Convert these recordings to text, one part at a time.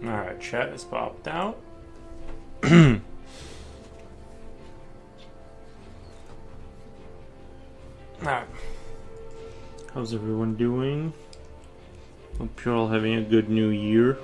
Alright, chat has popped out. Alright. How's everyone doing? Hope you're all having a good new year.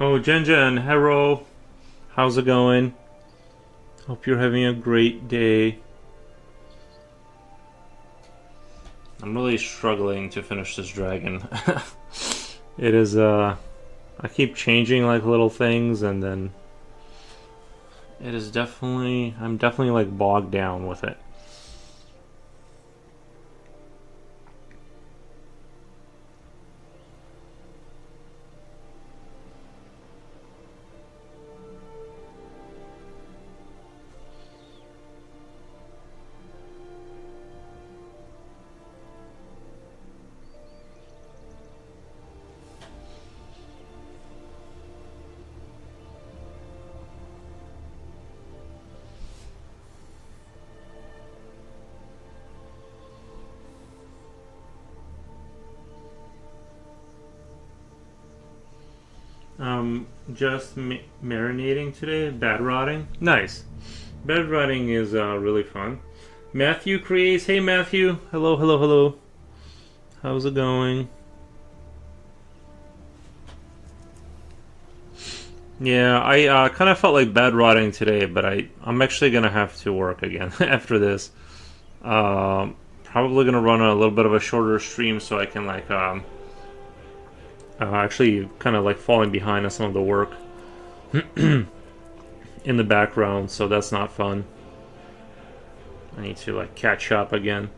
Oh, Jenja and Hero, how's it going? Hope you're having a great day. I'm really struggling to finish this dragon. It is, I keep changing like little things and then it is definitely, I'm definitely like bogged down with it. Just marinating today. Bad rotting. Nice. Bad rotting is really fun. Matthew creates. Hey Matthew. Hello, hello, hello. How's it going? Yeah, I kind of felt like bad rotting today, but I'm actually gonna have to work again after this. Probably gonna run a little bit of a shorter stream so I can like actually kind of like falling behind on some of the work in the background, so that's not fun. I need to like catch up again.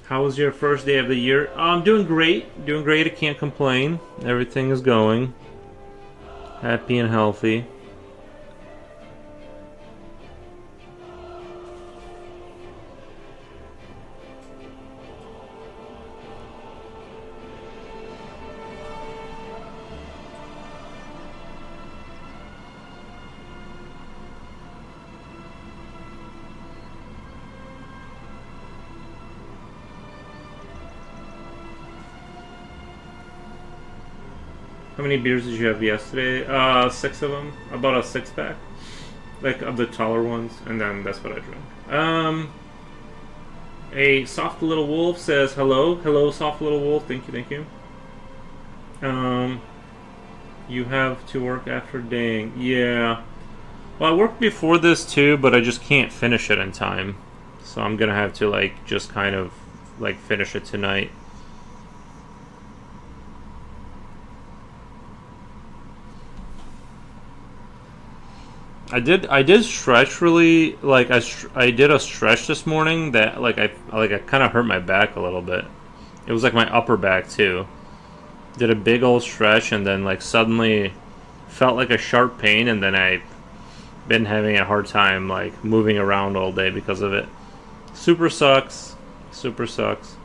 How was your first day of the year? I'm doing great. Doing great. I can't complain. Everything is going. Happy and healthy. How many beers did you have yesterday? 6 of them. About a 6-pack. Like, of the taller ones. And then that's what I drank. A soft little wolf says hello. Hello, soft little wolf. Thank you, thank you. You have to work after dang. Yeah. Well, I worked before this too, but I just can't finish it in time. So I'm gonna have to, like, just kind of, like, finish it tonight. I did stretch really, like, I did a stretch this morning that, like, I kind of hurt my back a little bit. It was like my upper back too. Did a big old stretch and then, like, suddenly felt like a sharp pain, and then I've been having a hard time, like, moving around all day because of it. Super sucks. Super sucks.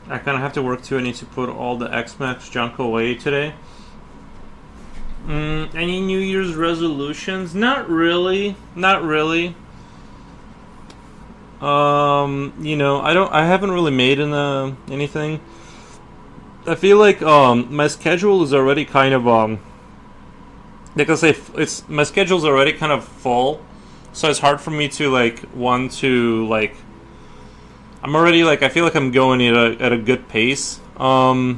I kind of have to work too. I need to put all the X-Max junk away today. Any New Year's resolutions? Not really. Not really. I haven't really made anything. I feel like my schedule is already kind of like I say, it's my schedule's already kind of full, so it's hard for me to like want to like. I'm already like I feel like I'm going at a good pace. Of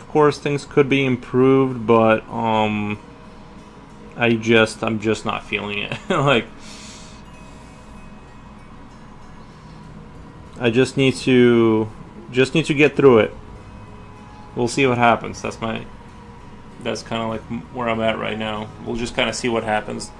course things could be improved, but I'm just not feeling it. Like I just need to get through it. We'll see what happens. That's kind of like where I'm at right now. We'll just kind of see what happens.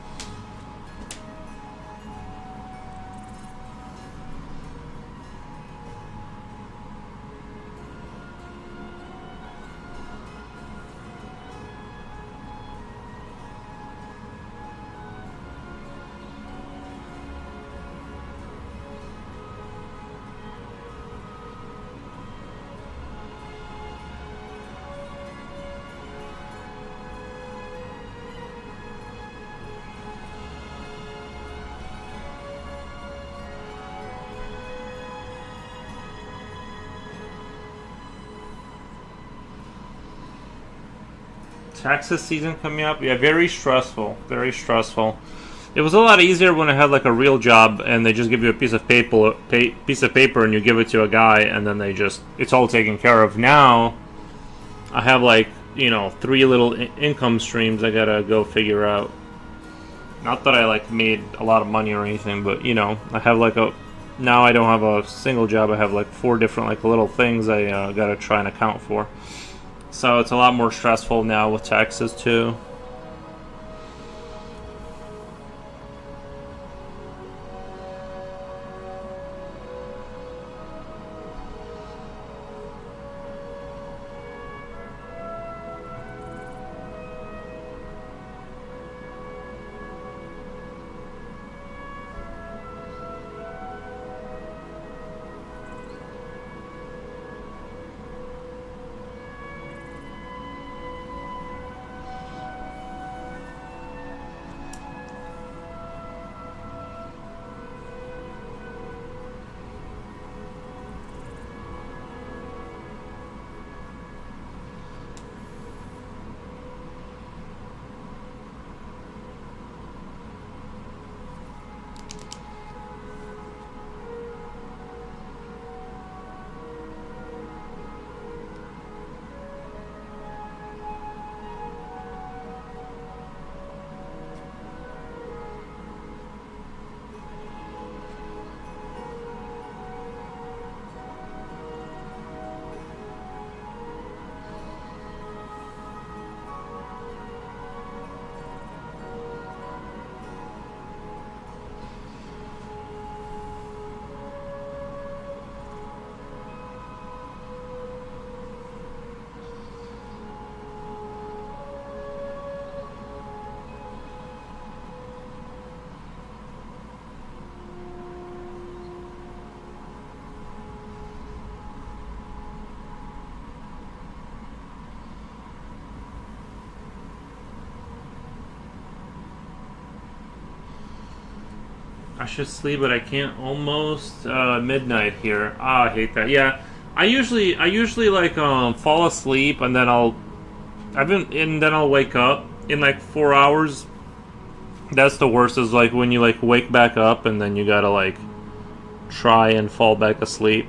Taxes season coming up, yeah, very stressful, very stressful. It was a lot easier when I had like a real job and they just give you a piece of paper and you give it to a guy and then it's all taken care of. Now I have like 3 little income streams I gotta go figure out. Not that I like made a lot of money or anything, but I have like now I don't have a single job. I have like 4 different like little things I gotta try and account for. So it's a lot more stressful now with taxes too. I should sleep, but I can't. Almost midnight here. Ah, I hate that. Yeah, I usually like fall asleep and then I'll wake up in like 4 hours. That's the worst. Is like when you like wake back up and then you gotta like try and fall back asleep.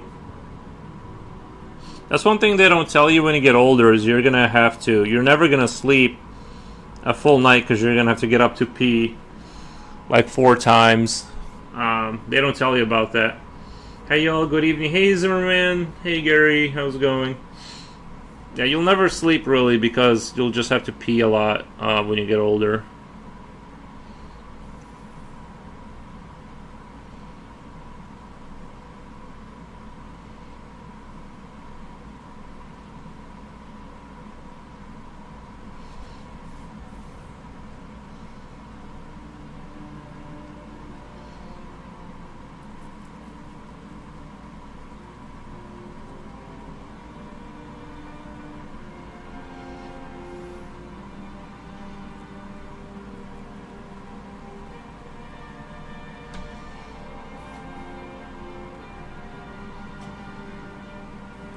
That's one thing they don't tell you when you get older is you're gonna have to. You're never gonna sleep a full night because you're gonna have to get up to pee like 4 times. They don't tell you about that. Hey y'all, good evening. Hey Zimmerman. Hey Gary, how's it going? Yeah, you'll never sleep really because you'll just have to pee a lot when you get older.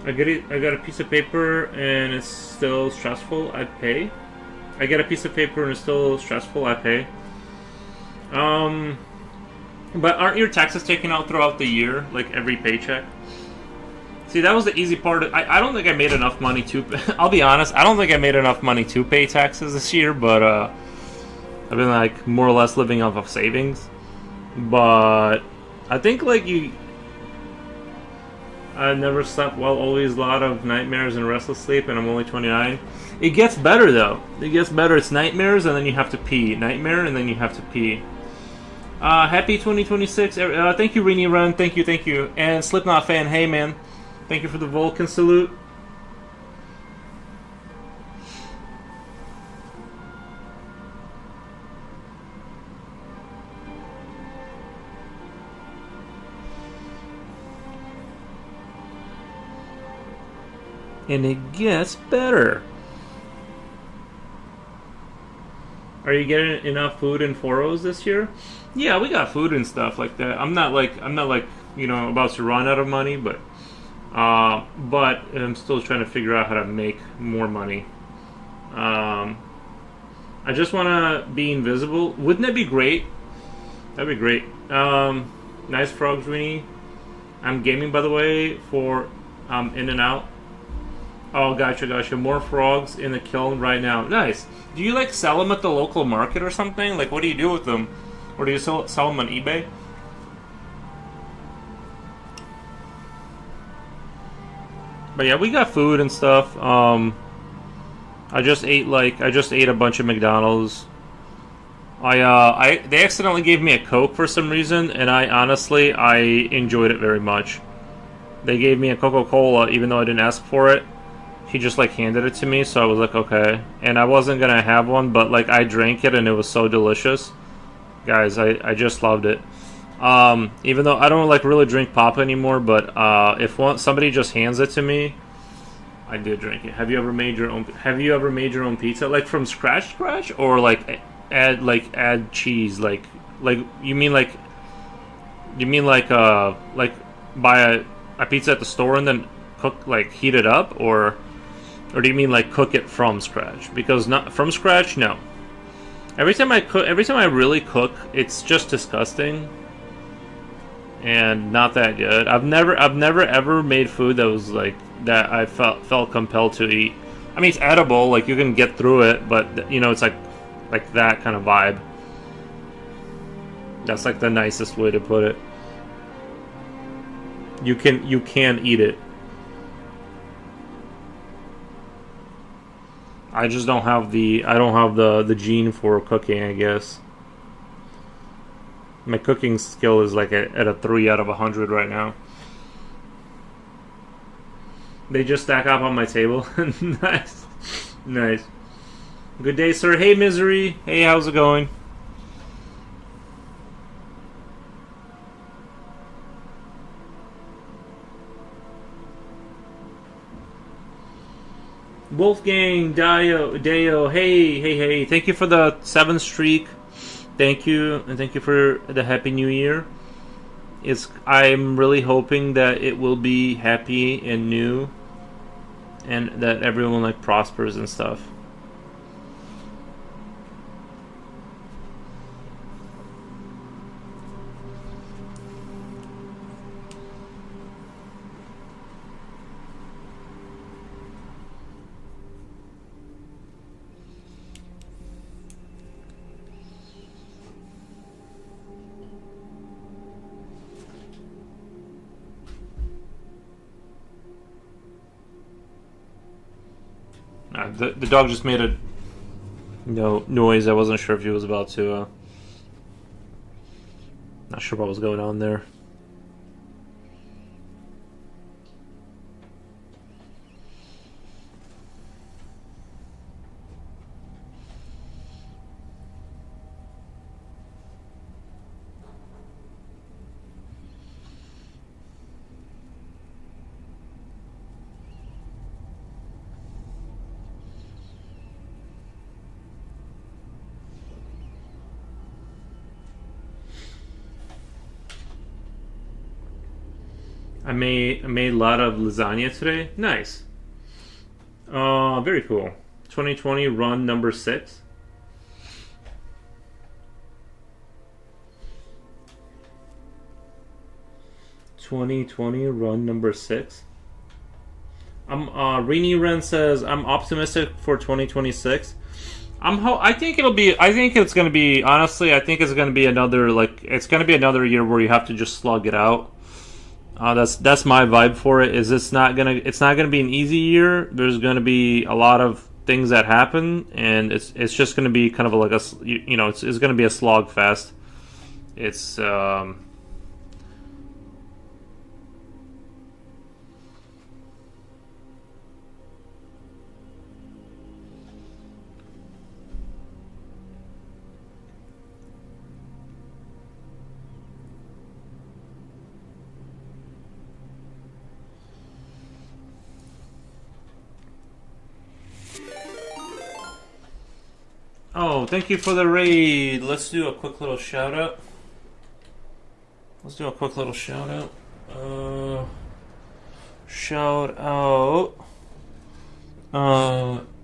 I got a piece of paper and it's still stressful, I pay. I get a piece of paper and it's still stressful, I pay. But aren't your taxes taken out throughout the year, like every paycheck? See, that was the easy part. I don't think I made enough money to. I'll be honest, I don't think I made enough money to pay taxes this year, but I've been like more or less living off of savings. But I think like I never slept well, always a lot of nightmares and restless sleep, and I'm only 29. It gets better, though. It gets better. It's nightmares, and then you have to pee. Nightmare, and then you have to pee. Happy 2026. Thank you, Rini Run. Thank you. And Slipknot fan, hey, man. Thank you for the Vulcan salute. And it gets better. Are you getting enough food in 4Os this year? Yeah, we got food and stuff like that. I'm not like about to run out of money, but I'm still trying to figure out how to make more money. I just want to be invisible. Wouldn't that be great? That'd be great. Nice frogs, Rini. I'm gaming, by the way, for In and Out. Oh, gotcha. More frogs in the kiln right now. Nice. Do you like sell them at the local market or something? Like, what do you do with them? Or do you sell them on eBay? But yeah, we got food and stuff. I just ate a bunch of McDonald's. They accidentally gave me a Coke for some reason, and I enjoyed it very much. They gave me a Coca-Cola even though I didn't ask for it. He just like handed it to me, so I was like, okay. And I wasn't gonna have one, but like I drank it and it was so delicious. Guys, I just loved it. Even though I don't like really drink pop anymore, but if somebody just hands it to me, I did drink it. Have you ever made your own pizza, like from scratch, or like add cheese, like you mean like buy a pizza at the store and then cook, like heat it up, or do you mean like cook it from scratch? Because not from scratch, no. Every time I really cook, it's just disgusting and not that good. I've never ever made food that was like that I felt compelled to eat. I mean, it's edible, like you can get through it, but it's like that kind of vibe. That's like the nicest way to put it. You can eat it. I just don't have the gene for cooking, I guess. My cooking skill is like at a 3 out of 100 right now. They just stack up on my table. Nice. Good day, sir. Hey, Misery. Hey, how's it going? Wolfgang, Deo, hey, thank you for the 7th streak. thank you, and thank you for the Happy New Year. I'm really hoping that it will be happy and new, and that everyone like prospers and stuff. The dog just made a noise. I wasn't sure if he was about to. Not sure what was going on there. I made a lot of lasagna today. Nice. Very cool. 2020 run number 6. Run number 6. Rini Ren says I'm optimistic for 2026. I think it'll be. I think it's going to be. Honestly, I think it's going to be another It's going to be another year where you have to just slug it out. That's my vibe for it. It's not gonna be an easy year. There's gonna be a lot of things that happen, and it's just gonna be kind of like it's gonna be a slog fest. It's Oh, thank you for the raid. Let's do a quick little shout out. Shout out.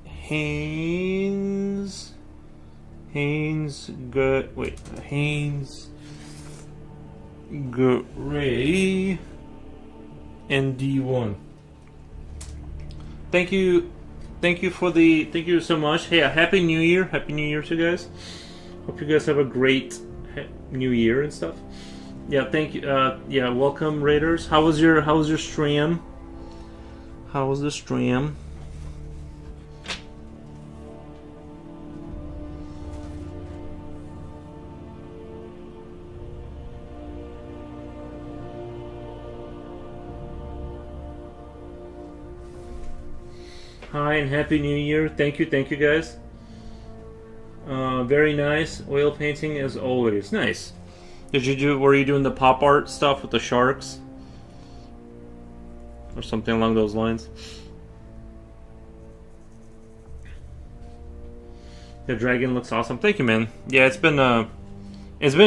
Haynes. Gray. And D1. Thank you so much. Hey, Happy New Year to you guys. Hope you guys have a great New Year and stuff. Yeah, thank you. Welcome Raiders. How was your stream? How was the stream? Hi and Happy New Year. Thank you guys. Very nice. Oil painting as always. Nice. Were you doing the pop art stuff with the sharks? Or something along those lines? The dragon looks awesome. Thank you, man. Yeah, it's been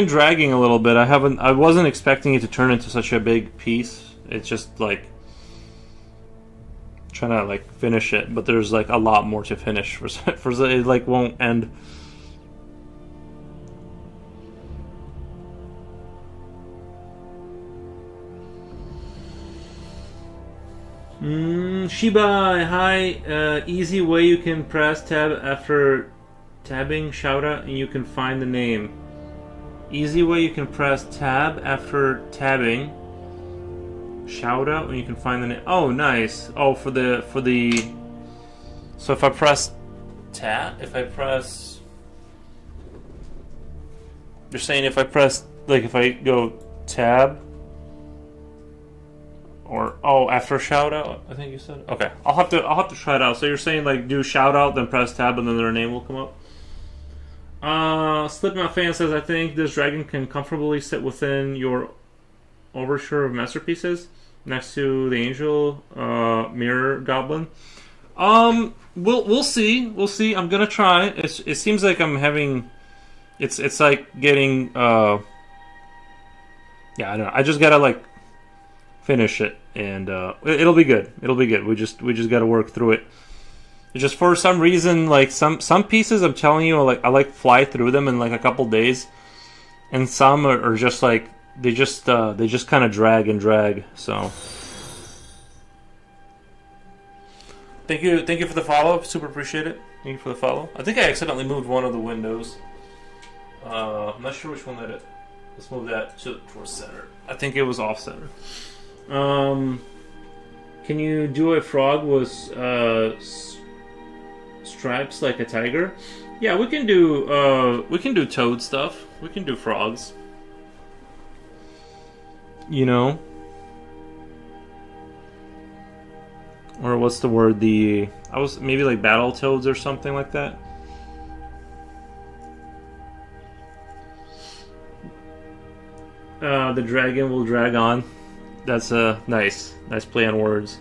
dragging a little bit. I wasn't expecting it to turn into such a big piece. It's just trying to finish it, but there's a lot more to finish. It won't end. Shiba, hi. Easy way you can press tab after tabbing shout out and you can find the name. Easy way you can press tab after tabbing shout out and you can find the name. Oh, nice. Oh, for the so if I press you're saying if I press if I go tab or after shout out, I think you said. Okay, I'll have to try it out. So you're saying do shout out, then press tab, and then their name will come up. Slipknot fan says I think this dragon can comfortably sit within your overture of masterpieces next to the angel mirror goblin. We'll see. I'm gonna try. It seems like I'm having It's like getting yeah, I don't know. I just gotta like finish it, and it'll be good. It'll be good. We just gotta work through it. It's just for some reason, like some pieces, I'm telling you, like I like fly through them in like a couple days, and some are just like they just kind of drag and drag. So thank you for the follow. Super appreciate it. Thank you for the follow. I think I accidentally moved one of the windows. I'm not sure which one that is. Let's move that towards center. I think it was off center. Can you do a frog with stripes like a tiger? Yeah, we can do toad stuff. We can do frogs. You know, or what's the word? I was maybe like battle toads or something like that. The dragon will drag on. That's a nice play on words.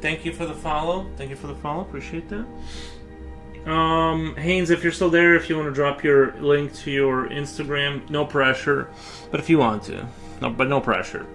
Thank you for the follow. Thank you for the follow. Appreciate that. Haynes, if you're still there, if you want to drop your link to your Instagram, no pressure. But if you want to, no pressure.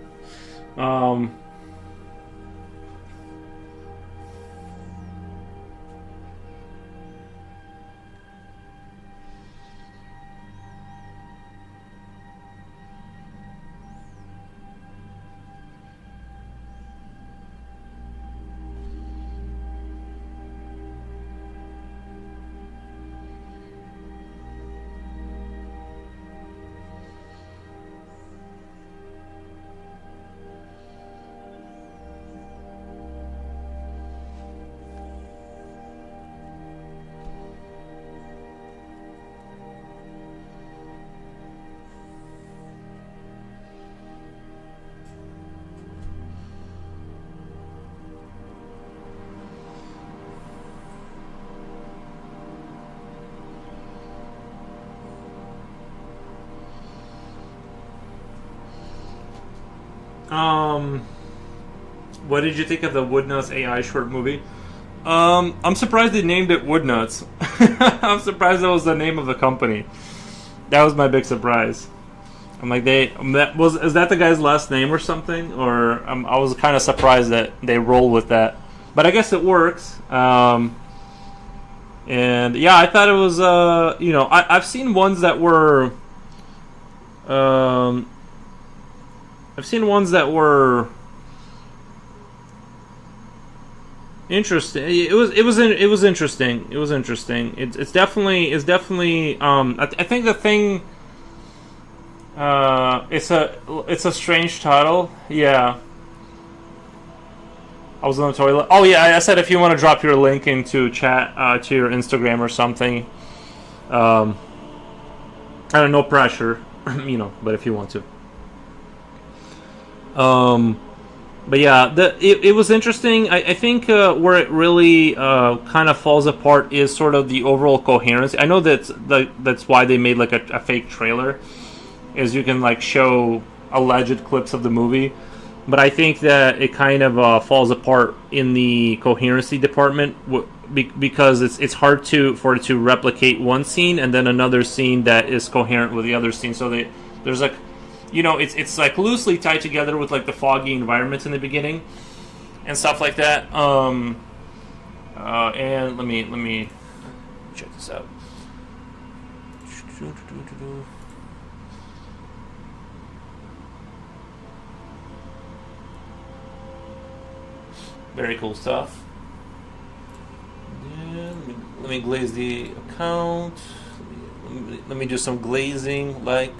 What did you think of the Woodnuts AI short movie? I'm surprised they named it Woodnuts. I'm surprised that was the name of the company. That was my big surprise. I'm like, is that the guy's last name or something? Or I was kind of surprised that they roll with that. But I guess it works. And yeah, I thought it was, I've seen ones that were, interesting. It was interesting. It was interesting. It's definitely. I think the thing. It's a strange title. Yeah. I was on the toilet. Oh yeah, I said if you want to drop your link into chat to your Instagram or something. I don't know, no pressure, but if you want to. But yeah, it was interesting. I think where it really kind of falls apart is sort of the overall coherence. I know that's why they made like a fake trailer, is you can like show alleged clips of the movie. But I think that it kind of falls apart in the coherency department because it's hard for it to replicate one scene and then another scene that is coherent with the other scene. So there's like, it's like loosely tied together with like the foggy environments in the beginning and stuff like that. And let me check this out. Very cool stuff. Yeah, let me glaze the account. Let me do some glazing, like.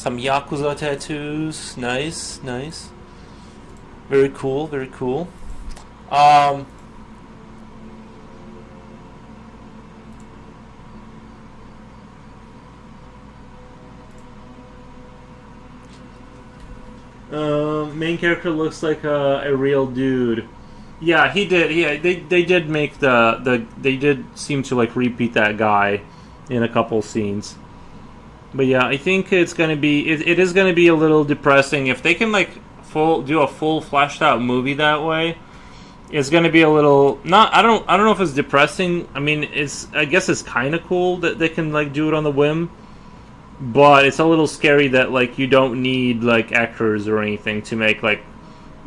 Some Yakuza tattoos. Nice, nice. Very cool, very cool. Um, Main character looks like a real dude. Yeah, he did. Yeah, they did make they did seem to like repeat that guy in a couple scenes. But yeah, I think it's gonna be it is gonna be a little depressing if they can like do a full fleshed out movie that way. It's gonna be a little not. I don't know if it's depressing. I mean, I guess it's kind of cool that they can like do it on the whim, but it's a little scary that like you don't need like actors or anything to make like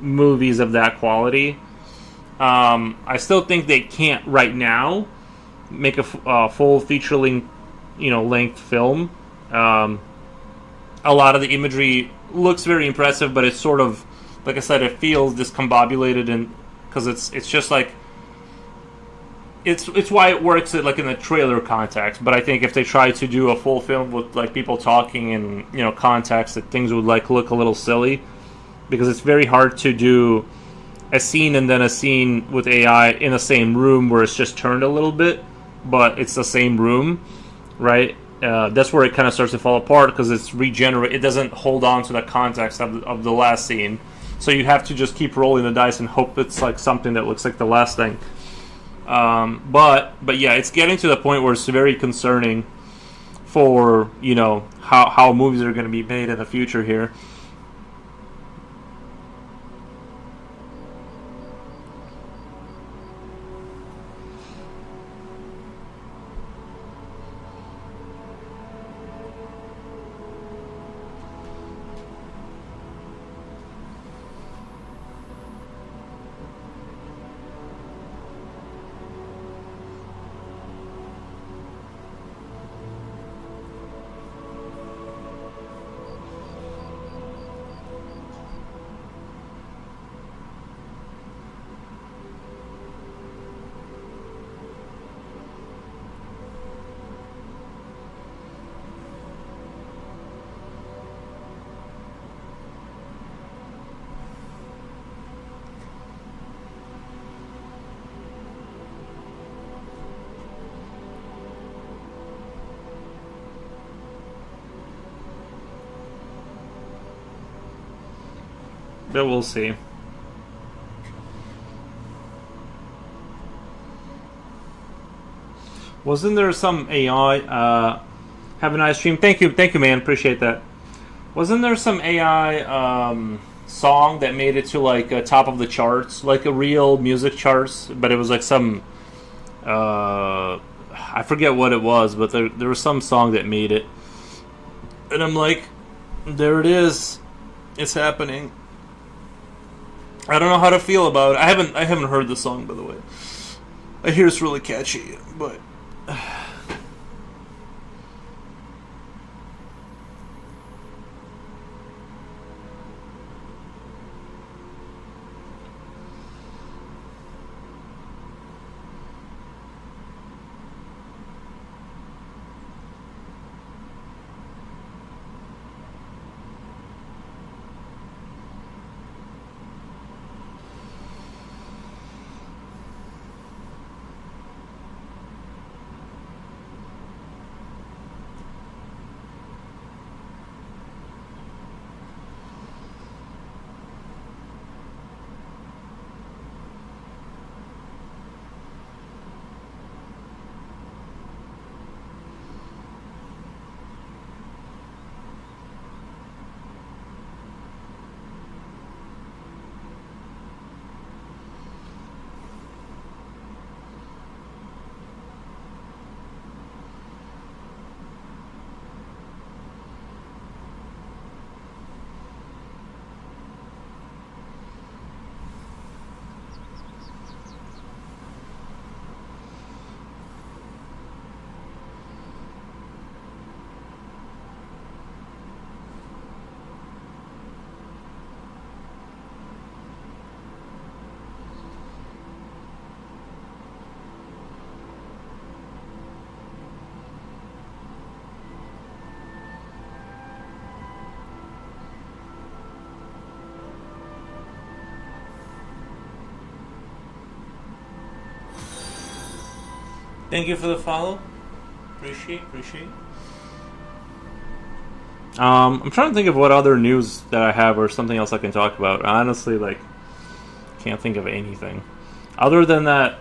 movies of that quality. I still think they can't right now make a full feature length, length film. A lot of the imagery looks very impressive, but it's sort of, like I said, it feels discombobulated, and because it's just like it's why it works at, like in the trailer context. But I think if they try to do a full film with like people talking and context, that things would like look a little silly, because it's very hard to do a scene and then a scene with AI in the same room where it's just turned a little bit, but it's the same room, right? That's where it kind of starts to fall apart, because it's regenerate. It doesn't hold on to the context of the last scene, so you have to just keep rolling the dice and hope it's like something that looks like the last thing. But yeah, it's getting to the point where it's very concerning for how movies are going to be made in the future here. But we'll see. Wasn't there some AI? Have a nice stream. Thank you, man. Appreciate that. Wasn't there some AI song that made it to like top of the charts, like a real music charts? But it was like some I forget what it was, but there was some song that made it, and I'm like, there it is. It's happening. I don't know how to feel about it. I haven't heard the song, by the way. I hear it's really catchy, but Thank you for the follow. Appreciate. I'm trying to think of what other news that I have or something else I can talk about. Honestly, like, can't think of anything. Other than that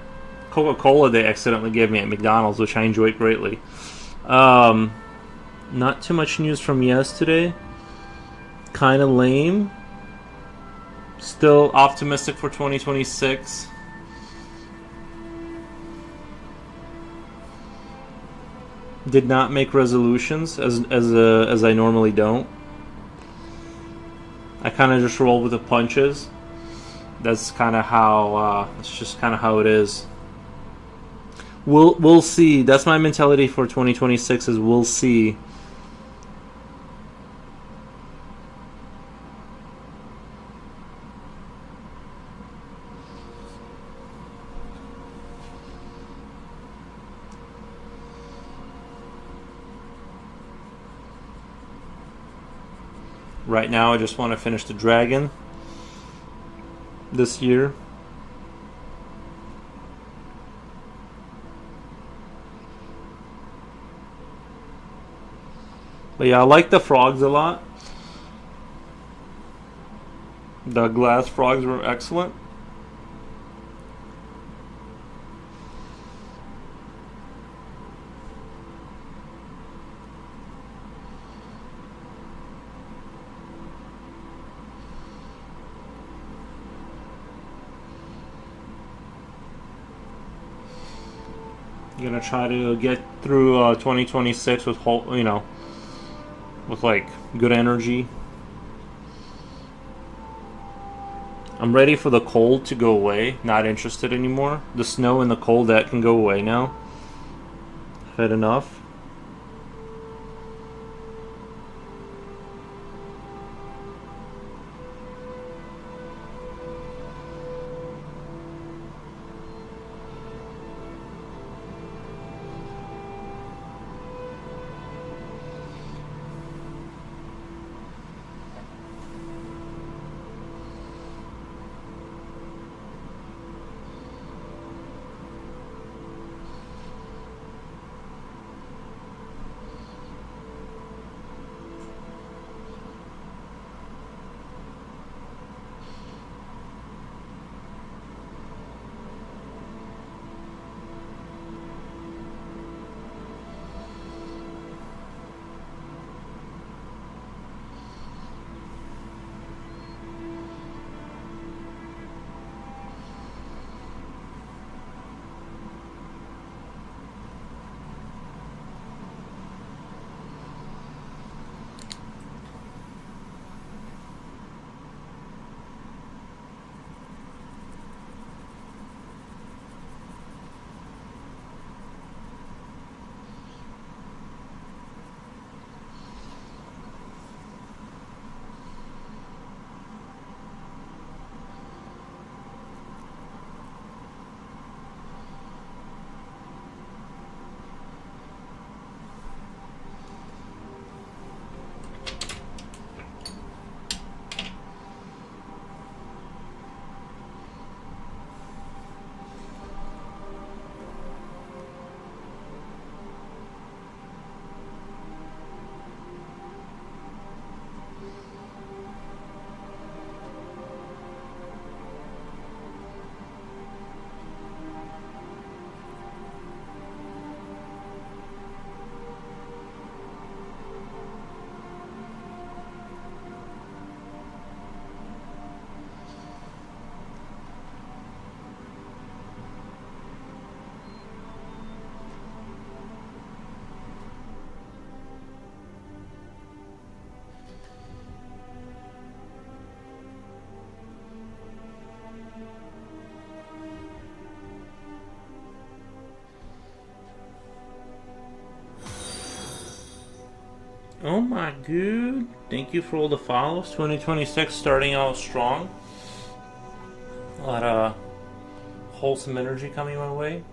Coca-Cola they accidentally gave me at McDonald's, which I enjoyed greatly. Um, Not too much news from yesterday. Kind of lame. Still optimistic for 2026. Did not make resolutions as I normally don't. I kind of just roll with the punches. That's kind of how. It's just kind of how it is. We'll see. That's my mentality for 2026. Is we'll see. Right now, I just want to finish the dragon this year. But yeah, I like the frogs a lot. The glass frogs were excellent. Gonna try to get through 2026 with with like good energy. I'm ready for the cold to go away. Not interested anymore. The snow and the cold, that can go away now. Had enough. Oh my dude. Thank you for all the follows. 2026 starting out strong. A lot of wholesome energy coming my way.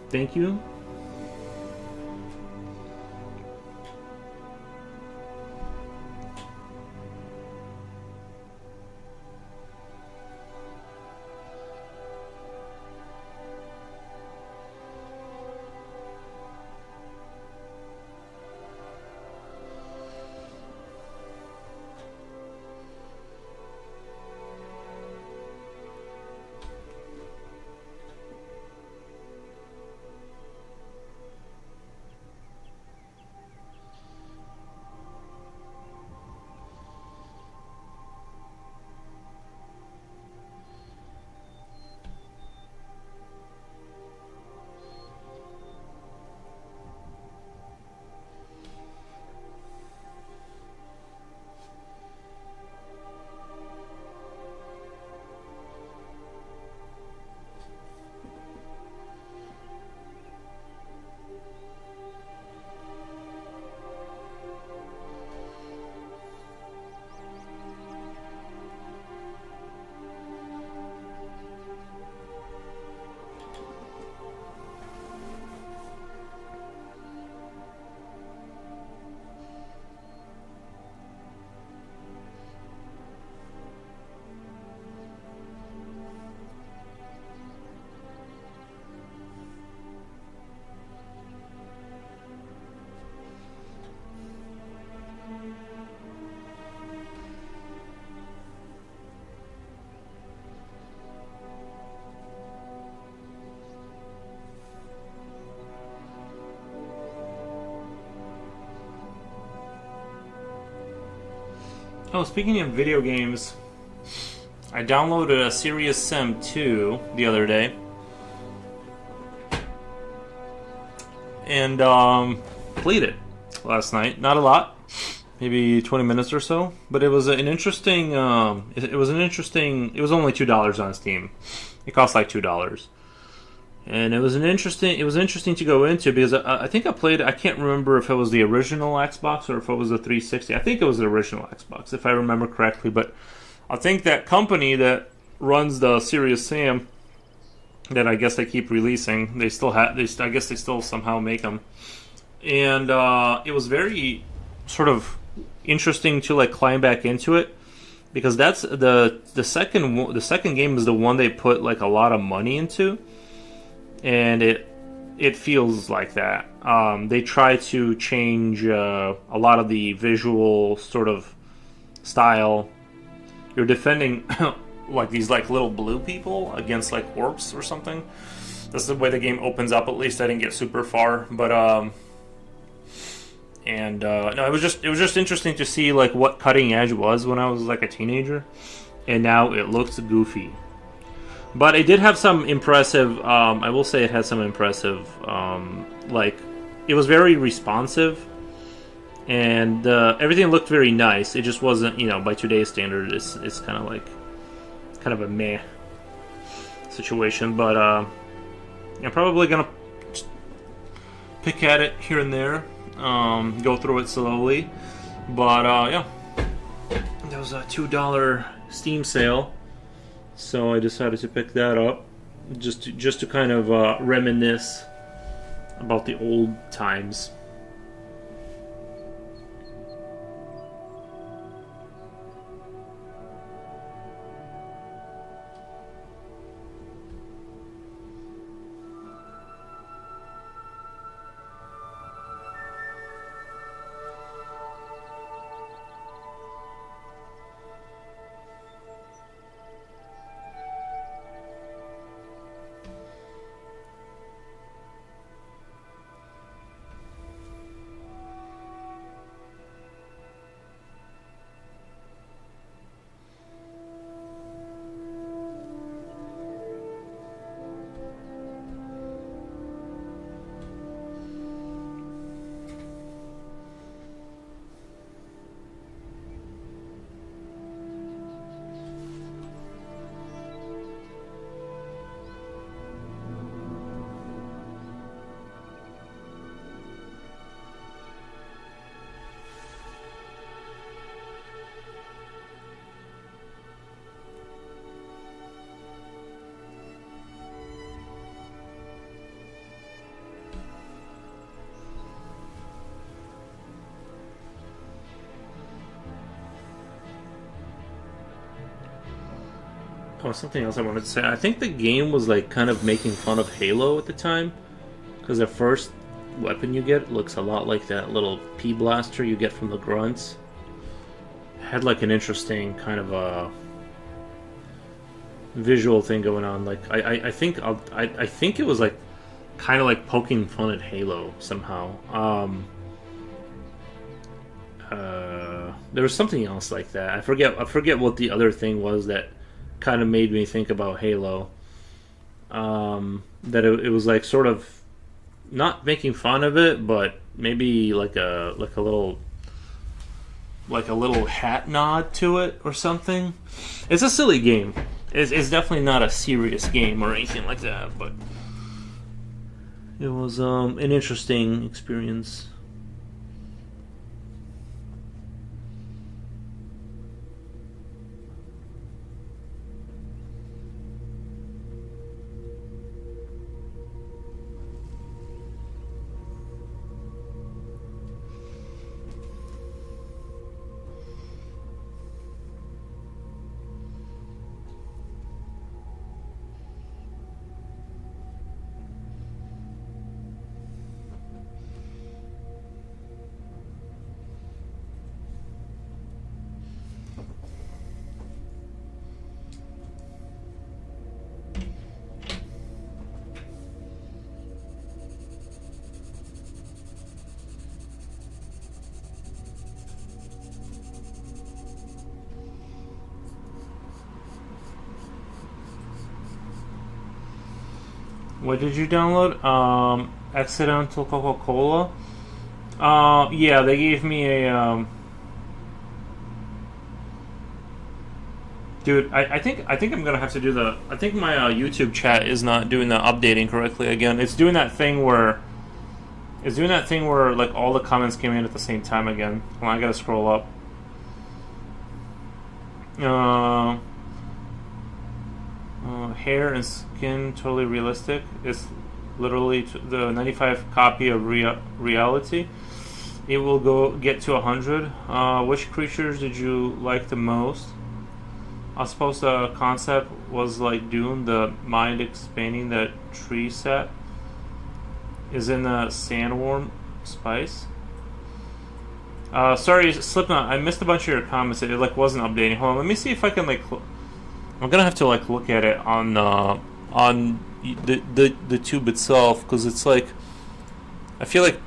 Thank you. Oh, speaking of video games, I downloaded a Serious Sam 2 the other day. And played it last night. Not a lot, maybe 20 minutes or so. But it was an interesting. It was an interesting. It was only $2 on Steam. It cost like $2, and it was an interesting. It was interesting to go into because I think I played. I can't remember if it was the original Xbox or if it was the 360. I think it was the original Xbox, if I remember correctly. But I think that company that runs the Serious Sam, that I guess they keep releasing. They still have. I guess they still somehow make them, and it was very sort of interesting to like climb back into it because that's the second game is the one they put like a lot of money into, and it feels like that. They try to change a lot of the visual sort of style. You're defending. Like these like little blue people against like orcs or something. That's the way the game opens up. At least I didn't get super far, but no, it was just interesting to see like what cutting edge was when I was like a teenager, and now it looks goofy. But it did have some impressive. I will say it had some impressive. Like it was very responsive, and everything looked very nice. It just wasn't, by today's standard, it's kind of like. Kind of a meh situation, but I'm probably gonna pick at it here and there, go through it slowly. But yeah, there was a $2 Steam sale, so I decided to pick that up just to kind of reminisce about the old times. Oh, something else I wanted to say. I think the game was like kind of making fun of Halo at the time, because the first weapon you get looks a lot like that little pea blaster you get from the grunts. It had like an interesting kind of a visual thing going on. Like I think I think it was like kind of like poking fun at Halo somehow. There was something else like that. I forget what the other thing was that kind of made me think about Halo. That it was like sort of not making fun of it, but maybe like a little hat nod to it or something. It's a silly game. It's definitely not a serious game or anything like that, but it was an interesting experience. What did you download? Accidental Coca-Cola. Yeah, they gave me a Dude, I think I'm gonna have to do the. I think my YouTube chat is not doing the updating correctly again. It's doing that thing where. It's doing that thing where like all the comments came in at the same time again. Well, I gotta scroll up. Hair and skin totally realistic. It's literally the 95 copy of reality. It will get to 100. Which creatures did you like the most? I suppose the concept was like Dune, the mind expanding that tree set is in the sandworm spice. Sorry, Slipknot, I missed a bunch of your comments. It like wasn't updating. Hold on, let me see if I can like. I'm gonna have to like look at it on the tube itself because it's like I feel like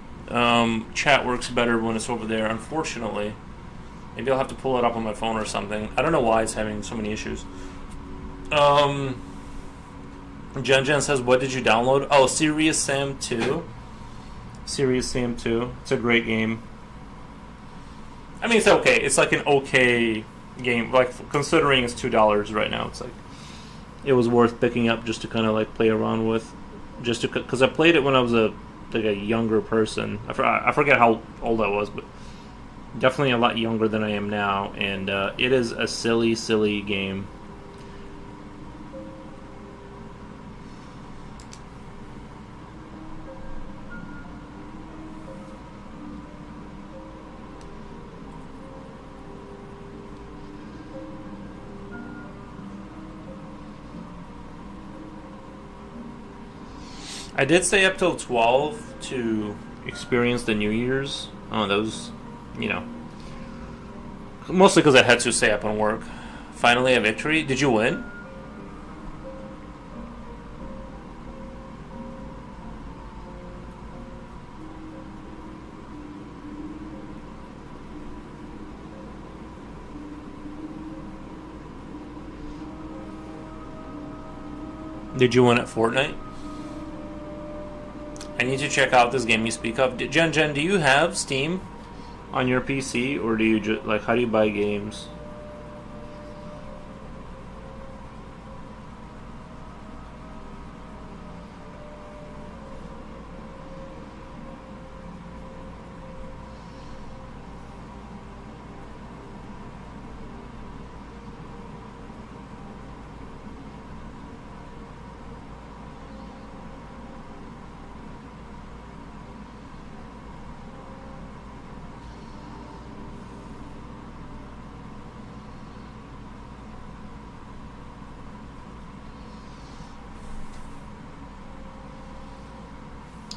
chat works better when it's over there. Unfortunately. Maybe I'll have to pull it up on my phone or something. I don't know why it's having so many issues. Jen says, what did you download? Oh, Serious Sam 2. Serious Sam 2. It's a great game. I mean, it's okay. It's like an okay game. Like, considering it's $2 right now, it's like... It was worth picking up just to kind of, like, play around with. Just to... Because I played it when I was a younger person. I forget how old I was, but... Definitely a lot younger than I am now, and it is a silly, silly game. I did stay up till 12 to experience the New Year's. Oh, those... You know, mostly because I had to stay up and work. Finally a victory. Did you win? Did you win at Fortnite? I need to check out this game you speak of. Jen, do you have Steam on your PC, or do you just like how do you buy games?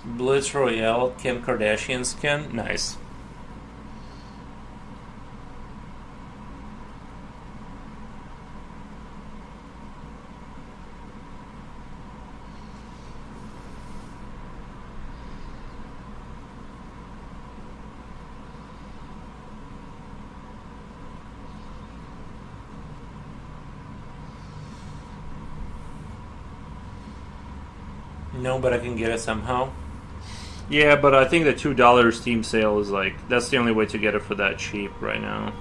Blitz Royale, Kim Kardashian skin. Nice. No, but I can get it somehow. Yeah, but I think the $2 Steam sale is like that's the only way to get it for that cheap right now.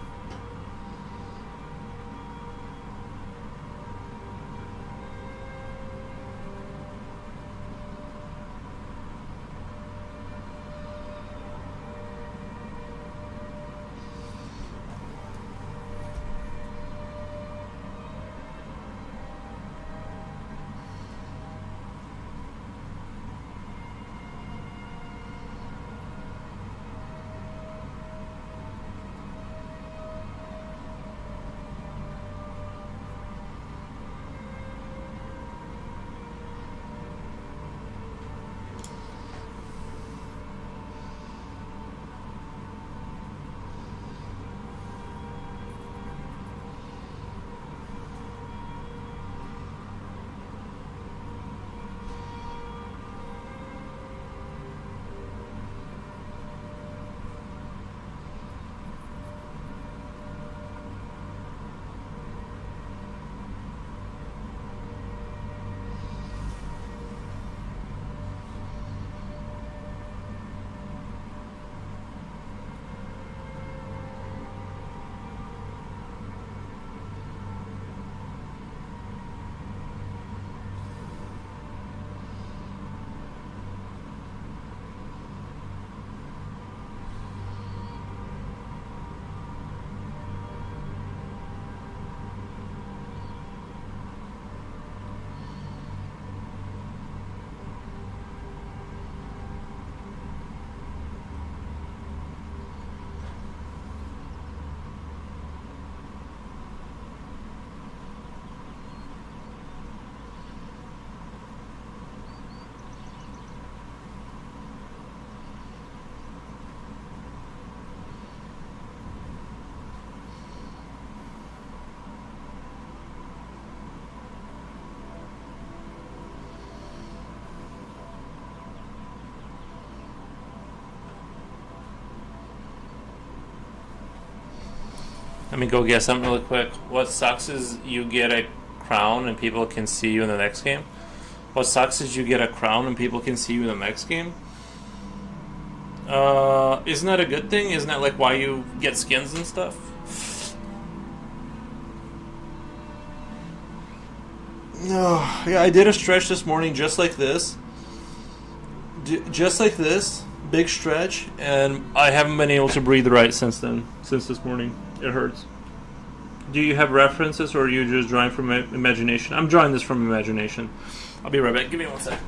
Let me go get something really quick. What sucks is you get a crown and people can see you in the next game. What sucks is you get a crown and people can see you in the next game. Isn't that a good thing? Isn't that like why you get skins and stuff? No, yeah, I did a stretch this morning just like this. Just like this. Big stretch, and I haven't been able to breathe right since then. Since this morning. It hurts. Do you have references, or are you just drawing from imagination? I'm drawing this from imagination. I'll be right back. Give me 1 second.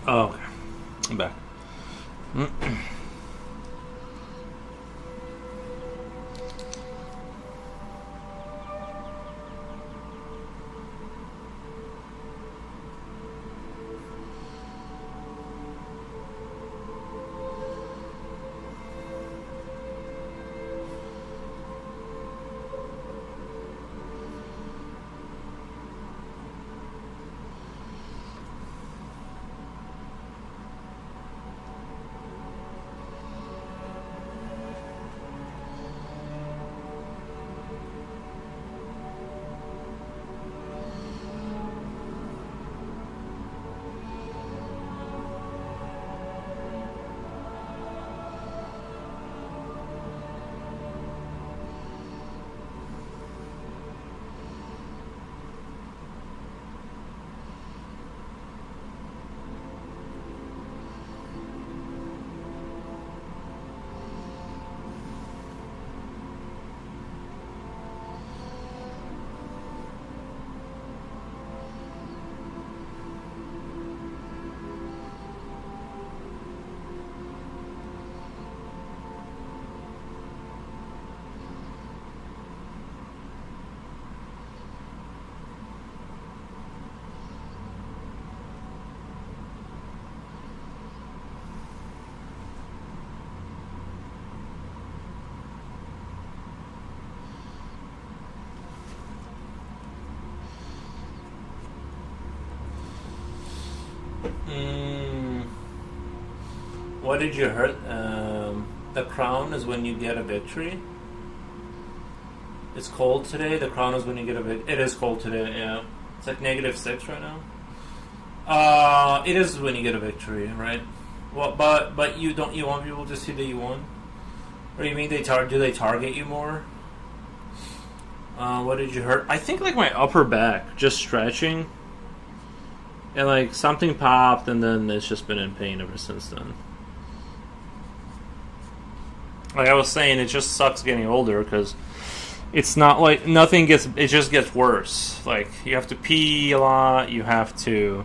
Oh, okay. I'm back. What did you hurt? The crown is when you get a victory. It's cold today. The crown is when you get a victory. It is cold today, yeah. It's like -6 right now. It is when you get a victory, right? Well, but you don't. You want people to see that you won? Or you mean do they target you more? What did you hurt? I think like my upper back, just stretching. And like something popped, and then it's just been in pain ever since then. Like I was saying, it just sucks getting older because it's not like nothing gets. It just gets worse. Like you have to pee a lot. You have to,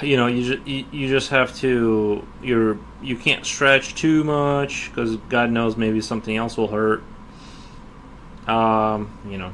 you just have to. You can't stretch too much because God knows maybe something else will hurt. You know.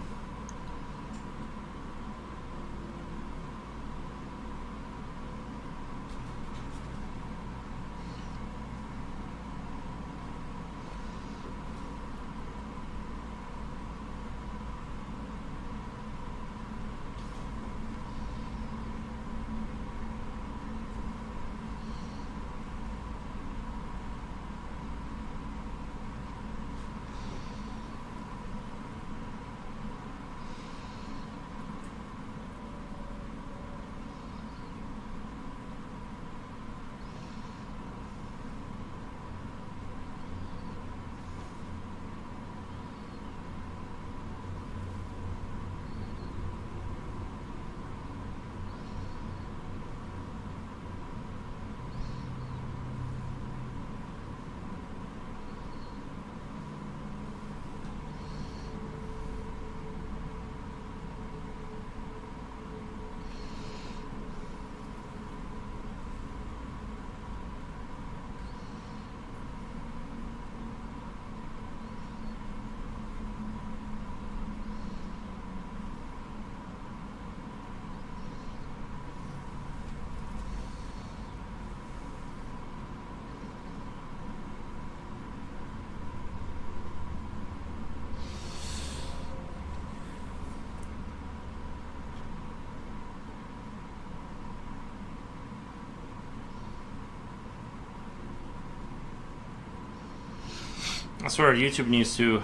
I swear YouTube needs to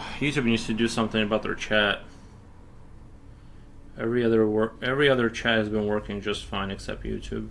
do something about their chat. Every other chat has been working just fine except YouTube.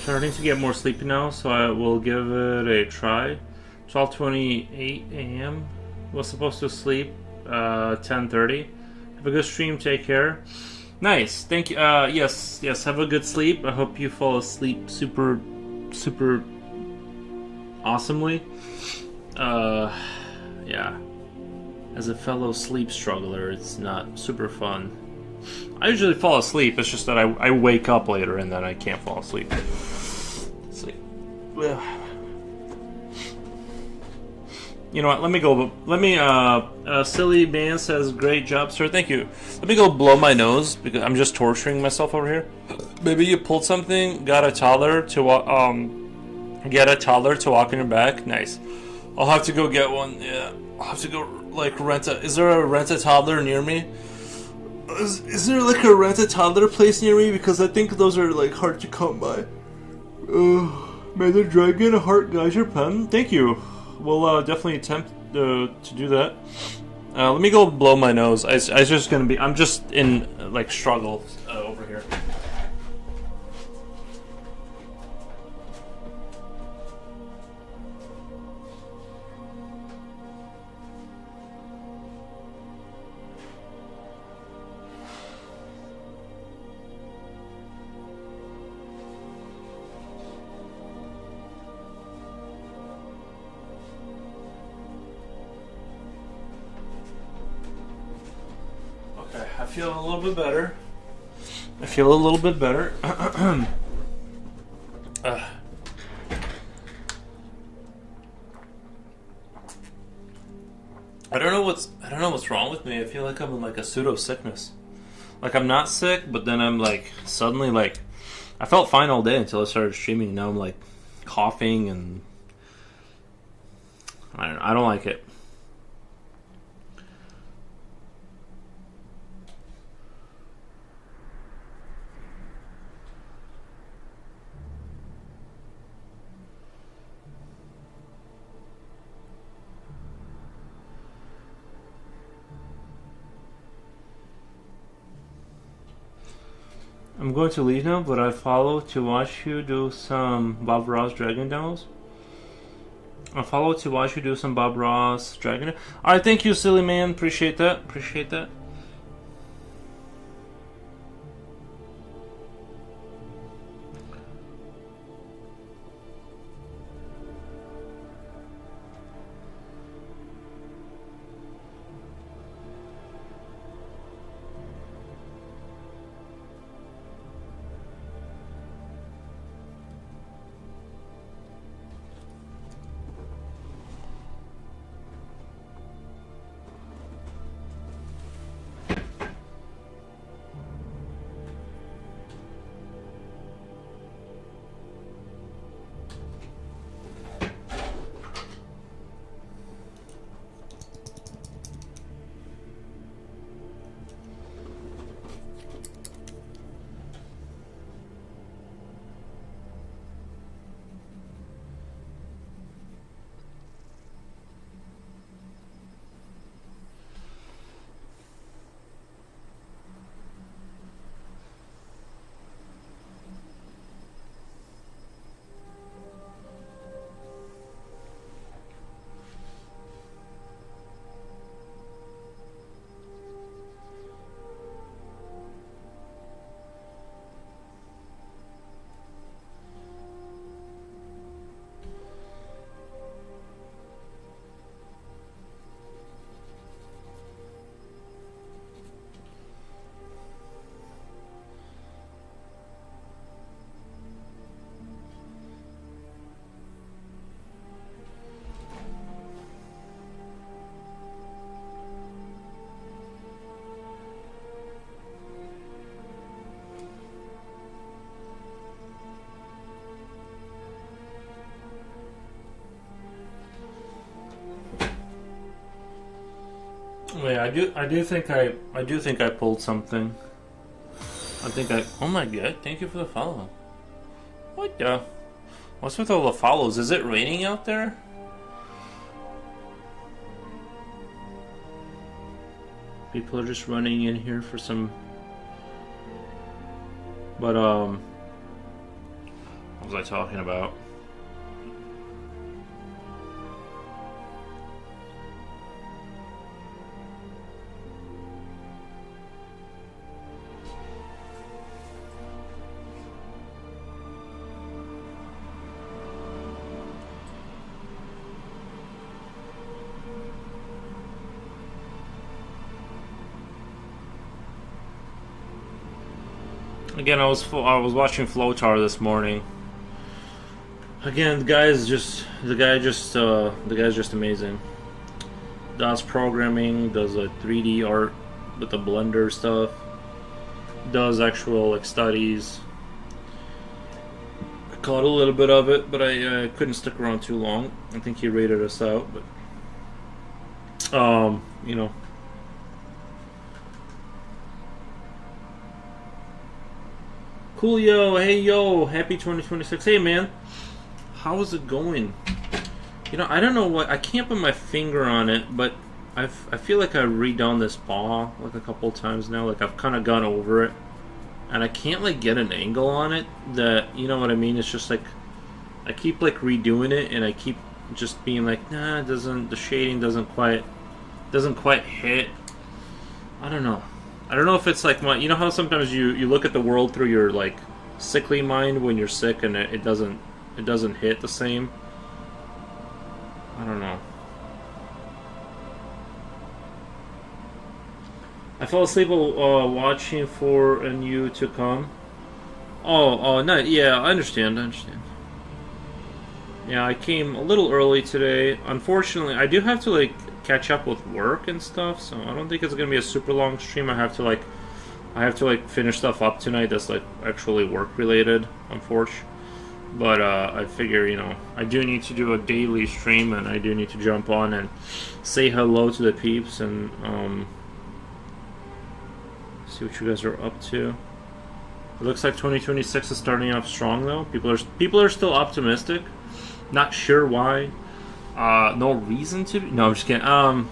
Starting to get more sleepy now, so I will give it a try. 12:28 a.m. Was supposed to sleep 10:30. Have a good stream. Take care. Nice. Thank you. Yes. Have a good sleep. I hope you fall asleep super awesomely. Yeah. As a fellow sleep struggler, it's not super fun. I usually fall asleep. It's just that I wake up later and then I can't fall asleep. You know what? Let me go. Silly man says, "Great job, sir. Thank you." Let me go blow my nose because I'm just torturing myself over here. Maybe you pulled something. Got a toddler to walk on your back. Nice. I'll have to go get one. Yeah, I'll have to go rent a. Is there a rent a toddler near me? Is there a rent a toddler place near me? Because I think those are hard to come by. May the dragon heart guide your pen. Thank you. We'll definitely attempt to do that. Let me go blow my nose. I'm just in struggle over here. I feel a little bit better. I don't know what's wrong with me. I feel like I'm in a pseudo sickness. I'm not sick, but then I'm suddenly I felt fine all day until I started streaming. Now I'm coughing and I don't like it. I'm going to leave now, but I follow to watch you do some Bob Ross Dragon demos. Alright, thank you, silly man. Appreciate that. Wait, I do think I pulled something. I think I. Oh my god! Thank you for the follow. What the? What's with all the follows? Is it raining out there? People are just running in here for some. But what was I talking about? Again, I was watching Flotar this morning. Again, the guy's just amazing. Does programming, does a 3D art with the Blender stuff, does actual like studies. I caught a little bit of it, but I couldn't stick around too long. I think he rated us out, but you know. Coolio, hey yo, happy 2026. Hey man, how is it going? You know, I don't know what, I can't put my finger on it, but I feel like I've redone this ball like a couple times now. Like I've kind of gone over it, and I can't like get an angle on it that, you know what I mean? It's just like I keep like redoing it, and I keep just being like, nah, it doesn't, the shading doesn't quite hit. I don't know. I don't know if it's like my, you know how sometimes you look at the world through your like sickly mind when you're sick, and it doesn't hit the same. I don't know. I fell asleep watching for and you to come. Oh, no, yeah, I understand. Yeah, I came a little early today. Unfortunately, I do have to like catch up with work and stuff, so I don't think it's gonna be a super long stream. I have to like finish stuff up tonight that's like actually work related, unfortunately. But I figure, you know, I do need to do a daily stream, and I do need to jump on and say hello to the peeps and see what you guys are up to. It looks like 2026 is starting off strong though. People are still optimistic. Not sure why. No reason to be. No, I'm just kidding.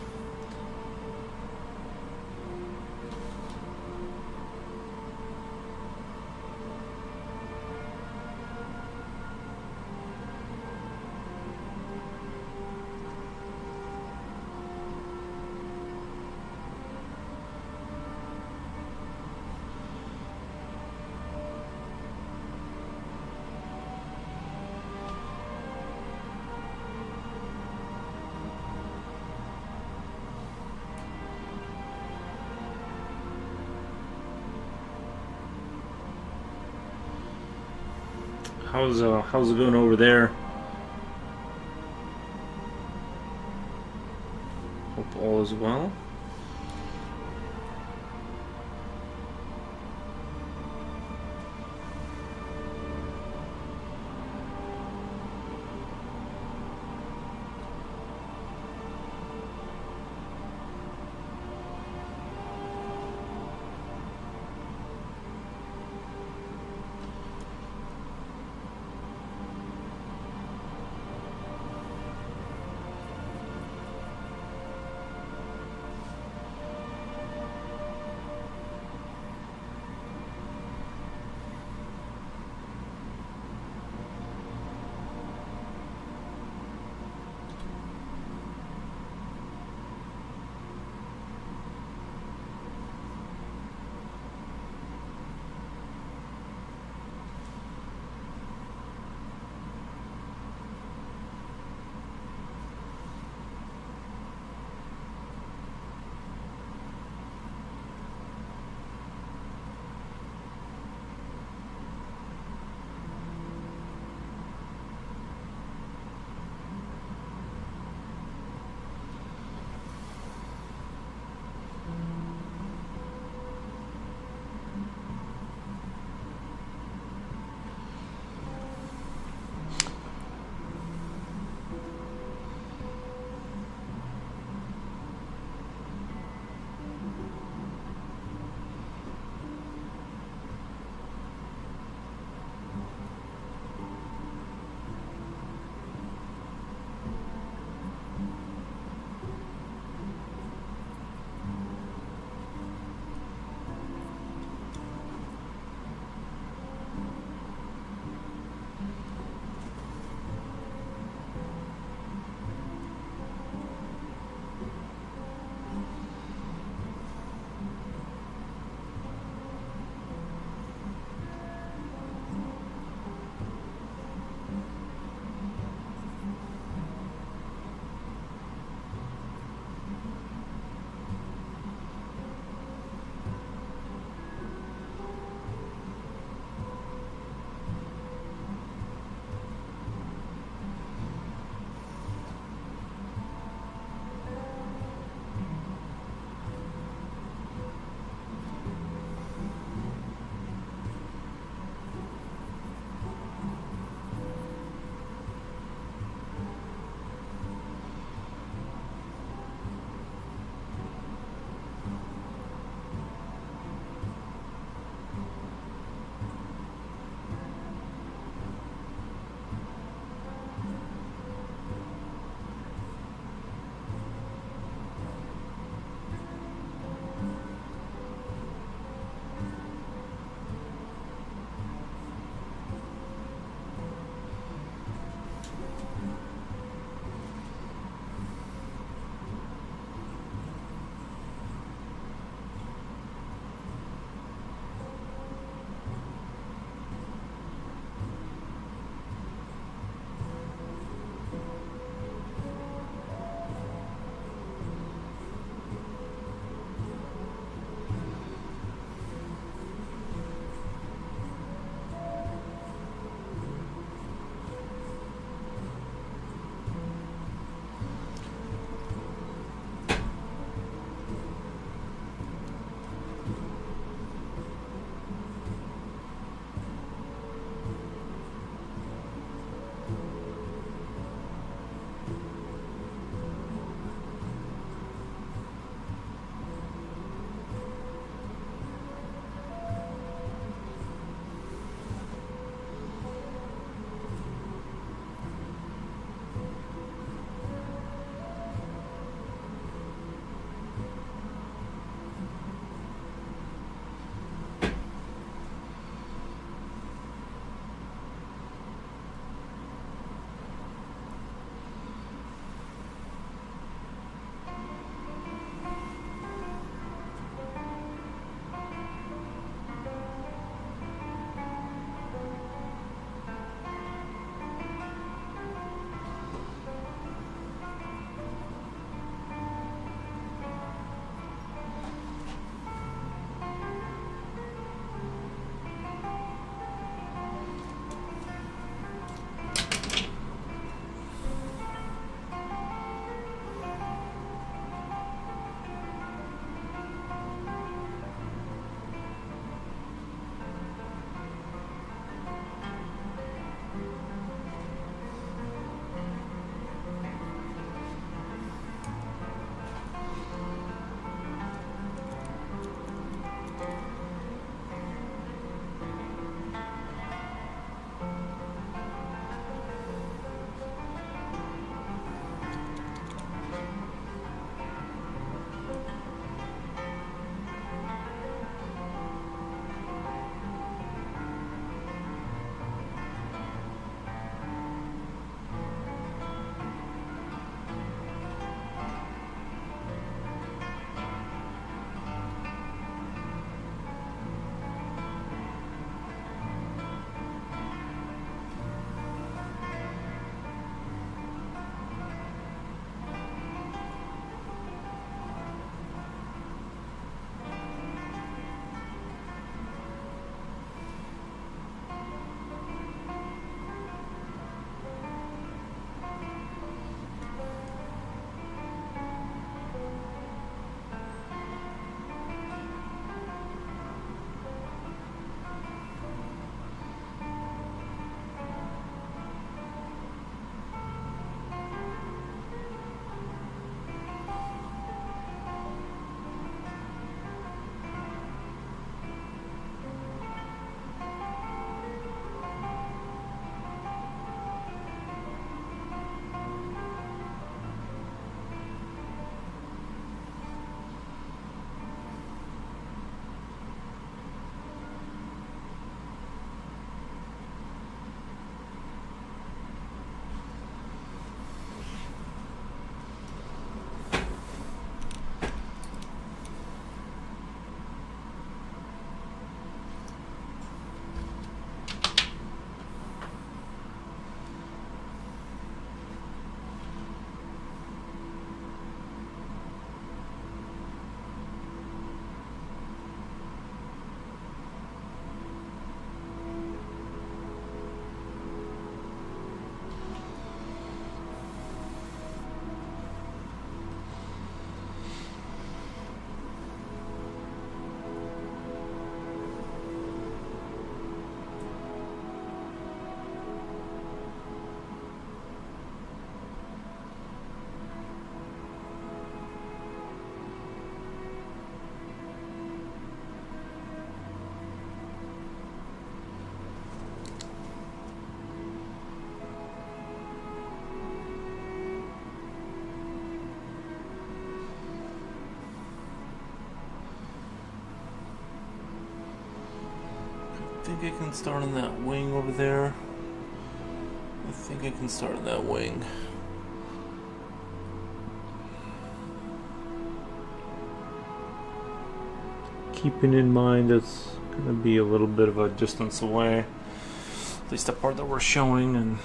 How's it going over there? Hope all is well. think I can start on that wing over there. I think I can start on that wing. Keeping in mind it's going to be a little bit of a distance away. At least the part that we're showing, and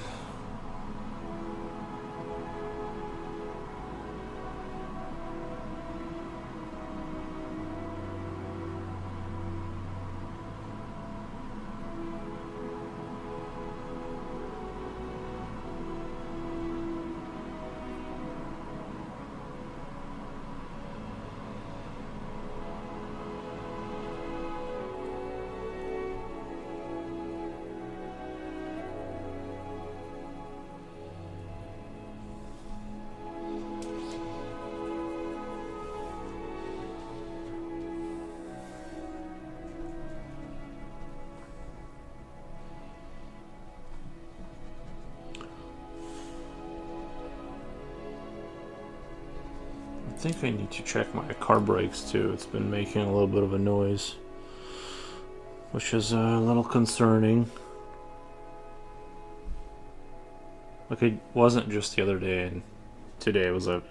I think I need to check my car brakes too. It's been making a little bit of a noise, which is a little concerning. Like it wasn't just the other day, and today it was a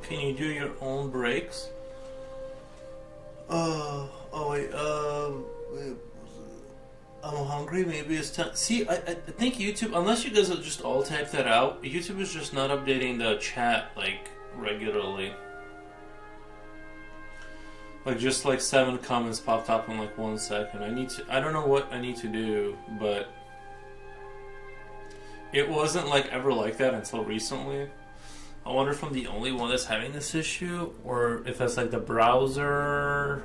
Can you do your own breaks? Wait, I'm hungry. Maybe it's time. See, I think YouTube, unless you guys will just all type that out, YouTube is just not updating the chat like regularly. Like just like 7 comments popped up in like 1 second. I don't know what I need to do, but it wasn't like ever like that until recently. I wonder if I'm the only one that's having this issue, or if that's like the browser,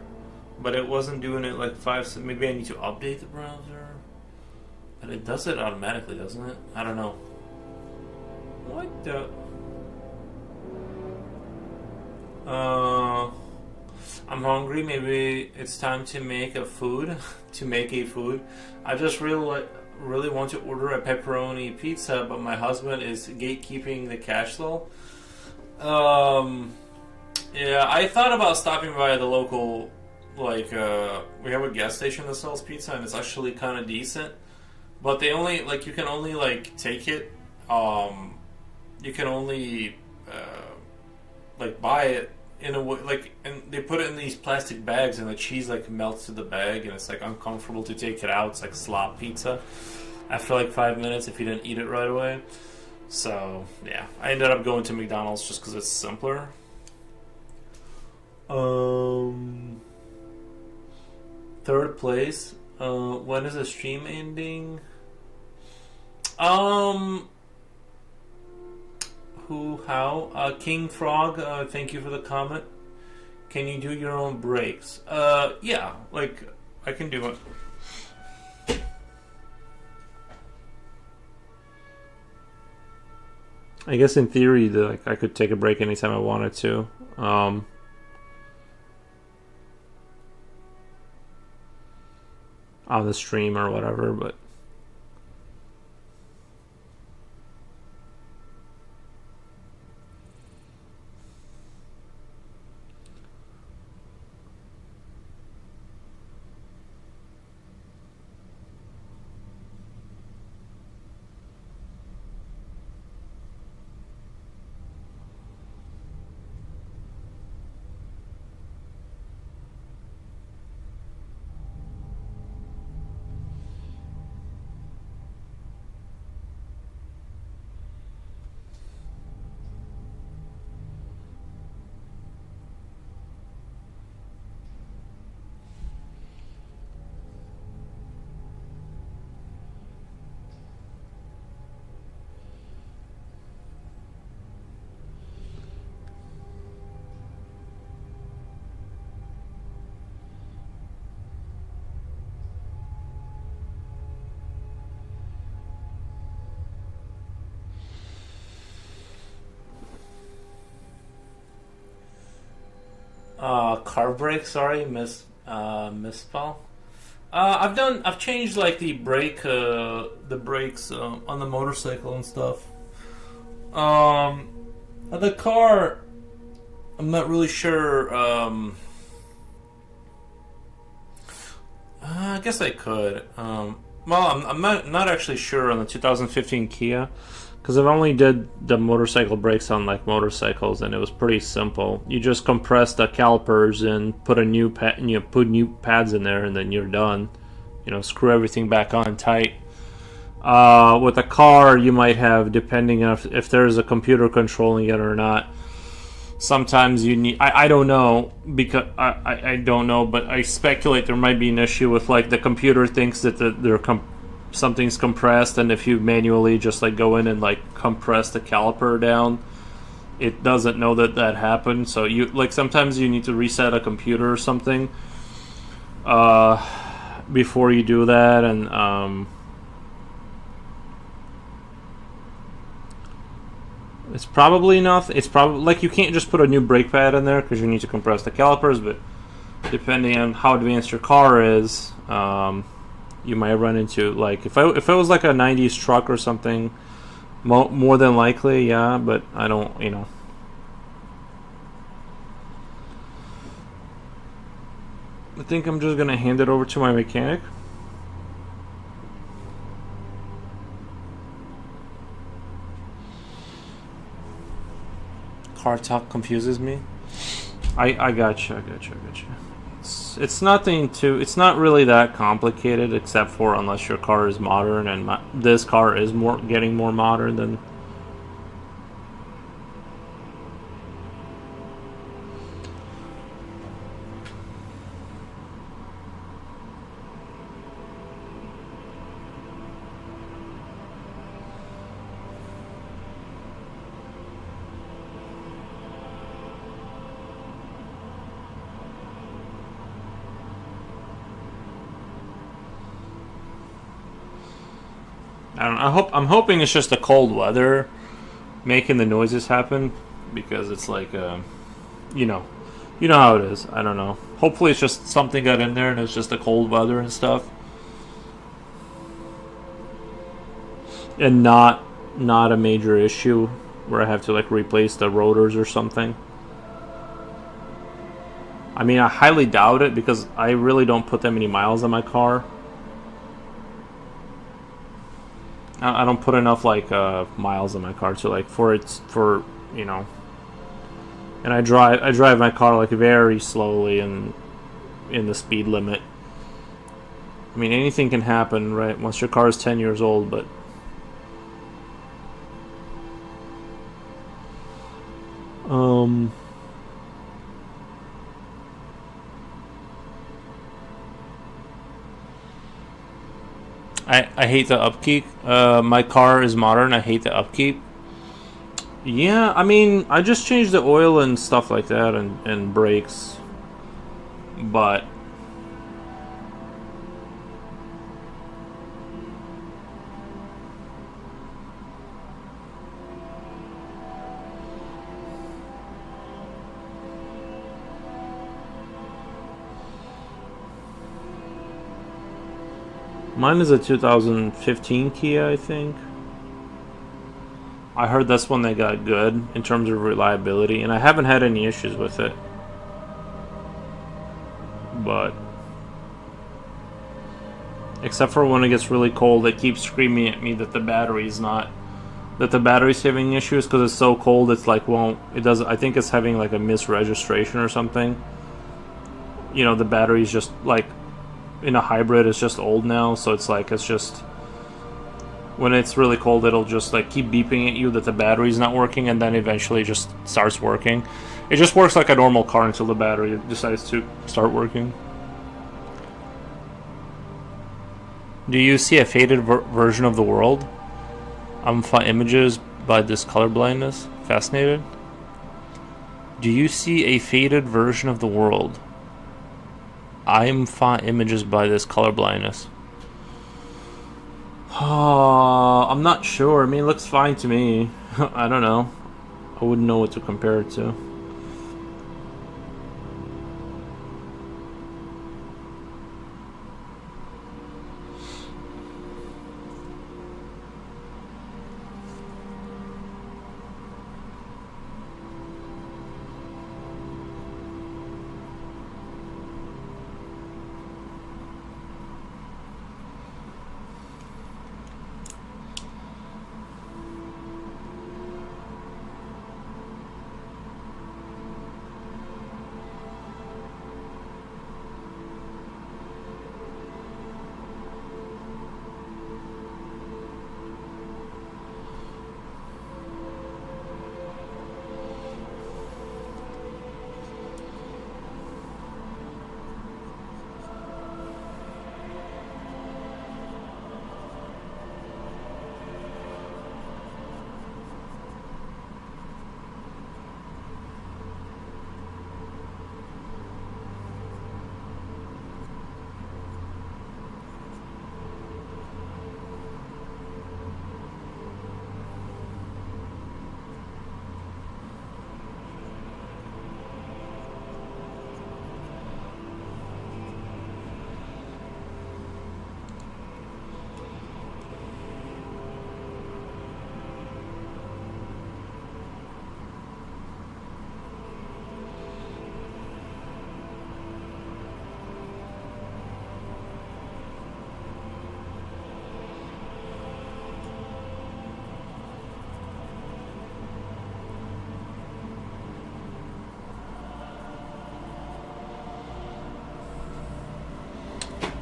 but it wasn't doing it like 5. Maybe I need to update the browser, but it does it automatically, doesn't it? I don't know. What the? I'm hungry. Maybe it's time to make a food. I just really want to order a pepperoni pizza, but my husband is gatekeeping the cash flow. Yeah, I thought about stopping by the local, we have a gas station that sells pizza, and it's actually kind of decent. But they only, you can only, take it, you can only, buy it in a way, and they put it in these plastic bags, and the cheese, melts to the bag, and it's, uncomfortable to take it out. It's like slop pizza after, 5 minutes if you didn't eat it right away. So, yeah, I ended up going to McDonald's just because it's simpler. Third place. When is the stream ending? How? King Frog, thank you for the comment. Can you do your own breaks? Yeah, I can do it. I guess in theory, I could take a break anytime I wanted to. On the stream or whatever, but car brake. Sorry, misspell. I've changed the brakes on the motorcycle and stuff. The car, I'm not really sure. I guess I could. Well, I'm not actually sure on the 2015 Kia. Because I've only did the motorcycle brakes on motorcycles, and it was pretty simple. You just compress the calipers and put put new pads in there, and then you're done. Screw everything back on tight. With a car, you might have, depending on if there's a computer controlling it or not. Sometimes you need. I don't know, because I don't know, but I speculate there might be an issue with the computer thinks that something's compressed, and if you manually just go in and compress the caliper down, it doesn't know that happened. So you sometimes you need to reset a computer or something before you do that. And it's probably not. It's probably you can't just put a new brake pad in there because you need to compress the calipers. But depending on how advanced your car is, you might run into if it was a 90s truck or something, more than likely, yeah. But I don't, I think I'm just gonna hand it over to my mechanic. Car talk confuses me. I gotcha. It's nothing it's not really that complicated, except for unless your car is modern, and this car is getting more modern than. I don't know. I'm hoping it's just the cold weather making the noises happen, because it's you know how it is. I don't know. Hopefully it's just something got in there and it's just the cold weather and stuff, and not a major issue where I have to replace the rotors or something. I mean, I highly doubt it because I really don't put that many miles on my car. I don't put enough like miles on my car to like for you know. And I drive my car like very slowly and in the speed limit. I mean, anything can happen, right? Once your car is 10 years old, but I hate the upkeep. My car is modern. I hate the upkeep. Yeah, I mean, I just changed the oil and stuff like that and brakes. But mine is a 2015 Kia, I think. I heard that's one that got good in terms of reliability, and I haven't had any issues with it. But except for when it gets really cold, it keeps screaming at me that the battery's having issues because it's so cold. It's like it does. I think it's having like a misregistration or something. You know, the battery's just like in a hybrid. It's just old now, so it's just when it's really cold, it'll just like keep beeping at you that the battery's not working, and then eventually it just starts working. It just works like a normal car until the battery decides to start working. Do you see a faded version of the world? Images by this color blindness. Fascinated. Do you see a faded version of the world? Images by this color blindness. I'm not sure. I mean, it looks fine to me. I don't know. I wouldn't know what to compare it to.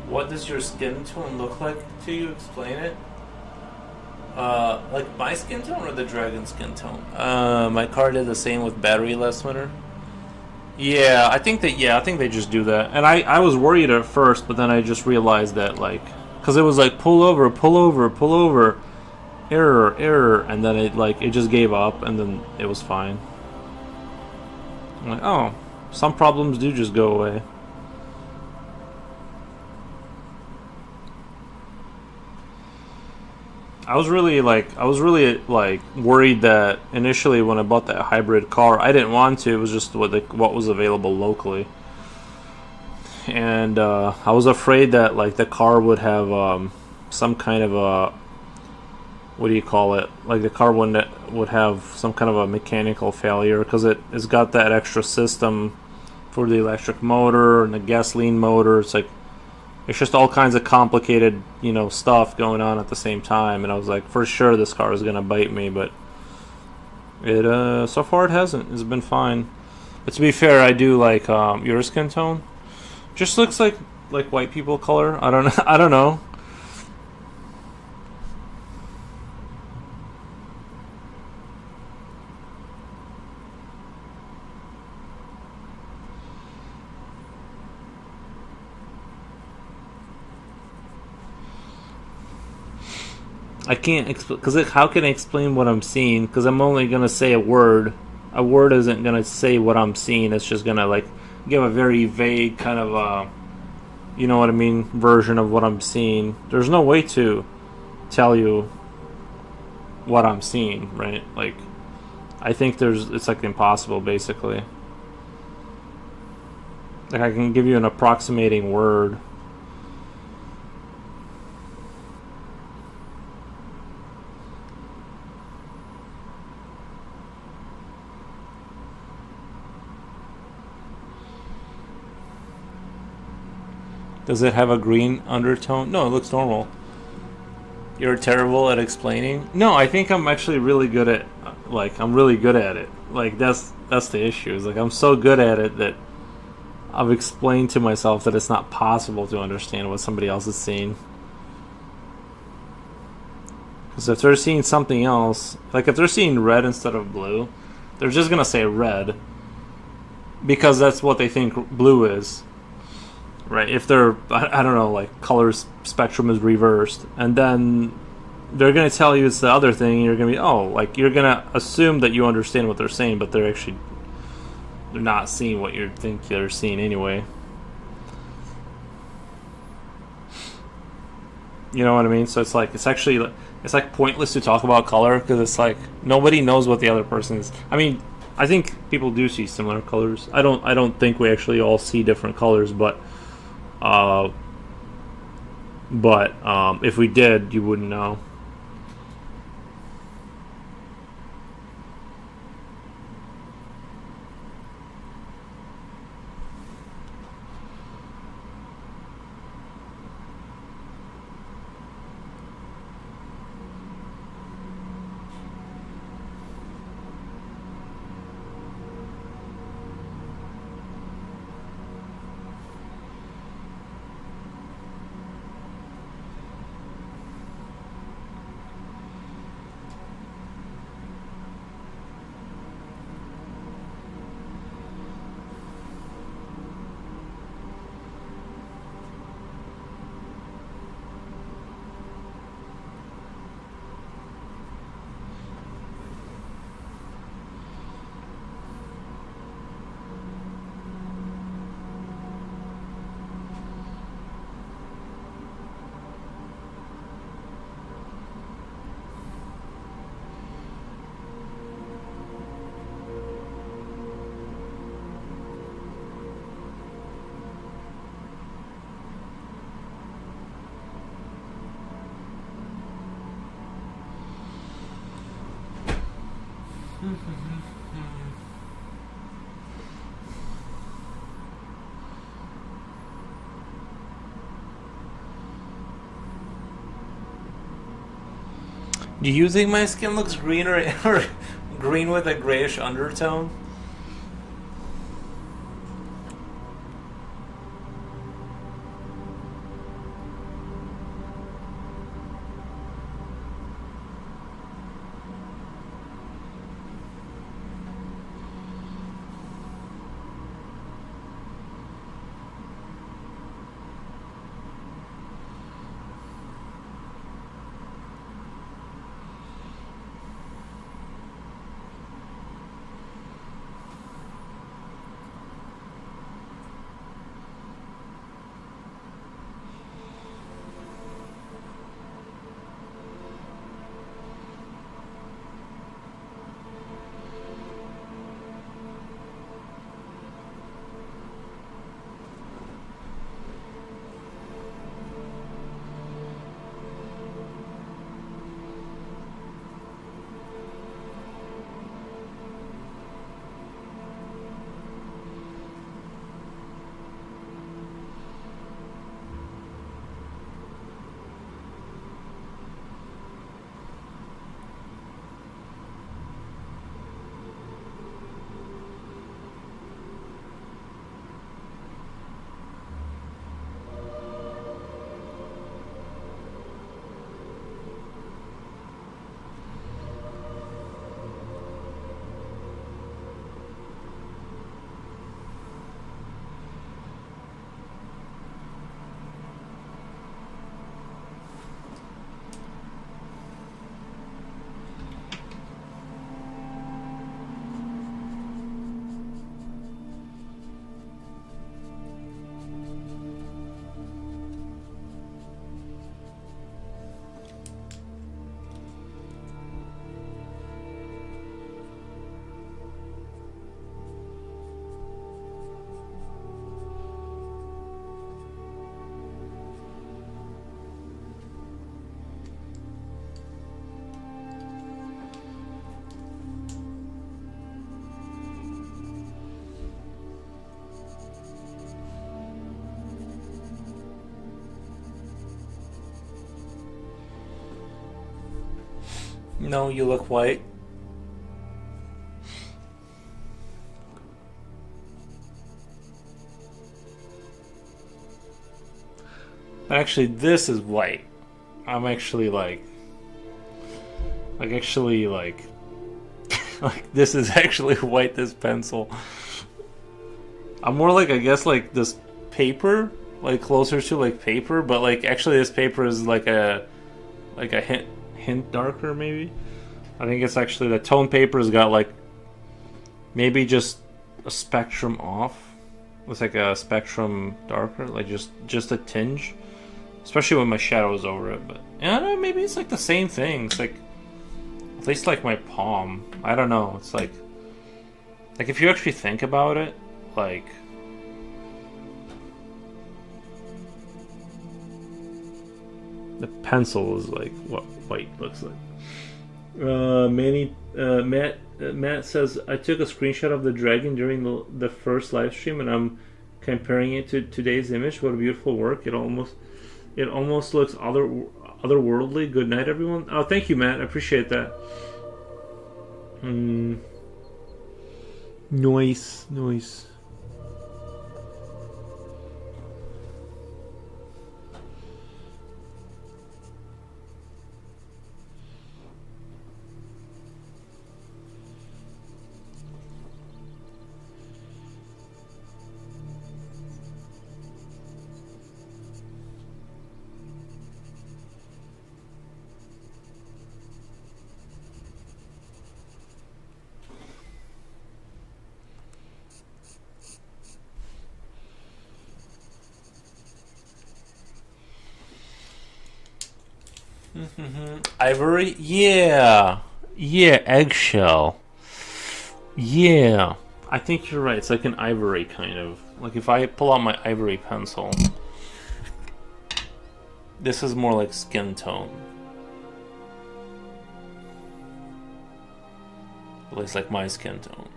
What does your skin tone look like to you? Explain it. Like my skin tone or the dragon skin tone? My car did the same with battery last winter. Yeah, I think they just do that. And I was worried at first, but then I just realized that like, cause it was like pull over, error, and then it just gave up, and then it was fine. I'm like, oh, some problems do just go away. I was really worried that initially when I bought that hybrid car, I didn't want to. It was just what was available locally, and I was afraid that like the car would have some kind of a, what do you call it? Like the car would have some kind of a mechanical failure because it's got that extra system for the electric motor and the gasoline motor. It's like it's just all kinds of complicated, stuff going on at the same time. And I was like, for sure this car is gonna bite me, but it so far it hasn't. It's been fine. But to be fair, I do like your skin tone. Just looks like white people color. I don't know. I don't know. I can't explain because how can I explain what I'm seeing? Because I'm only gonna say a word. A word isn't gonna say what I'm seeing. It's just gonna give a very vague kind of you know what I mean, version of what I'm seeing. There's no way to tell you what I'm seeing, right? Like, I think it's like impossible, basically. Like, I can give you an approximating word. Does it have a green undertone? No, it looks normal. You're terrible at explaining? No, I think I'm actually really good at I'm really good at it. Like that's the issue. Is like I'm so good at it that I've explained to myself that it's not possible to understand what somebody else is seeing. Because if they're seeing something else, like if they're seeing red instead of blue, they're just gonna say red because that's what they think blue is. Right, if they're, I don't know, like color spectrum is reversed, and then they're going to tell you it's the other thing, and you're going to be, you're going to assume that you understand what they're saying, but they're not seeing what you think they're seeing anyway. You know what I mean? So it's like pointless to talk about color, because it's like, nobody knows what the other person is. I mean, I think people do see similar colors. I don't think we actually all see different colors, but if we did, you wouldn't know. Do you think my skin looks green or green with a grayish undertone? No, you look white. Actually, this is white. I'm actually actually like this is actually white. This pencil. I'm more like, I guess, like this paper, like closer to like paper, but like actually this paper is like a hint darker maybe. I think it's actually the tone paper's got like maybe just a spectrum off. It's like a spectrum darker, like just a tinge, especially when my shadow is over it. But I don't know, maybe it's like the same thing. It's like at least like my palm. I don't know. It's like if you actually think about it, like the pencil is like what white looks like. Matt says I took a screenshot of the dragon during the first live stream, and I'm comparing it to today's image. What a beautiful work! It almost looks otherworldly. Good night, everyone. Oh, thank you, Matt. I appreciate that. Noise. Ivory? Yeah. Yeah, eggshell. Yeah. I think you're right. It's like an ivory kind of. Like if I pull out my ivory pencil, this is more like skin tone. At least like my skin tone.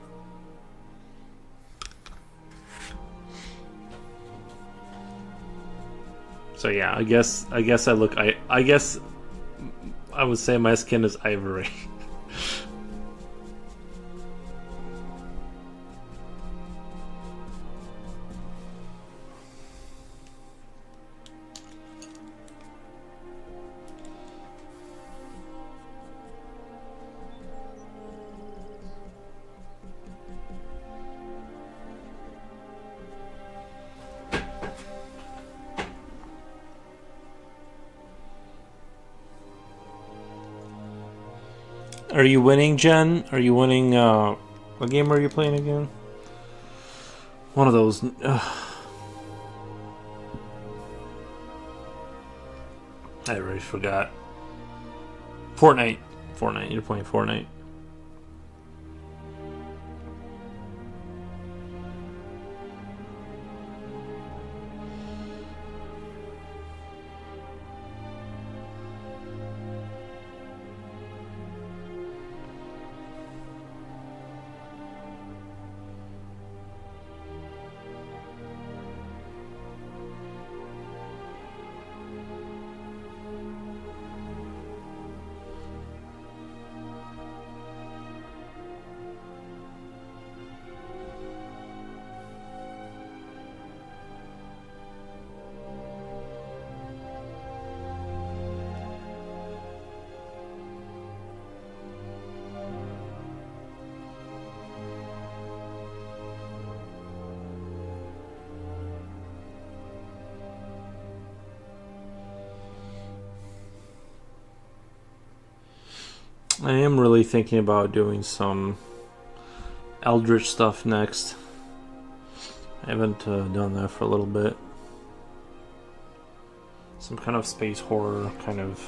So yeah, I guess I look I guess I would say my skin is ivory. Are you winning, Jen? Are you winning? What game are you playing again? One of those. I already forgot. Fortnite. You're playing Fortnite. I am really thinking about doing some Eldritch stuff next. I haven't done that for a little bit. Some kind of space horror kind of.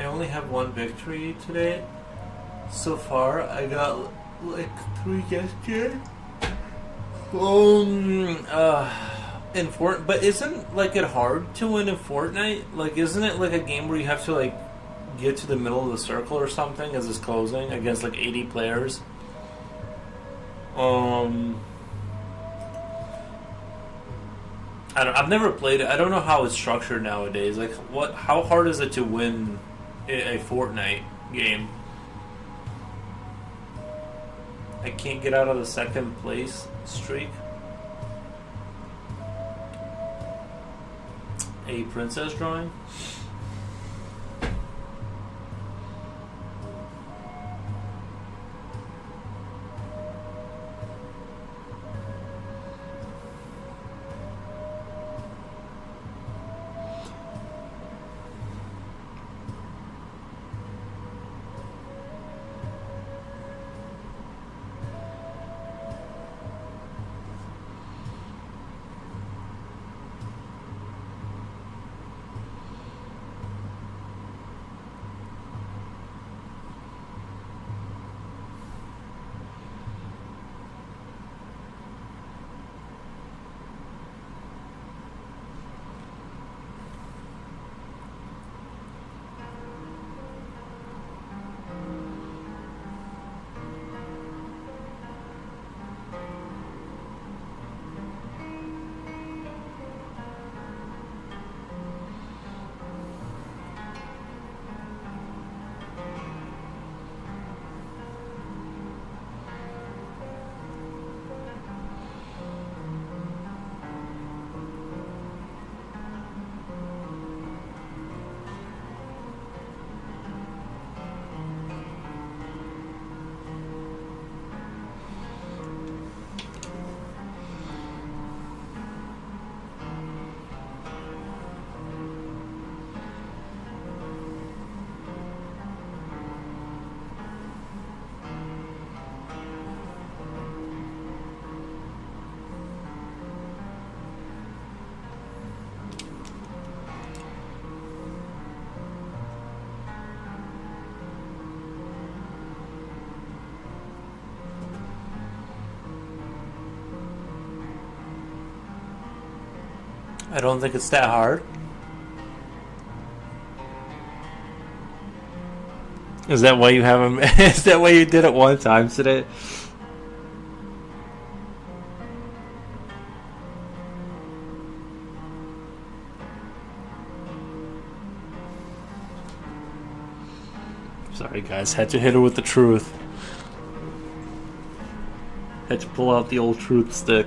I only have one victory today. So far, I got like 3 yesterday. In Fort, but isn't like it hard to win in Fortnite? Like, isn't it like a game where you have to like get to the middle of the circle or something as it's closing against like 80 players? I've never played it. I don't know how it's structured nowadays. Like, what? How hard is it to win a Fortnite game? I can't get out of the second place streak. A princess drawing? I don't think it's that hard. Is that why you have him? Is that why you did it one time today? Sorry, guys. Had to hit her with the truth. Had to pull out the old truth stick.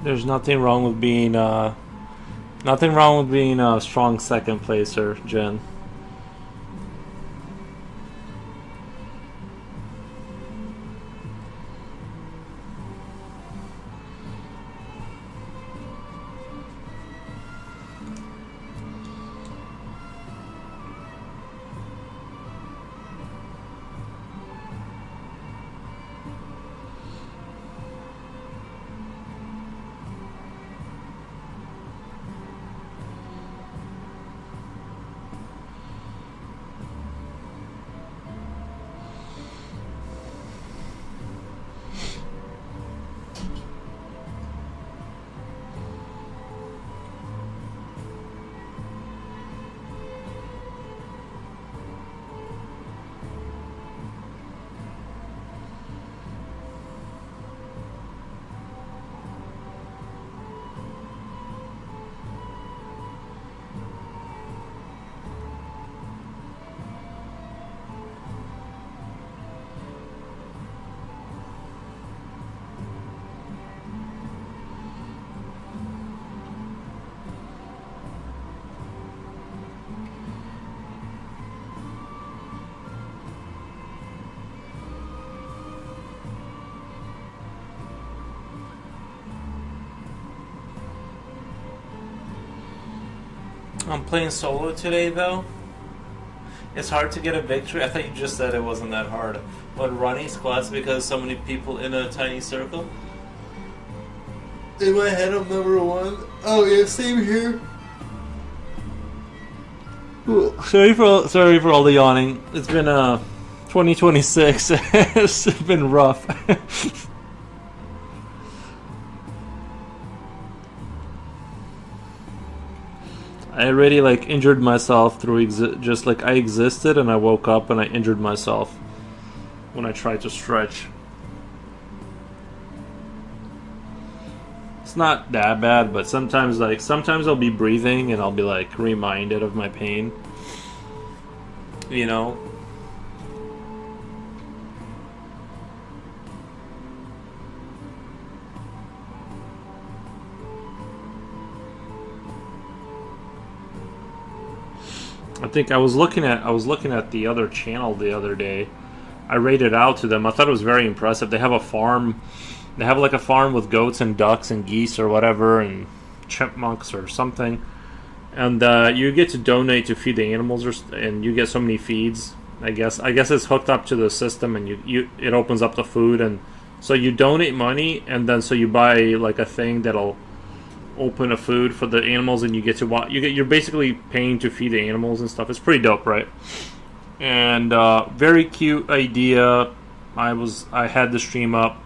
There's nothing wrong with being a strong second placer, Jen. I'm playing solo today though. It's hard to get a victory. I thought you just said it wasn't that hard. But running squats because so many people in a tiny circle. In my head, I'm number one. Oh yeah, same here. Ooh. Sorry for all the yawning. It's been 2026. It's been rough. I already like injured myself through just like I existed and I woke up and I injured myself when I tried to stretch. It's not that bad, but sometimes I'll be breathing and I'll be like reminded of my pain. You know? I think I was looking at the other channel the other day. I rated out to them. I thought it was very impressive. They have a farm. They have like a farm with goats and ducks and geese or whatever and chipmunks or something. And you get to donate to feed the animals, and you get so many feeds. I guess it's hooked up to the system, and it opens up the food, and so you donate money, and then so you buy like a thing that'll open a food for the animals, and you get to watch. You're basically paying to feed the animals and stuff. It's pretty dope, right? And very cute idea. I had the stream up.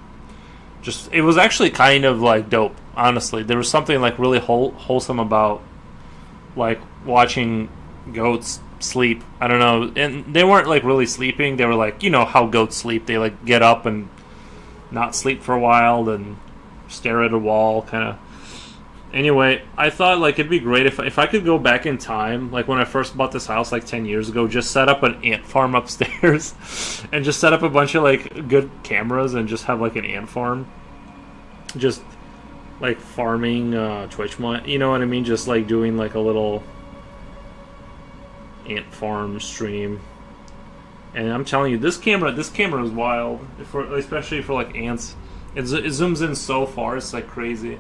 It was actually kind of like dope. Honestly, there was something like really wholesome about like watching goats sleep. I don't know, and they weren't like really sleeping. They were like, you know how goats sleep. They like get up and not sleep for a while, then stare at a wall, kind of. Anyway, I thought like it'd be great if I could go back in time, like when I first bought this house like 10 years ago, just set up an ant farm upstairs and just set up a bunch of like good cameras and just have like an ant farm. Just like farming Twitch, you know what I mean? Just like doing like a little ant farm stream. And I'm telling you, this camera is wild, especially for like ants. It zooms in so far, it's like crazy.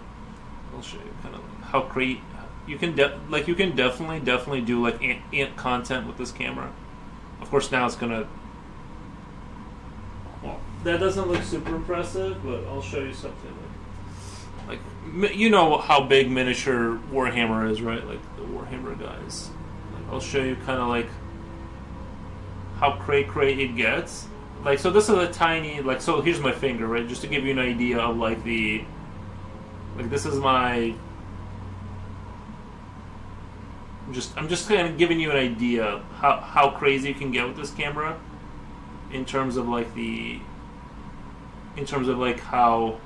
I'll show you kind of how great you can definitely do like ant content with this camera. Of course, now it's gonna. Well, that doesn't look super impressive, but I'll show you something like you know how big miniature Warhammer is, right? Like the Warhammer guys. Like, I'll show you kind of like how cray it gets. Like, so this is a tiny so here's my finger, right? Just to give you an idea of like the. Like this is my. I'm just kind of giving you an idea of how crazy you can get with this camera, in terms of like how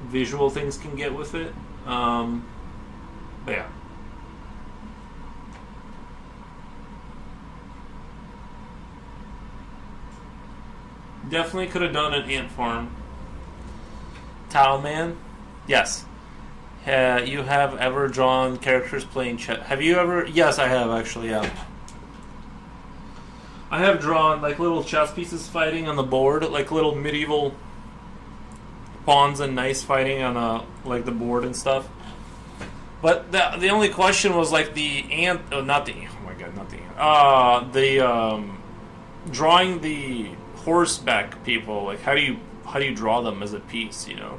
visual things can get with it. But yeah. Definitely could have done an ant farm. Towel Man? Yes. You have ever drawn characters playing chess? Have you ever? Yes, I have actually, yeah. I have drawn like little chess pieces fighting on the board, like little medieval pawns and knights fighting on like the board and stuff. But the only question was like the ant, not the ant, drawing the horseback people. Like how do you draw them as a piece, you know?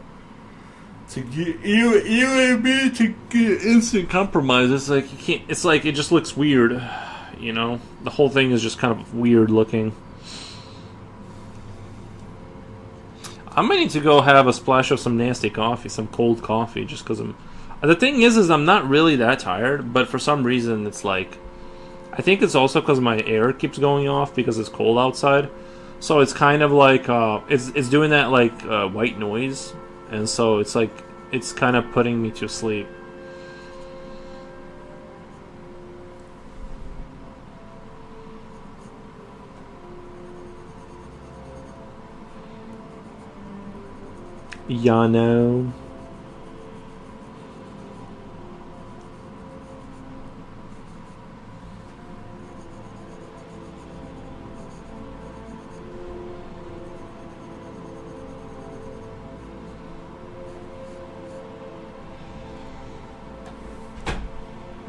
To get you and me to get instant compromise, it's like you can't. It's like it just looks weird, you know. The whole thing is just kind of weird looking. I might need to go have a splash of some nasty coffee, some cold coffee, just because I'm. The thing is I'm not really that tired, but for some reason it's like, I think it's also because my air keeps going off because it's cold outside. So it's kind of like it's doing that like white noise, and so it's like it's kind of putting me to sleep. Yano.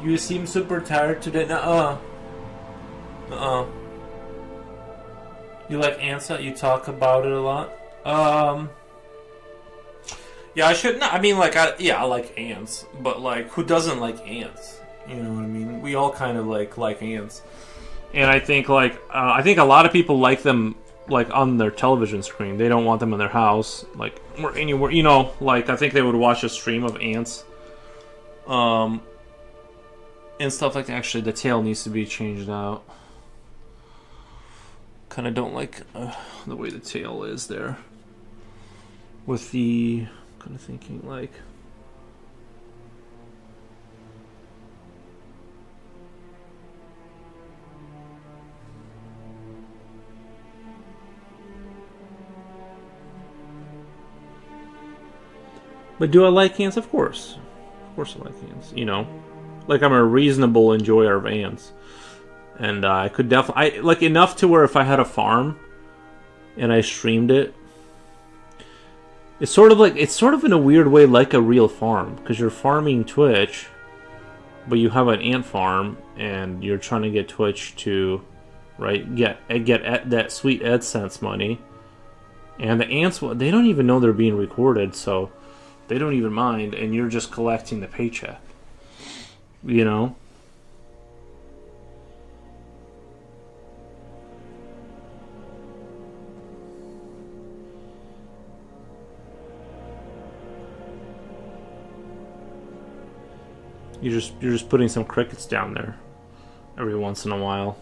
You seem super tired today. Nuh-uh. Uh-uh. You like ants? You talk about it a lot? Yeah, I should not. I mean, like, I like ants. But, like, who doesn't like ants? You know what I mean? We all kind of, like ants. And I think, like, I think a lot of people like them, like, on their television screen. They don't want them in their house, like, or anywhere. You know, like, I think they would watch a stream of ants. And stuff like that. Actually, the tail needs to be changed out. Kind of don't like the way the tail is there. With the kind of thinking like. But do I like ants? Of course I like ants. You know, like I'm a reasonable enjoyer of ants. And I could definitely, like enough to where if I had a farm and I streamed it, it's sort of in a weird way like a real farm because you're farming Twitch, but you have an ant farm and you're trying to get Twitch to, right, get that sweet AdSense money, and the ants, they don't even know they're being recorded, so they don't even mind, and you're just collecting the paycheck, you know. You're just putting some crickets down there every once in a while.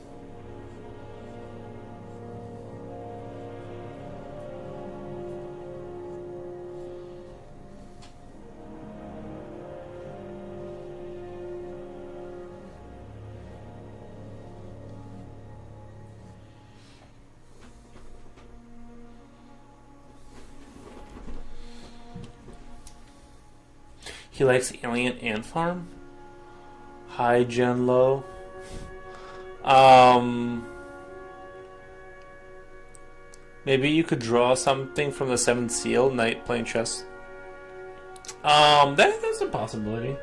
He likes Alien Ant Farm. Hi, Jen Lo. Maybe you could draw something from the Seventh Seal, Knight playing chess. That's a possibility.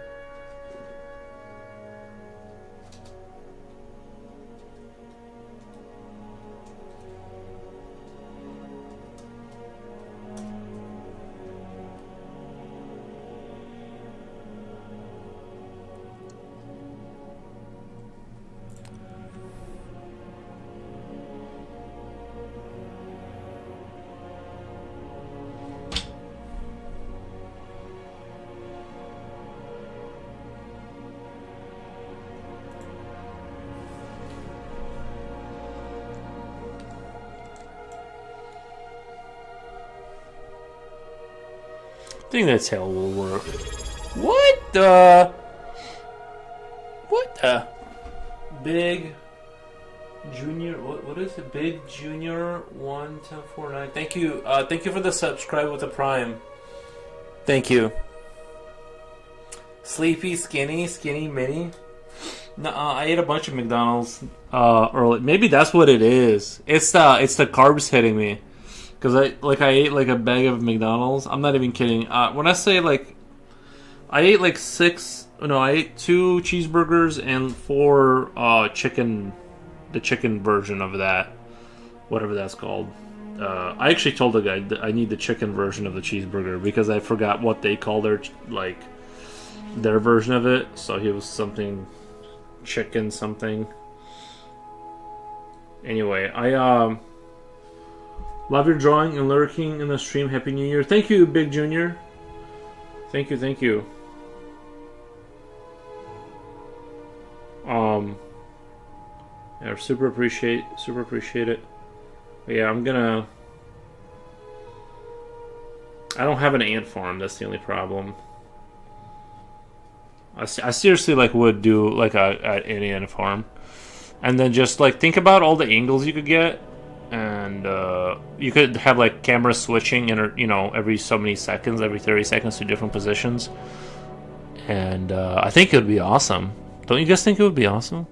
I think that tail will work. What the? Big Junior? What is it? Big Junior 11049. Thank you. Thank you for the subscribe with the Prime. Thank you. Sleepy, skinny, mini. Nuh-uh, I ate a bunch of McDonald's early. Maybe that's what it is. It's the carbs hitting me. Because I ate like a bag of McDonald's. I'm not even kidding. When I say like, I ate like I ate 2 cheeseburgers and 4 chicken, the chicken version of that, whatever that's called. I actually told the guy that I need the chicken version of the cheeseburger because I forgot what they call their version of it. So he was something chicken something. Anyway, I love your drawing and lurking in the stream. Happy New Year. Thank you, Big Junior. Thank you. Yeah, super appreciate it. But yeah, I don't have an ant farm, that's the only problem. I seriously would do an ant farm. And then just think about all the angles you could get. And you could have camera switching every so many seconds, every 30 seconds to different positions. And I think it would be awesome. Don't you guys think it would be awesome?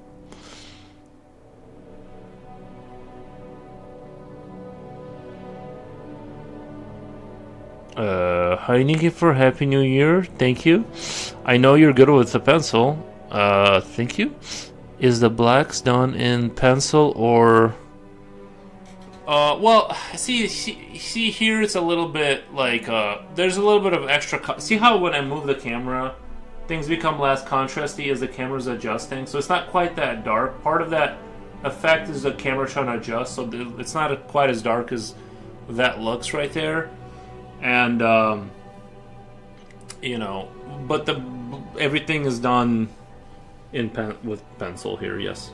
Hi Nikki for Happy New Year. Thank you. I know you're good with the pencil. Thank you. Is the blacks done in pencil or? Well, see here it's a little bit like, there's a little bit of extra, see how when I move the camera, things become less contrasty as the camera's adjusting, so it's not quite that dark. Part of that effect is the camera trying to adjust, so it's not quite as dark as that looks right there. And, you know, but everything is done with pencil here, yes.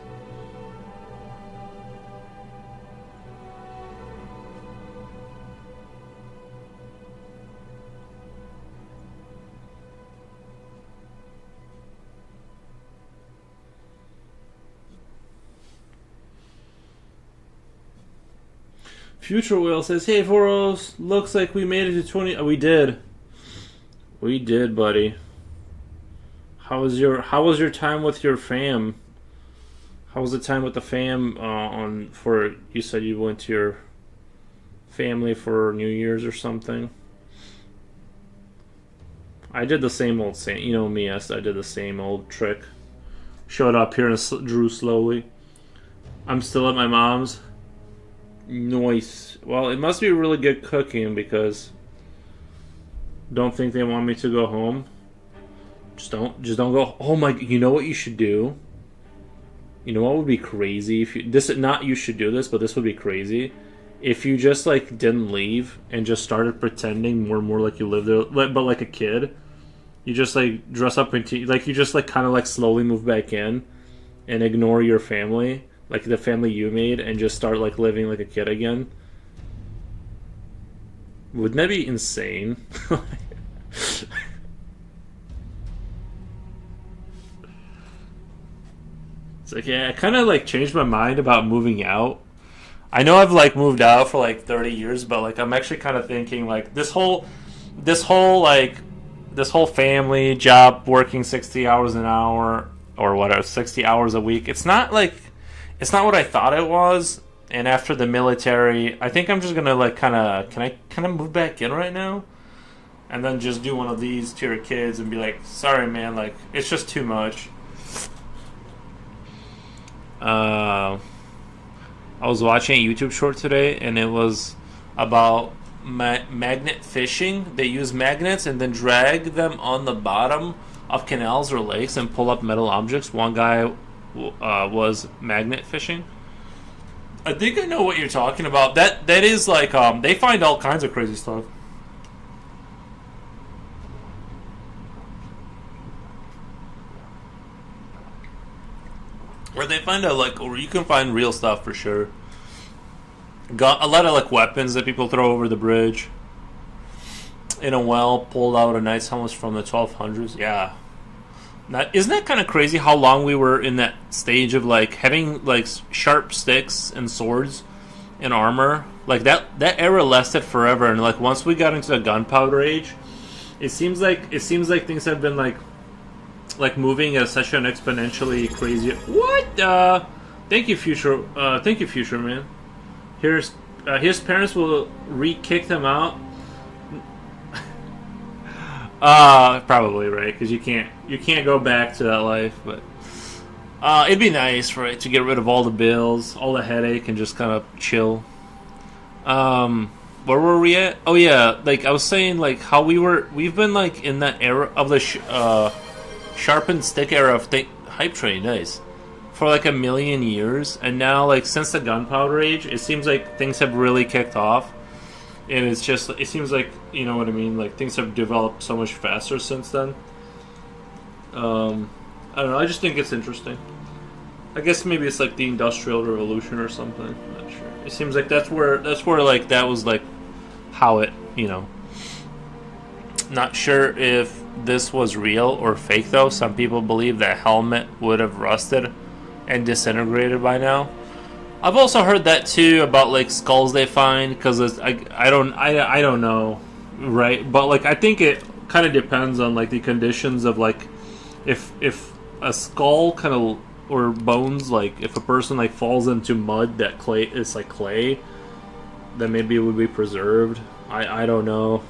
Future Will says, "Hey Voros, looks like we made it to 20." Oh, we did. We did, buddy. How was your time with your fam? How was the time with the fam you said you went to your family for New Year's or something? I did the same old thing. You know me, yes, I did the same old trick. Showed up here and drew slowly. I'm still at my mom's. Nice. Well, it must be really good cooking because don't think they want me to go home. Just don't go. Oh my! You know what you should do? You know what would be crazy if you should do this, but this would be crazy if you just like didn't leave and just started pretending more and more like you lived there, but like a kid. You just like dress up into like you just like kind of like slowly move back in and ignore your family. Like the family you made, and just start like living like a kid again. Wouldn't that be insane? It's like, yeah, I kind of like changed my mind about moving out. I know I've like moved out for like 30 years, but like I'm actually kind of thinking like this whole family job, working 60 hours an hour or whatever, 60 hours a week. It's not what I thought it was. And after the military, I think I'm just gonna like can I move back in right now? And then just do one of these to your kids and be like, sorry man, like it's just too much. I was watching a YouTube short today and it was about magnet fishing. They use magnets and then drag them on the bottom of canals or lakes and pull up metal objects. One guy was magnet fishing. I think I know what you're talking about. That is like they find all kinds of crazy stuff. Where they find out like, or you can find real stuff for sure. Got a lot of like weapons that people throw over the bridge. In a well, pulled out a knight's helmet from the 1200s. Yeah. Isn't that kind of crazy how long we were in that stage of like having like sharp sticks and swords and armor? Like that era lasted forever, and like once we got into the gunpowder age, it seems like things have been like moving at such an exponentially crazy. What? Thank you, future man. His parents will re-kick them out. Probably right, because you can't go back to that life. But it'd be nice, right, to get rid of all the bills, all the headache, and just kind of chill. Where were we at? Oh yeah, like I was saying, like how we've been like in that era of the sharpened stick era of hype train, nice, for like a million years, and now like since the gunpowder age, it seems like things have really kicked off. And it seems like, you know what I mean, like things have developed so much faster since then. I don't know, I just think it's interesting. I guess maybe it's like the Industrial Revolution or something. I'm not sure. It seems like that's where like that was like how it, you know. Not sure if this was real or fake though. Some people believe that helmet would have rusted and disintegrated by now. I've also heard that too about like skulls they find, because I don't know, right? But like I think it kind of depends on like the conditions of like if a skull kind of, or bones, like if a person like falls into mud that clay, then maybe it would be preserved. I don't know.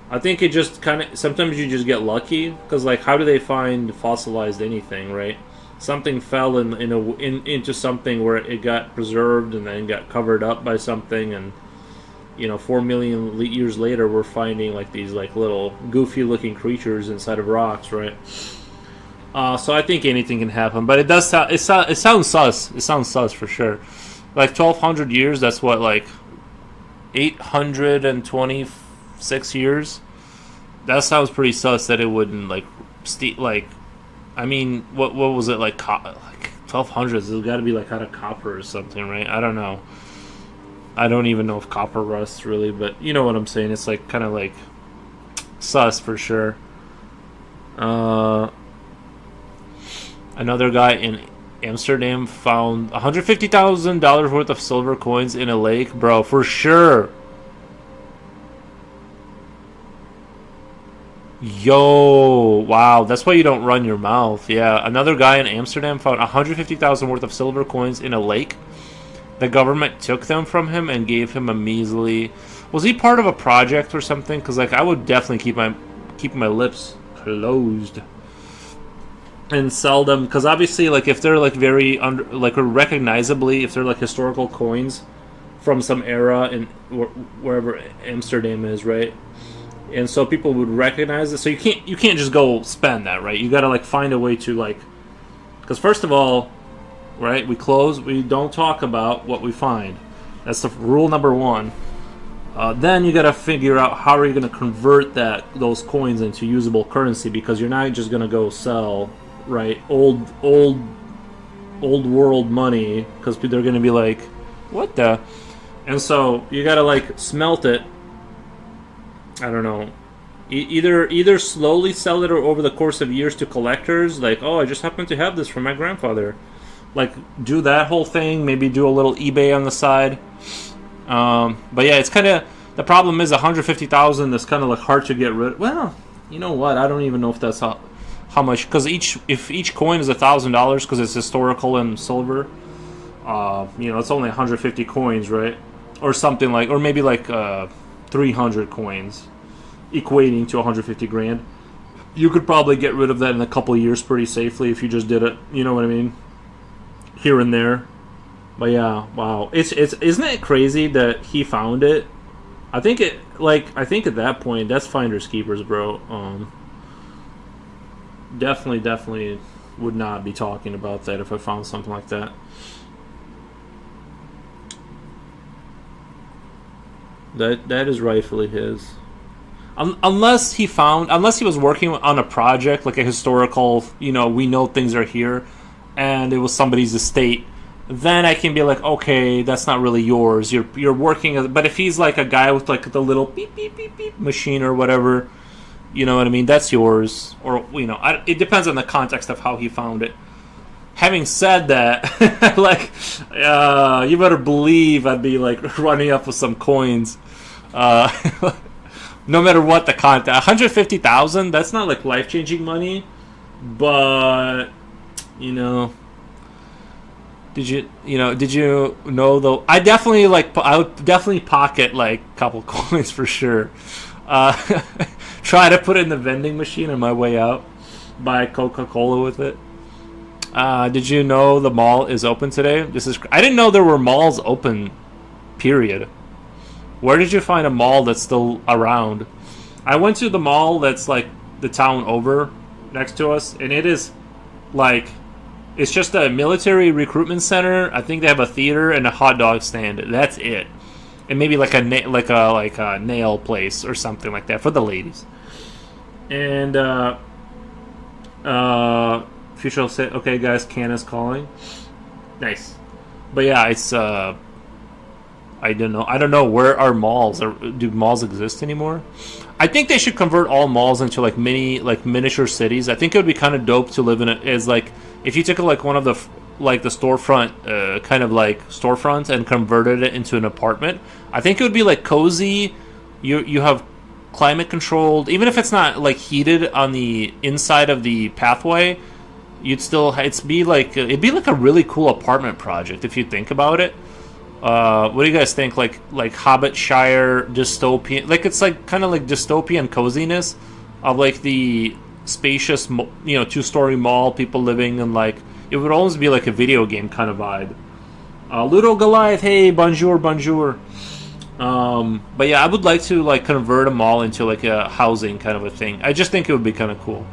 I think it just kind of sometimes you just get lucky because like how do they find fossilized anything, right? Something fell into something where it got preserved and then got covered up by something, and 4 million years later we're finding like these like little goofy looking creatures inside of rocks, right? So I think anything can happen, but it does sound it sounds sus. It sounds sus for sure. Like 1,200 years, that's what, like 826 years. That sounds pretty sus. That it wouldn't like I mean, what was it like? Like 1200s. It's got to be like out of copper or something, right? I don't know. I don't even know if copper rusts really, but you know what I'm saying. It's like kind of like sus for sure. Another guy in Amsterdam found $150,000 worth of silver coins in a lake, bro. For sure. Yo, wow, that's why you don't run your mouth. Yeah, another guy in Amsterdam found 150,000 worth of silver coins in a lake. The government took them from him and gave him a measly. Was he part of a project or something? Because like I would definitely keep my lips closed and sell them. Because obviously, like if they're like very like recognizably, if they're like historical coins from some era in wherever Amsterdam is, right? And so people would recognize it. So you can't just go spend that, right? You got to like find a way to like, because first of all, right, we don't talk about what we find. That's the rule number one. Then you got to figure out how are you going to convert those coins into usable currency, because you're not just going to go sell, right, old world money, because they're going to be like, what the? And so you got to like smelt it. I don't know. Either slowly sell it or over the course of years to collectors. Like, oh, I just happen to have this from my grandfather. Like, do that whole thing. Maybe do a little eBay on the side. But yeah, it's kind of the problem is 150,000. That's kind of like hard to get rid. Well, you know what? I don't even know if that's how much, because if each coin is $1,000 because it's historical and silver. It's only 150 coins, right? Or something like, or maybe like 300 coins, equating to 150 grand. You could probably get rid of that in a couple of years pretty safely if you just did it. You know what I mean? Here and there. But yeah, wow. It's isn't it crazy that he found it? I think at that point that's finders keepers, bro. Definitely would not be talking about that if I found something like that. That is rightfully his. Unless he was working on a project like a historical, we know things are here, and it was somebody's estate, then I can be like, okay, that's not really yours. You're working, but if he's like a guy with like the little beep beep beep beep machine or whatever, you know what I mean, that's yours. Or it depends on the context of how he found it. Having said that, like, you better believe I'd be like running up with some coins. No matter what the content, 150,000. That's not like life-changing money, but did you know though? I would definitely pocket like a couple coins for sure. Try to put it in the vending machine on my way out. Buy Coca-Cola with it. Did you know the mall is open today? I didn't know there were malls open, period. Where did you find a mall that's still around? I went to the mall that's like the town over next to us, and it is like, it's just a military recruitment center. I think they have a theater and a hot dog stand. That's it. And maybe like a nail place or something like that for the ladies. And Future will say, okay, guys, Canna's calling. Nice. But yeah, it's I don't know where are malls. Do malls exist anymore? I think they should convert all malls into like miniature cities. I think it would be kind of dope to live in it as like if you took like one of the the storefront kind of like storefronts and converted it into an apartment. I think it would be like cozy. You have climate controlled, even if it's not like heated on the inside of the pathway. It'd be like a really cool apartment project if you think about it. What do you guys think? Like Hobbitshire dystopian, like it's like kind of like dystopian coziness of like the spacious, 2-story mall, people living in like it would almost be like a video game kind of vibe. Ludo Goliath, hey, bonjour, bonjour. But yeah, I would like to like convert them all into like a housing kind of a thing. I just think it would be kind of cool.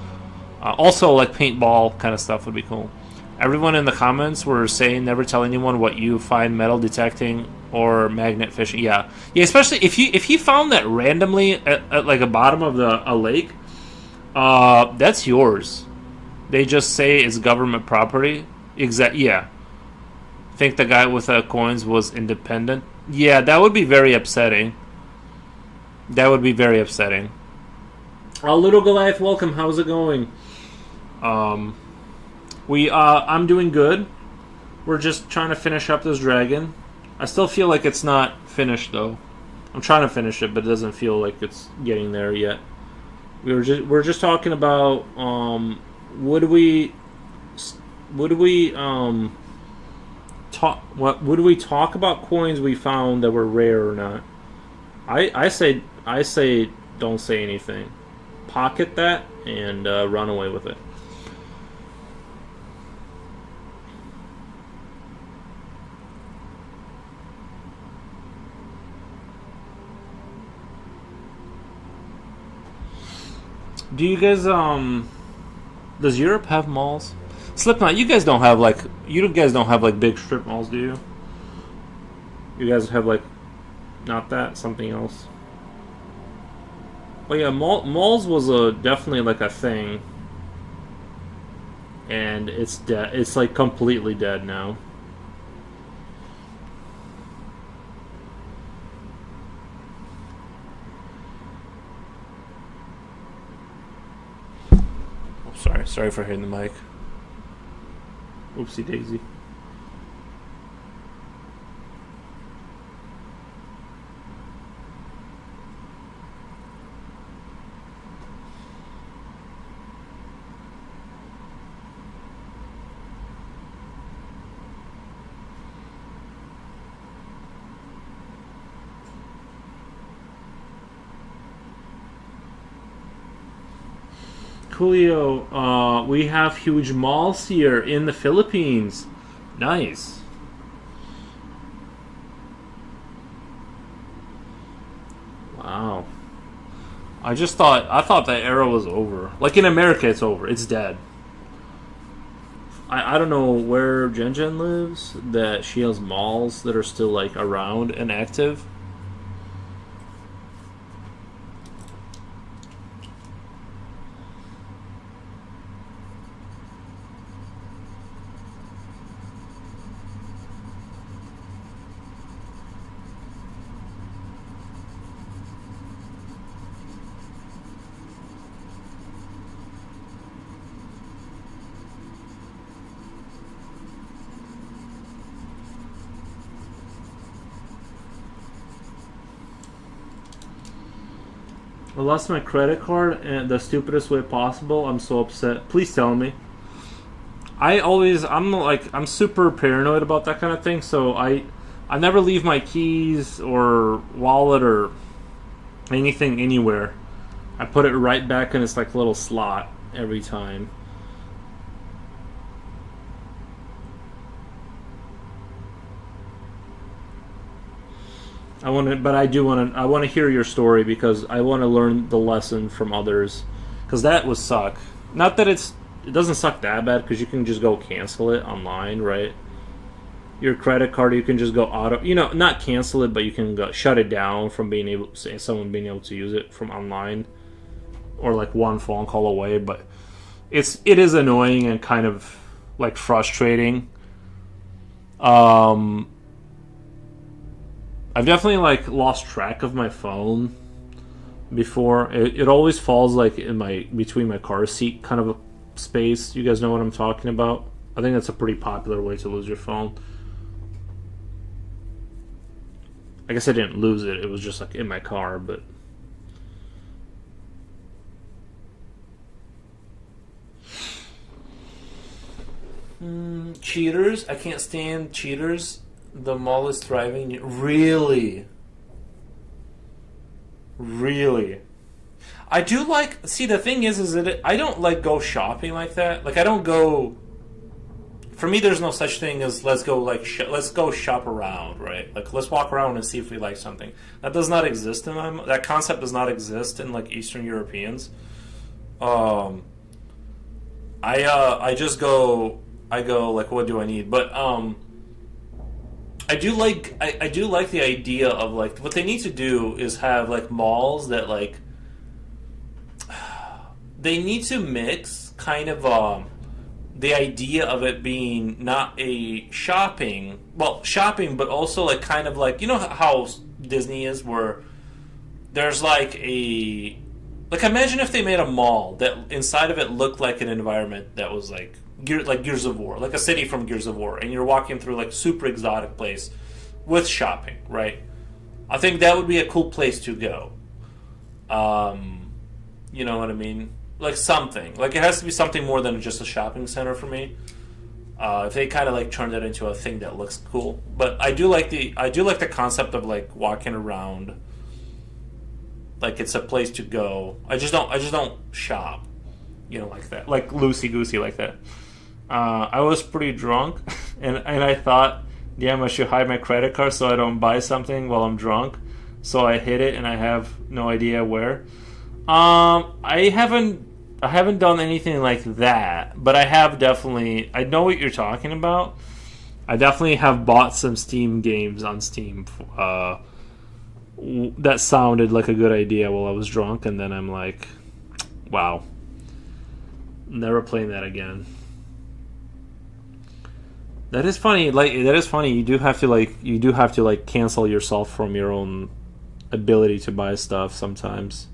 Also, like paintball kind of stuff would be cool. Everyone in the comments were saying never tell anyone what you find metal detecting or magnet fishing. Yeah, especially if you found that randomly at like a bottom of a lake, that's yours. They just say it's government property. Yeah. Think the guy with the coins was independent. Yeah, that would be very upsetting. That would be very upsetting. Little Goliath, welcome. How's it going? I'm doing good. We're just trying to finish up this dragon. I still feel like it's not finished though. I'm trying to finish it, but it doesn't feel like it's getting there yet. We're just talking about would we talk about coins we found that were rare or not? I say don't say anything. Pocket that and run away with it. Do you guys does Europe have malls? Slipknot, you guys don't have like big strip malls, do you? You guys have like not that, something else. But yeah, malls was definitely like a thing, and it's dead. It's like completely dead now. Sorry for hitting the mic. Oopsie daisy. Coolio, we have huge malls here in the Philippines. Nice. Wow. I thought that era was over. Like in America, it's over. It's dead. I don't know where Jen lives, that she has malls that are still like around and active. I lost my credit card in the stupidest way possible. I'm so upset. Please tell me. I'm super paranoid about that kind of thing, so I never leave my keys or wallet or anything anywhere. I put it right back in its like little slot every time. I want to hear your story because I want to learn the lesson from others. Because that would suck. Not that it doesn't suck that bad because you can just go cancel it online, right? Your credit card, you can just go not cancel it, but you can go shut it down from someone being able to use it from online, or like one phone call away. But it is annoying and kind of like frustrating. I've definitely like lost track of my phone before. It always falls like in between my car seat kind of a space. You guys know what I'm talking about? I think that's a pretty popular way to lose your phone. I guess I didn't lose it. It was just like in my car, but cheaters. I can't stand cheaters. The mall is thriving. Really? Really? I do like. See, the thing is that I don't like go shopping like that. Like I don't go. For me, there's no such thing as let's go let's go shop around, right? Like let's walk around and see if we like something. That does not exist in my. That concept does not exist in like Eastern Europeans. Um, I just go. I go like, what do I need? But I do like the idea of like what they need to do is have like malls that like they need to mix kind of the idea of it being not a shopping but also like kind of like how Disney is where there's like imagine if they made a mall that inside of it looked like an environment that was like Gears of War, like a city from Gears of War, and you're walking through like super exotic place with shopping, right? I think that would be a cool place to go. You know what I mean? Like something, like it has to be something more than just a shopping center for me. If they kind of like turned it into a thing that looks cool, but I do like the concept of like walking around, like it's a place to go. I just don't shop, like that, like loosey goosey like that. I was pretty drunk, and I thought, damn, I should hide my credit card so I don't buy something while I'm drunk. So I hid it, and I have no idea where. I haven't done anything like that, but I have definitely. I know what you're talking about. I definitely have bought some Steam games on Steam. That sounded like a good idea while I was drunk, and then I'm like, wow, never playing that again. That is funny. Like that is funny. You do have to like cancel yourself from your own ability to buy stuff sometimes.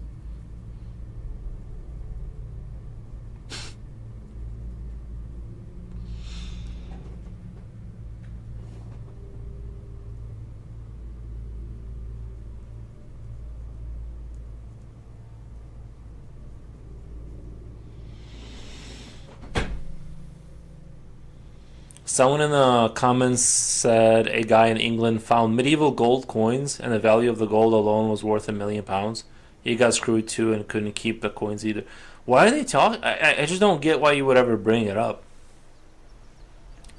Someone in the comments said a guy in England found medieval gold coins and the value of the gold alone was worth £1 million. He got screwed too and couldn't keep the coins either. Why are they talking? I just don't get why you would ever bring it up.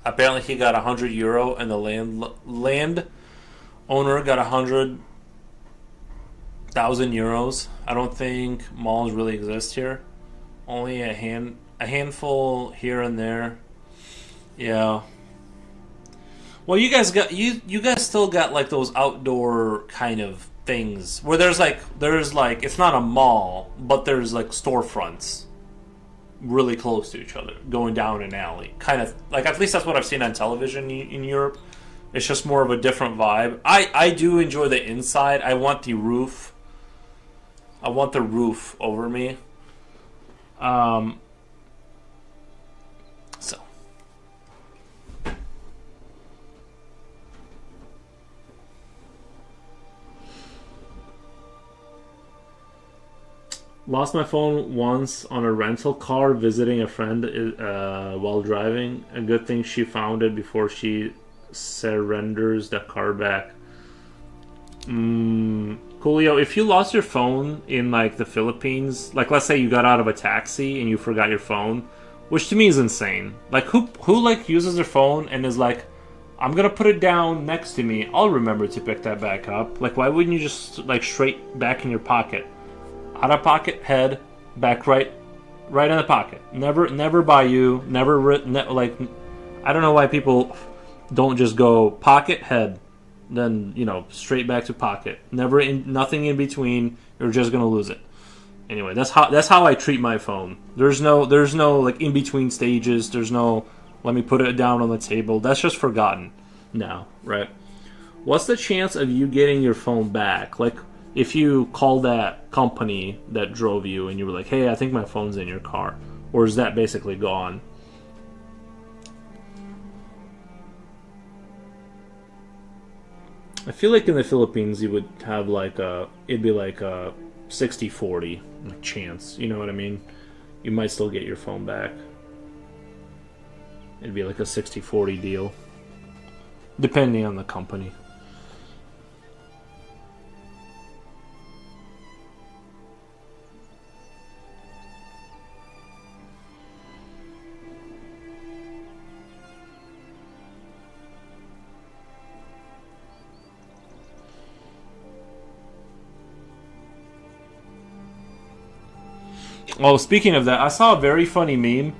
Apparently he got €100 and the land owner got €100,000. I don't think malls really exist here. Only a handful here and there. Yeah. Well, you guys still got like those outdoor kind of things where there's like it's not a mall, but there's like storefronts really close to each other going down an alley. Kind of like, at least that's what I've seen on television in Europe. It's just more of a different vibe. I do enjoy the inside. I want the roof. I want the roof over me. So lost my phone once on a rental car visiting a friend while driving. A good thing she found it before she surrenders the car back. Coolio, if you lost your phone in like the Philippines, like let's say you got out of a taxi and you forgot your phone, which to me is insane. Like who like uses their phone and is like, I'm gonna put it down next to me, I'll remember to pick that back up. Like why wouldn't you just like straight back in your pocket? Out of pocket, head, back right in the pocket. Never by you. Like, I don't know why people don't just go pocket, head, then straight back to pocket. Nothing in between. You're just gonna lose it. Anyway, that's how I treat my phone. There's no like in between stages. There's no let me put it down on the table. That's just forgotten now, right? What's the chance of you getting your phone back? Like, if you call that company that drove you and you were like, hey, I think my phone's in your car, or is that basically gone? I feel like in the Philippines you would have it'd be like a 60-40 chance, you know what I mean? You might still get your phone back. It'd be like a 60-40 deal. depending on the company. Oh, speaking of that, I saw a very funny meme.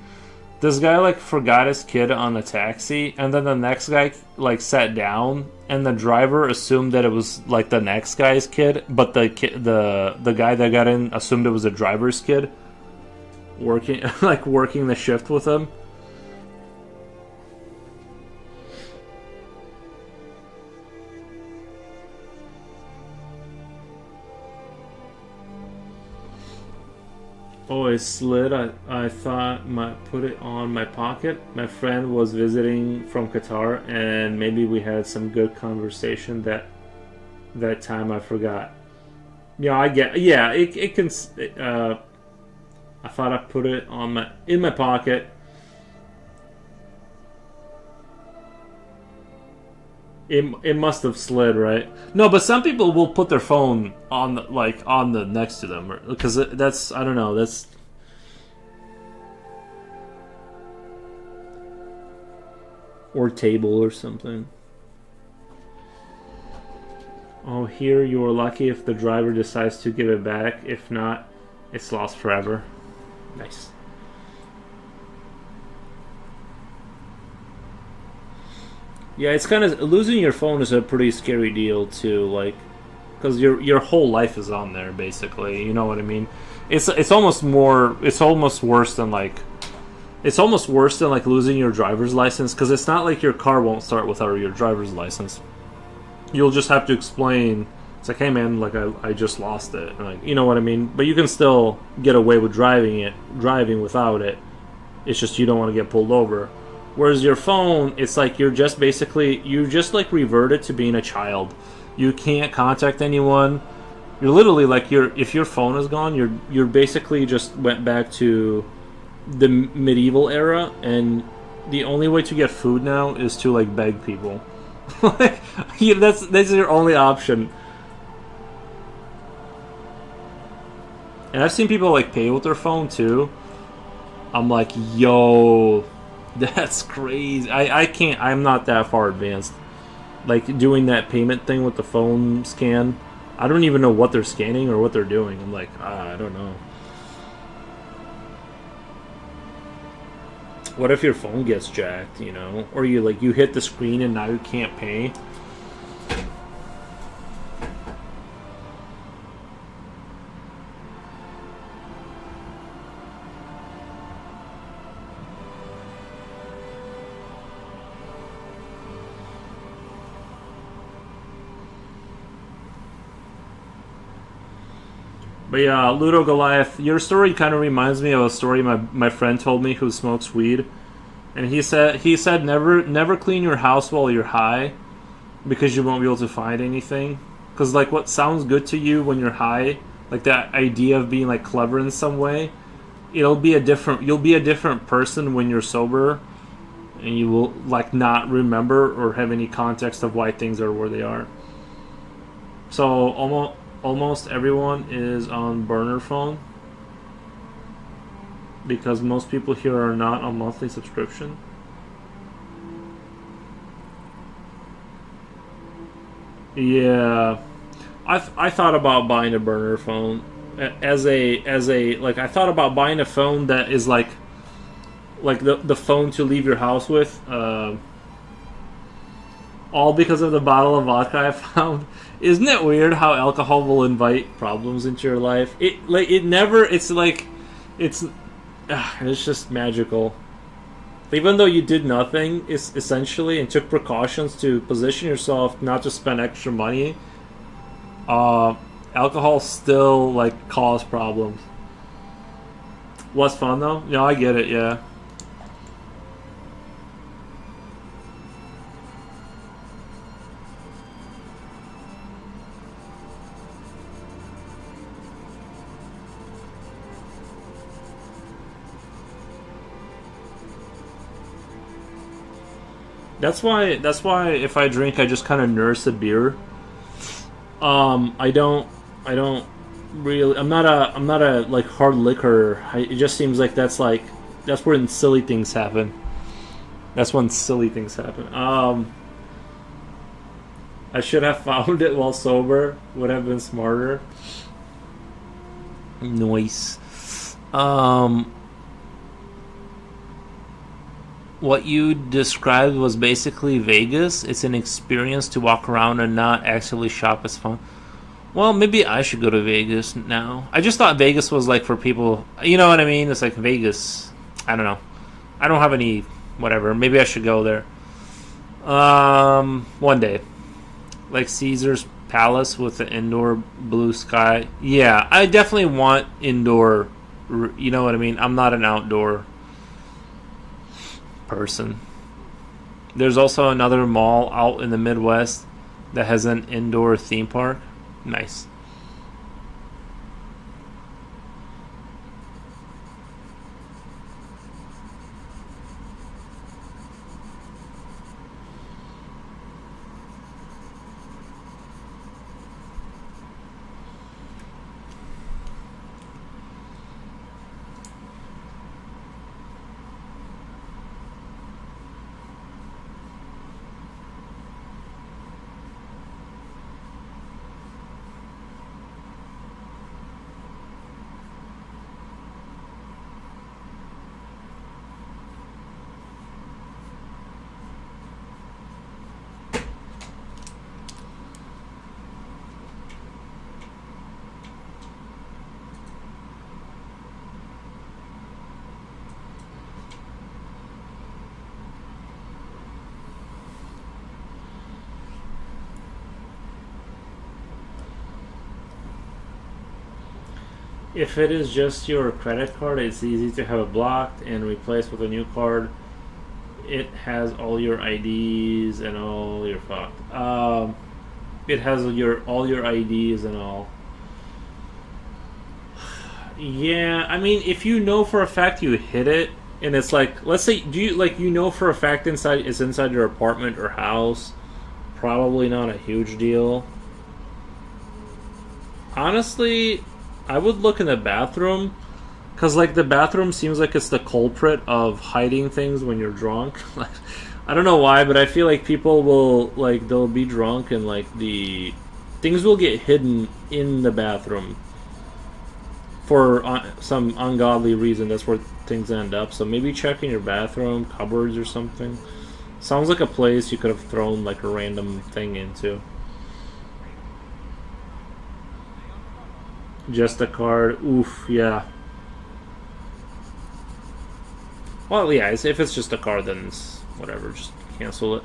This guy like forgot his kid on a taxi, and then the next guy like sat down, and the driver assumed that it was like the next guy's kid, but the guy that got in assumed it was a driver's kid, working working the shift with him. Oh, it slid. I thought put it on my pocket. My friend was visiting from Qatar, and maybe we had some good conversation that time. I forgot. Yeah, I get. Yeah, it can. I thought I put it on in my pocket. It must have slid, right? No, but some people will put their phone on on the next to them, because that's, I don't know, that's or table or something. Oh, here you're lucky if the driver decides to give it back. If not, it's lost forever. Nice. Yeah, it's kind of, losing your phone is a pretty scary deal too, like, because your whole life is on there basically. You know what I mean? It's almost worse than like, it's almost worse than like losing your driver's license, because it's not like your car won't start without your driver's license. You'll just have to explain. It's like, hey man, like I just lost it. And like, you know what I mean? But you can still get away with driving without it. It's just you don't want to get pulled over. Whereas your phone, it's like you just like reverted to being a child. You can't contact anyone. You're literally like, if your phone is gone, you're basically just went back to the medieval era, and the only way to get food now is to like beg people. Like, that's your only option. And I've seen people like pay with their phone too. I'm like, yo, that's crazy. I can't. I'm not that far advanced. Like doing that payment thing with the phone scan. I don't even know what they're scanning or what they're doing. I'm like, I don't know. What if your phone gets jacked, you know? Or you hit the screen and now you can't pay? But yeah, Ludo Goliath, your story kind of reminds me of a story my friend told me who smokes weed. And he said never clean your house while you're high, because you won't be able to find anything. Because like what sounds good to you when you're high, like that idea of being like clever in some way, you'll be a different person when you're sober, and you will like not remember or have any context of why things are where they are. So almost everyone is on burner phone, because most people here are not on monthly subscription. Yeah, I thought about buying a burner phone as a like, I thought about buying a phone that is like the phone to leave your house with, all because of the bottle of vodka I found. Isn't it weird how alcohol will invite problems into your life? It's just magical. Even though you did nothing, essentially, and took precautions to position yourself not to spend extra money, alcohol still like cause problems. Was fun though? Yeah, I get it. Yeah. That's why if I drink, I just kind of nurse a beer. I don't really. I'm not a like hard liquor. It just seems like that's when silly things happen. That's when silly things happen. I should have found it while sober. Would have been smarter. Noise. Um, what you described was basically Vegas. It's an experience to walk around and not actually shop as fun. Well, maybe I should go to Vegas now. I just thought Vegas was like for people. You know what I mean? It's like Vegas. I don't know. I don't have any whatever. Maybe I should go there. One day, like Caesar's Palace with the indoor blue sky. Yeah, I definitely want indoor. You know what I mean? I'm not an outdoor person. There's also another mall out in the Midwest that has an indoor theme park. Nice. If it is just your credit card, it's easy to have it blocked and replaced with a new card. It has all your IDs and all your fuck. It has your all your IDs and all. Yeah, I mean, if you know for a fact you hit it, and it's like, let's say, do you like you know for a fact inside it's inside your apartment or house? Probably not a huge deal. Honestly, I would look in the bathroom because like the bathroom seems like it's the culprit of hiding things when you're drunk. Like, I don't know why, but I feel like people will like they'll be drunk and like the things will get hidden in the bathroom for some ungodly reason. That's where things end up. So maybe check in your bathroom cupboards or something. Sounds like a place you could have thrown like a random thing into. Just a card. Oof, yeah. Well, yeah, if it's just a card, then it's whatever. Just cancel it.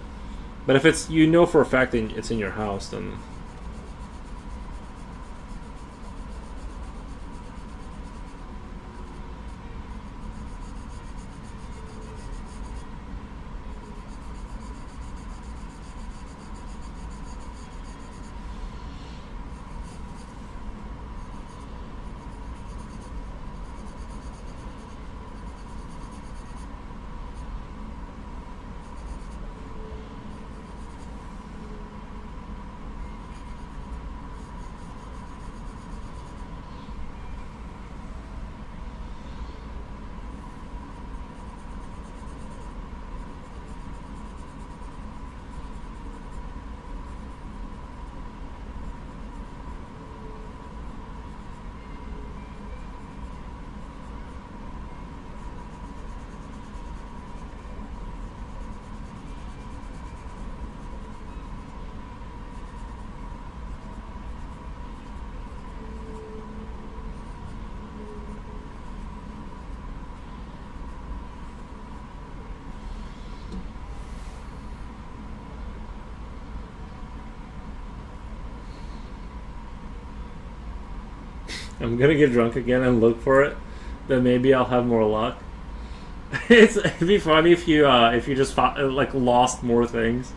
But if it's, you know for a fact that it's in your house, then I'm gonna get drunk again and look for it. Then maybe I'll have more luck. It'd be funny if you just like lost more things.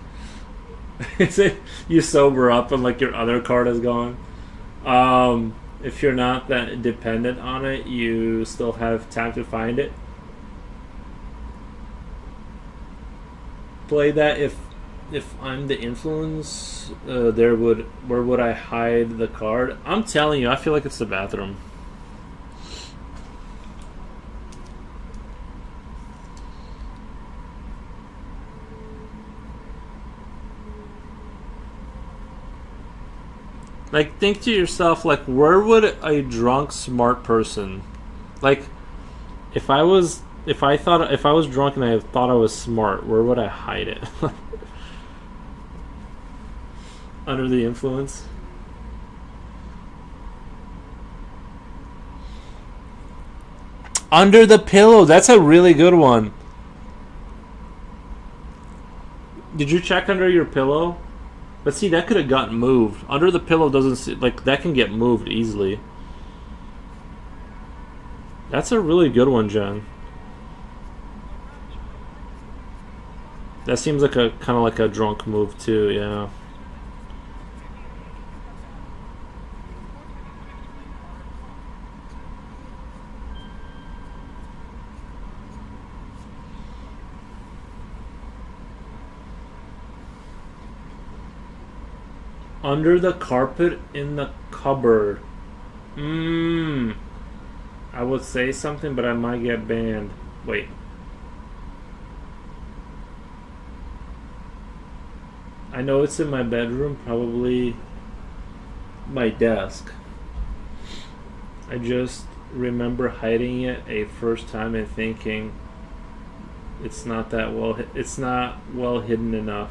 It's you sober up and like your other card is gone. If you're not that dependent on it, you still have time to find it. play that if I'm the influence, where would I hide the card? I'm telling you, I feel like it's the bathroom. Like, think to yourself, like, where would a drunk, smart person, like, if I was drunk and I thought I was smart, where would I hide it? Under the influence? Under the pillow. That's a really good one. Did you check under your pillow? But see, that could have gotten moved. Under the pillow doesn't... Like, that can get moved easily. That's a really good one, Jen. That seems like a kind of like a drunk move too, yeah. Under the carpet in the cupboard. I would say something, but I might get banned. Wait. I know it's in my bedroom, probably my desk. I just remember hiding it a first time and thinking it's not well hidden enough.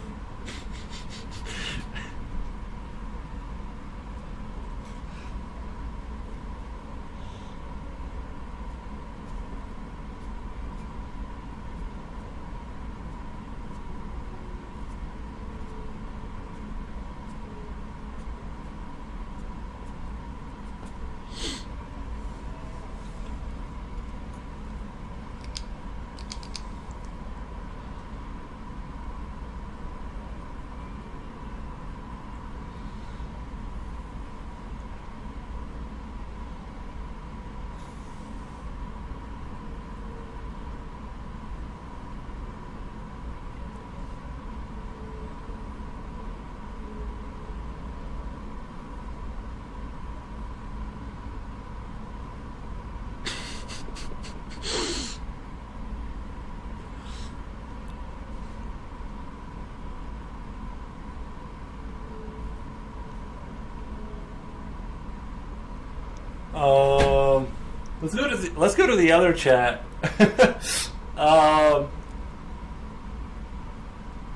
Let's go to the other chat.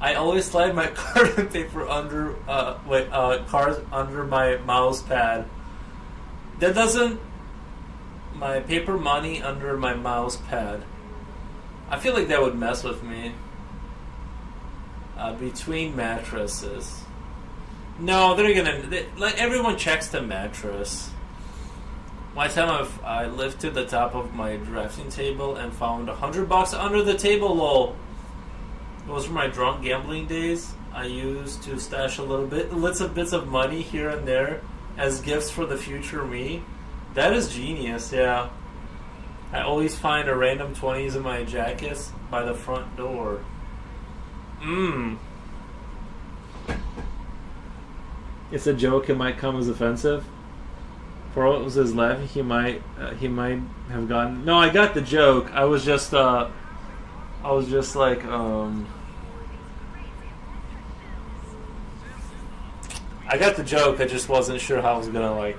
I always slide my card and paper under cards under my mouse pad. That doesn't my paper money under my mouse pad. I feel like that would mess with me. Between mattresses. No, like everyone checks the mattress. One time I lifted the top of my drafting table and found $100 under the table, lol. Those were my drunk gambling days. I used to stash little bits of money here and there as gifts for the future me. That is genius, yeah. I always find a random 20s in my jackets by the front door. It's a joke, it might come as offensive. For what was his laughing, he might have gotten... No, I got the joke. I was just like, I got the joke, I just wasn't sure how I was gonna, like,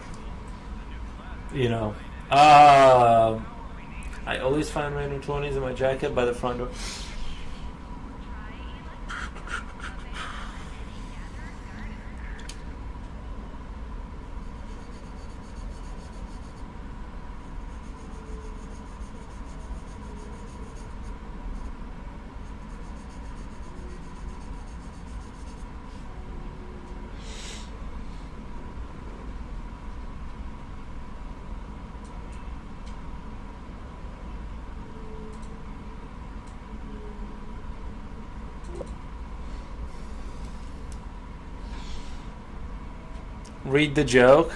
you know. I always find random 20s in my jacket by the front door. Read the joke?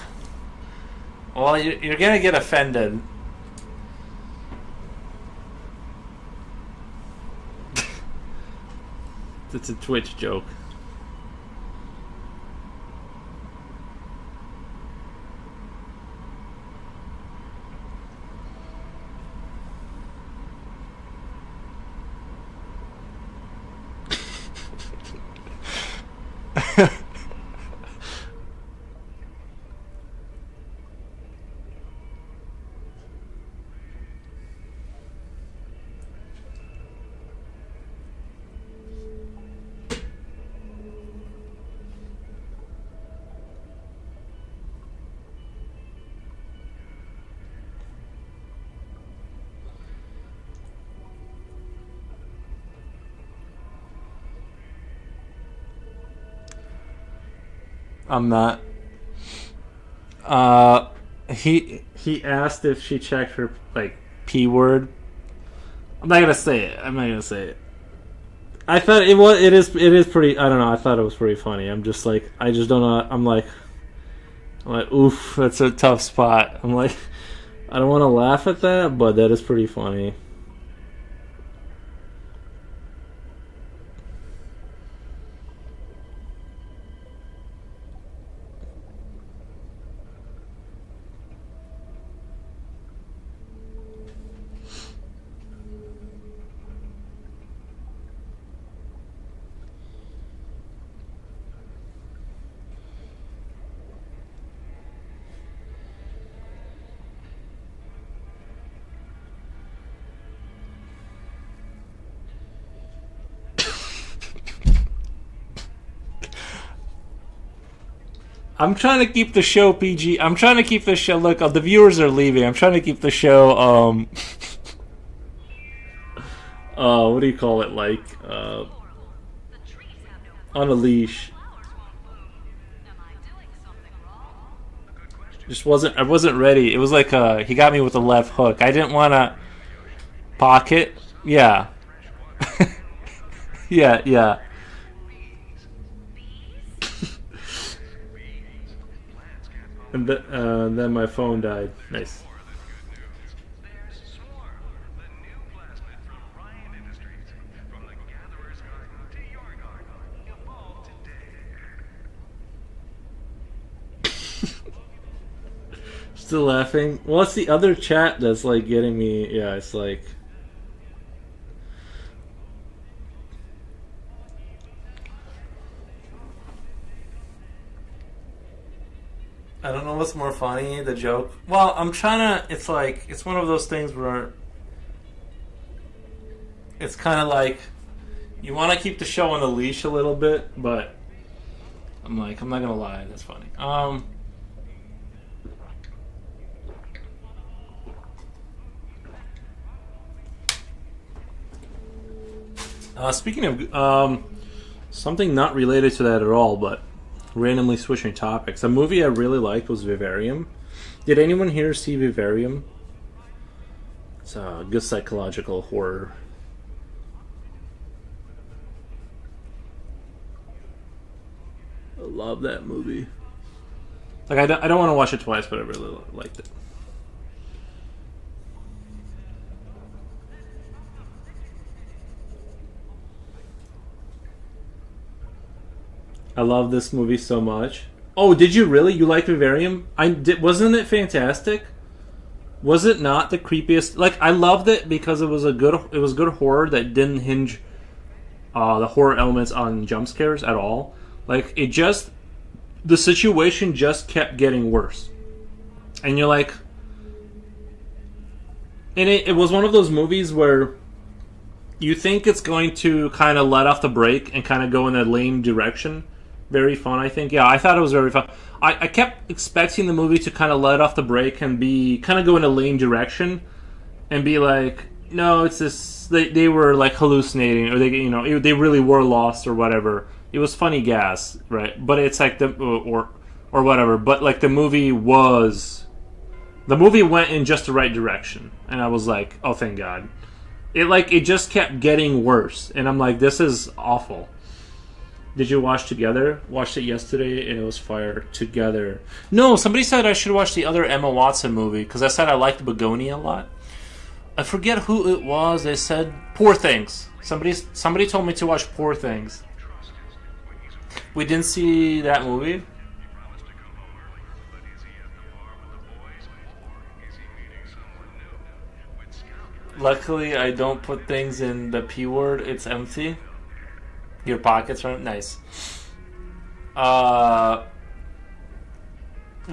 Well, you're gonna get offended. It's a Twitch joke. I'm not. He asked if she checked her like P word. I'm not gonna say it. I'm not gonna say it. I thought it is pretty. I don't know. I thought it was pretty funny. I'm just like I just don't know. I'm like oof. That's a tough spot. I'm like I don't want to laugh at that, but that is pretty funny. I'm trying to keep the show PG. I'm trying to keep the show. Look, the viewers are leaving. I'm trying to keep the show. What do you call it? Like, on a leash. Just wasn't. I wasn't ready. It was like he got me with a left hook. I didn't want to pocket. Yeah. Yeah. Yeah. And then my phone died. Nice. Still laughing. Well, it's the other chat that's like getting me. Yeah, it's like. I don't know what's more funny, the joke. Well, I'm trying to. It's like it's one of those things where it's kind of like you want to keep the show on the leash a little bit, but I'm like I'm not gonna lie, that's funny. Speaking of something not related to that at all, but randomly switching topics. A movie I really liked was Vivarium. Did anyone here see Vivarium? It's a good psychological horror. I love that movie. Like I don't want to watch it twice, but I really liked it. I love this movie so much. Oh, did you really? You like Vivarium? I did. Wasn't it fantastic? Was it not the creepiest? Like I loved it because it was good horror that didn't hinge the horror elements on jump scares at all. Like the situation just kept getting worse, and you're like, and it was one of those movies where you think it's going to kind of let off the brake and kind of go in a lame direction. Very fun, I think. Yeah, I thought it was very fun. I kept expecting the movie to kind of let off the brake and be kind of go in a lame direction, and be like, no, it's this. They were like hallucinating, or they really were lost or whatever. It was funny gas, right? But it's like or whatever. But like the movie went in just the right direction, and I was like, oh, thank God. It just kept getting worse, and I'm like, this is awful. Did you watch Together? Watched it yesterday, and it was fire. Together. No, somebody said I should watch the other Emma Watson movie, because I said I liked Begonia a lot. I forget who it was. They said Poor Things. Somebody told me to watch Poor Things. We didn't see that movie. Luckily, I don't put things in the P word. It's empty. Your pockets are nice.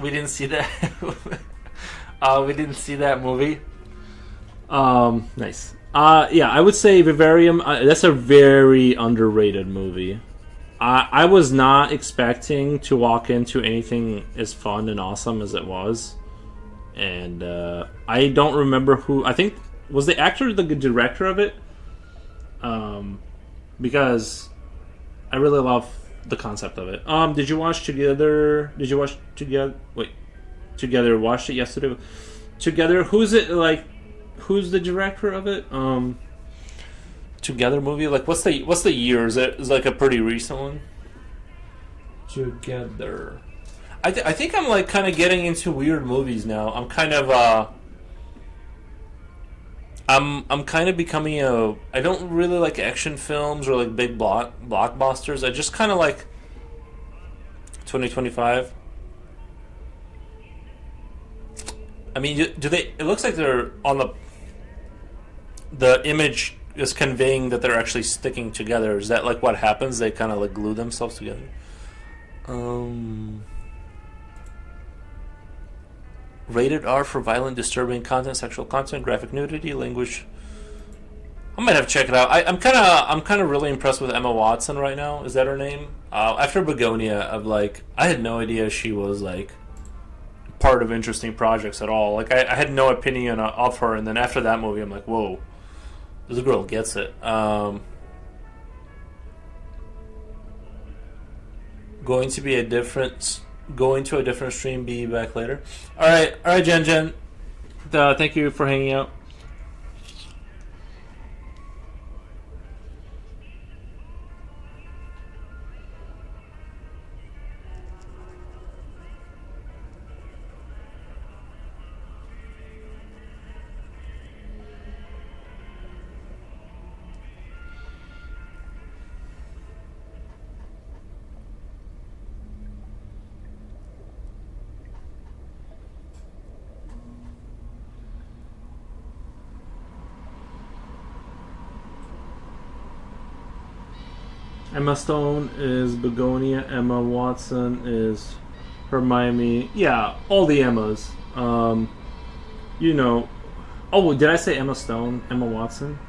We didn't see that. We didn't see that movie. Nice. Yeah, I would say Vivarium. That's a very underrated movie. I was not expecting to walk into anything as fun and awesome as it was, and I don't remember who. I think was the actor the director of it, because I really love the concept of it. Did you watch Together? Did you watch Together? Wait, Together. Watched it yesterday. Together. Who's it like? Who's the director of it? Together movie. Like, what's the year? Is it like a pretty recent one? Together. I think I'm like kind of getting into weird movies now. I'm kind of I'm kind of becoming a. I don't really like action films or like big blockbusters. I just kind of like 2025. I mean, do they? It looks like they're on the image is conveying that they're actually sticking together. Is that like what happens? They kind of like glue themselves together. Rated R for violent, disturbing content, sexual content, graphic nudity, language. I might have to check it out. I'm kind of really impressed with Emma Watson right now. Is that her name? After Begonia, I had no idea she was like part of interesting projects at all. Like I had no opinion of her, and then after that movie, I'm like, whoa, this girl gets it. Going to a different stream. Be back later. All right, Jen. Thank you for hanging out. Emma Stone is Begonia. Emma Watson is Hermione. Yeah, all the Emmas. Oh, did I say Emma Stone? Emma Watson?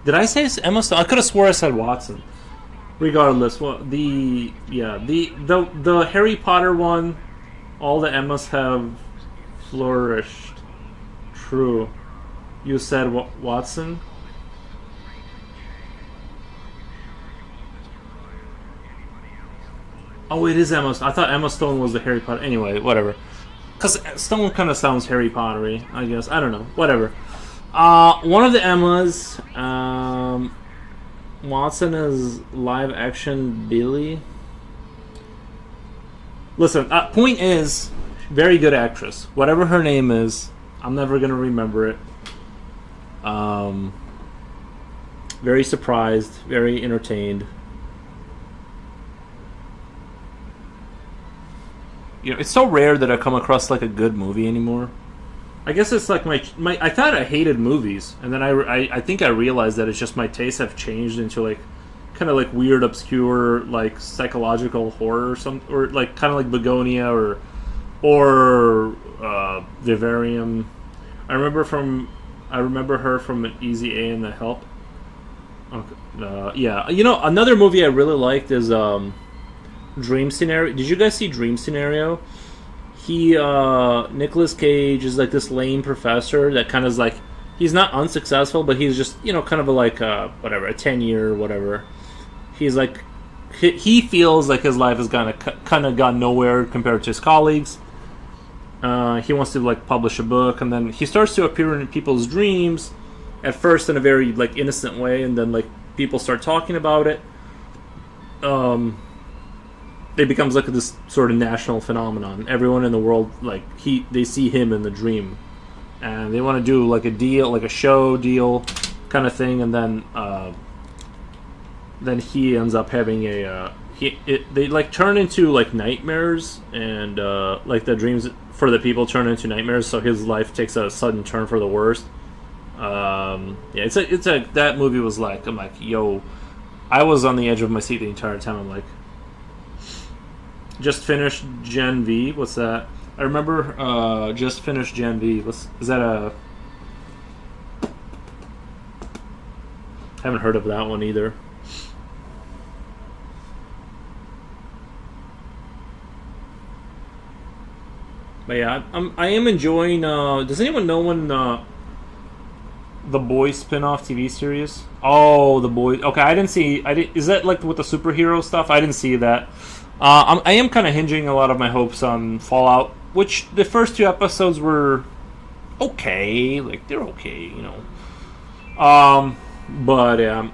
Did I say Emma Stone? I could have swore I said Watson. Regardless, the Harry Potter one, all the Emmas have flourished. True. You said Watson? Oh, it is Emma Stone. I thought Emma Stone was the Harry Potter. Anyway, whatever. Because Stone kind of sounds Harry Pottery, I guess. I don't know. Whatever. One of the Emmas, Watson is live action Billy. Listen, point is, very good actress. Whatever her name is, I'm never going to remember it. Very surprised, very entertained. It's so rare that I come across like a good movie anymore. I guess it's like my I thought I hated movies, and then I think I realized that it's just my tastes have changed into like kind of like weird, obscure, like psychological horror or like kind of like Begonia or Vivarium. I remember her from Easy A and The Help. Okay. Yeah, another movie I really liked is Dream Scenario. Did you guys see Dream Scenario? Nicolas Cage is like this lame professor that kind of is like, he's not unsuccessful, but he's just, kind of a 10-year whatever. He's like, he feels like his life has kind of gone nowhere compared to his colleagues. He wants to like publish a book, and then he starts to appear in people's dreams, at first in a very like innocent way, and then like people start talking about it. It becomes like this sort of national phenomenon. Everyone in the world, like they see him in the dream, and they want to do like a deal, like a show deal kind of thing, and then he ends up having they like turn into like nightmares, and like the dreams for the people turn into nightmares, so his life takes a sudden turn for the worst. Yeah, it's a that movie was like, I'm like, yo, I was on the edge of my seat the entire time. I'm like, just finished Gen V. What's that? I remember just finished Gen V. Is that a? Haven't heard of that one either. But yeah, I am enjoying. Does anyone know when the Boys spin-off TV series? Oh, the Boys. Okay, I didn't see. Is that like with the superhero stuff? I didn't see that. I am kind of hinging a lot of my hopes on Fallout, which the first 2 episodes were okay. Like they're okay, you know. But yeah,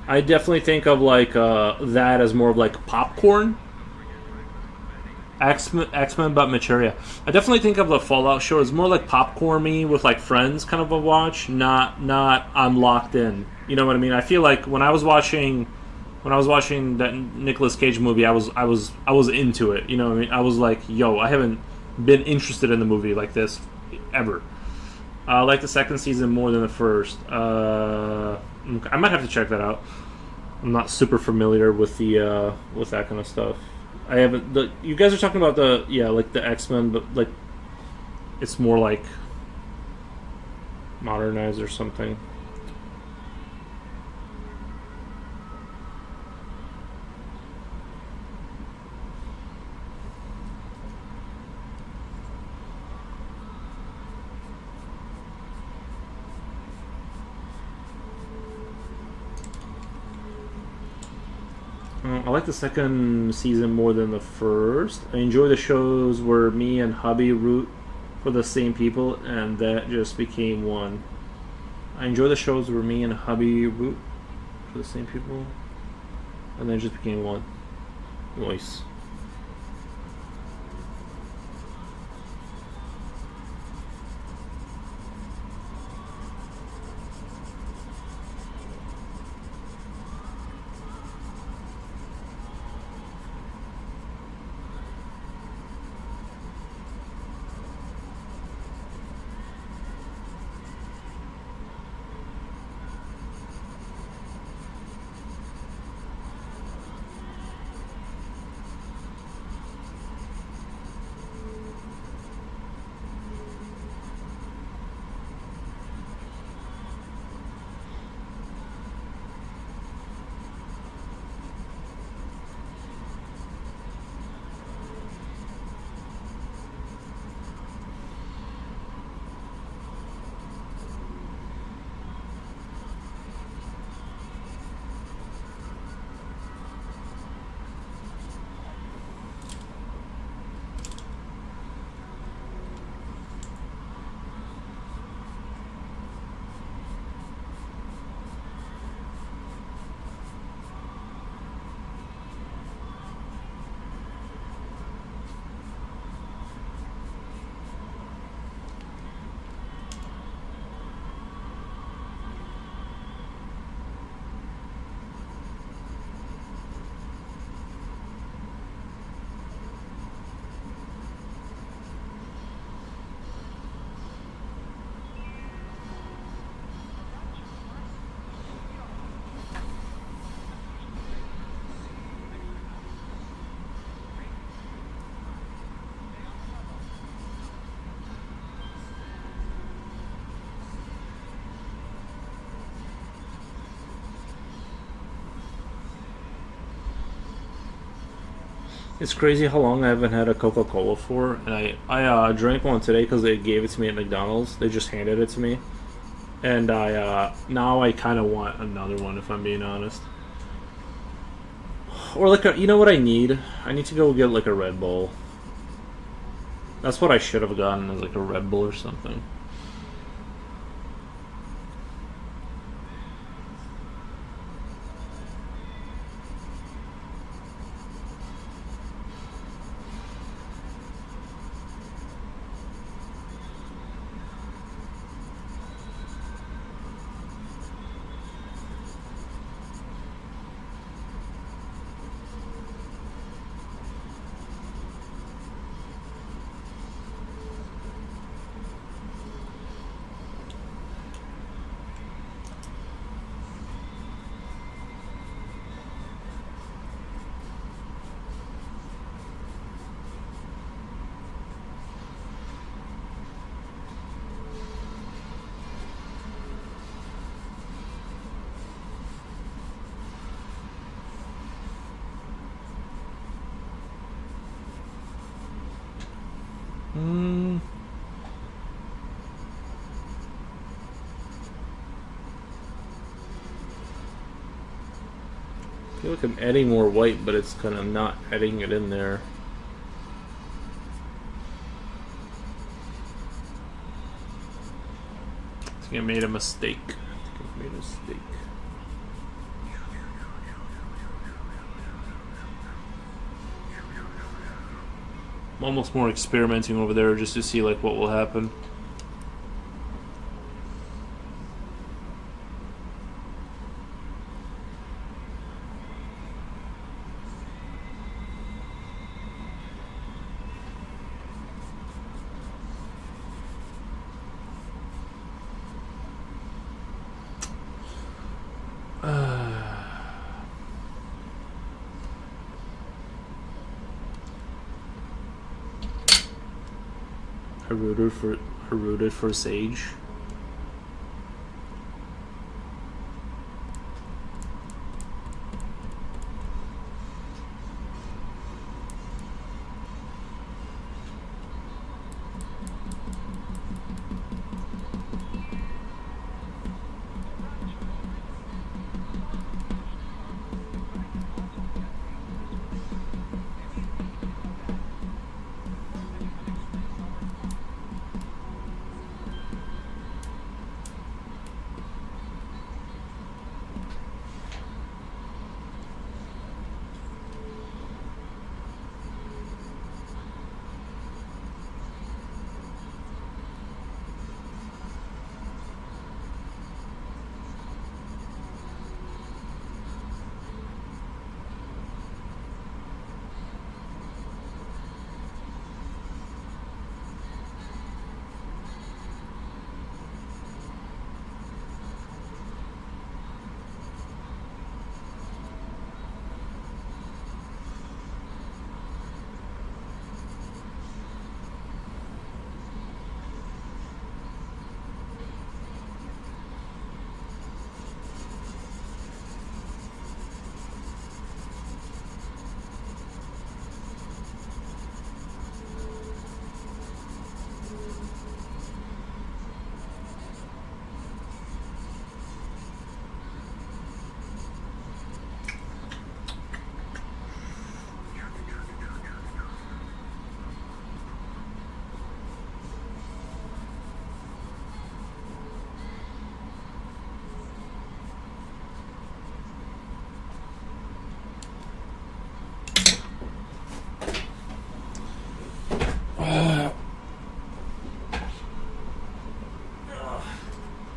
I definitely think of like that as more of like popcorn. X-Men but Materia. I definitely think of the Fallout show as more like popcorn-y with like friends kind of a watch, not I'm locked in. You know what I mean? I feel like when I was watching that Nicolas Cage movie, I was into it. You know what I mean? I was like, yo, I haven't been interested in the movie like this ever. I like the second season more than the first. I might have to check that out. I'm not super familiar with the with that kind of stuff. I haven't. You guys are talking about like the X-Men, but like it's more like modernized or something. I like the second season more than the first. I enjoy the shows where me and hubby root for the same people, and that just became one. I enjoy the shows where me and hubby root for the same people, and then it just became one. Nice. It's crazy how long I haven't had a Coca-Cola for, and I drank one today because they gave it to me at McDonald's. They just handed it to me, and I now I kind of want another one if I'm being honest. Or like you know what I need? I need to go get like a Red Bull. That's what I should have gotten, as like a Red Bull or something. I feel like I'm adding more white, but it's kind of not adding it in there. I think I made a mistake. I'm almost more experimenting over there just to see like what will happen. I rooted for Sage.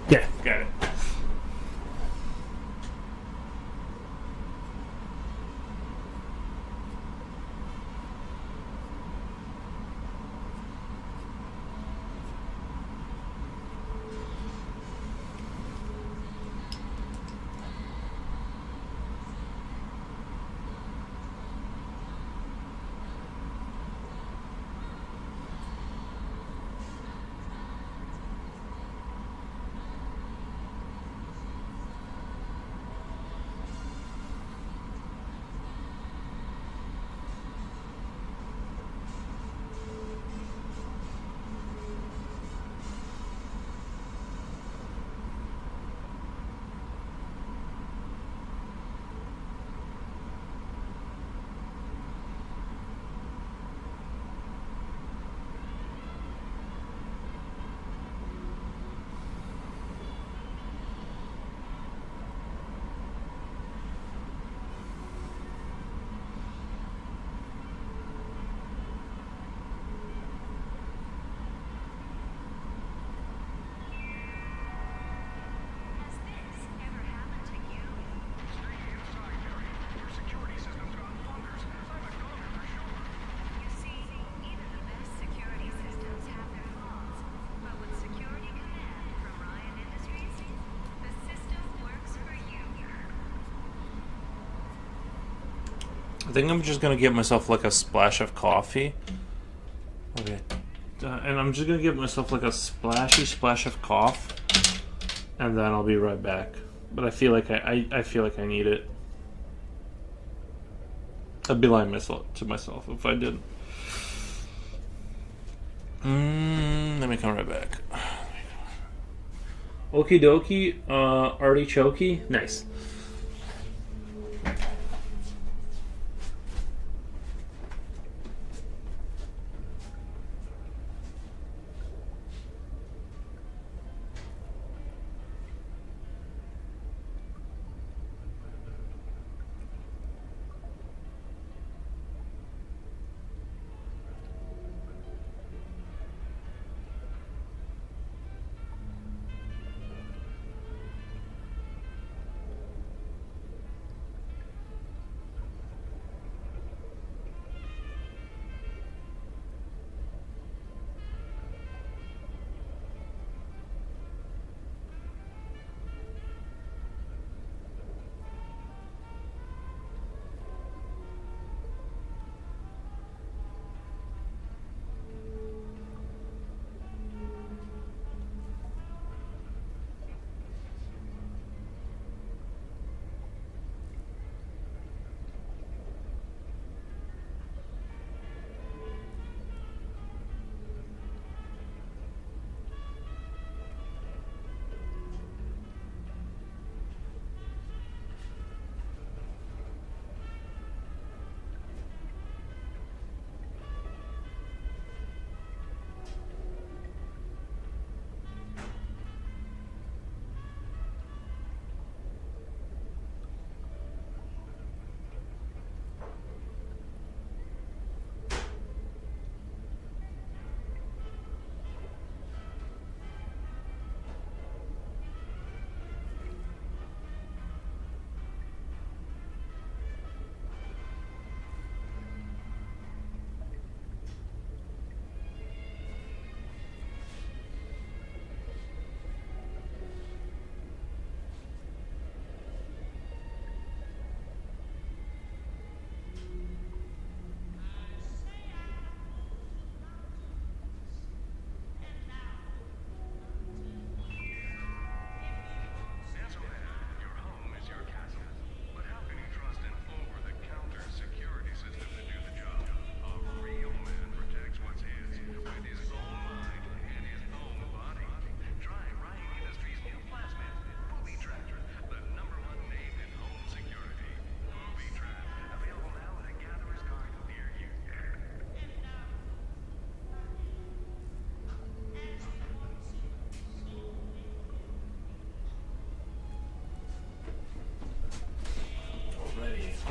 Yeah, got it. I think I'm just gonna get myself like a splash of coffee. Okay. And I'm just gonna give myself like a splashy splash of cough, and then I'll be right back. But I feel like I feel like I need it. I'd be lying to myself if I didn't. Let me come right back. Okie dokie, artichokey, nice.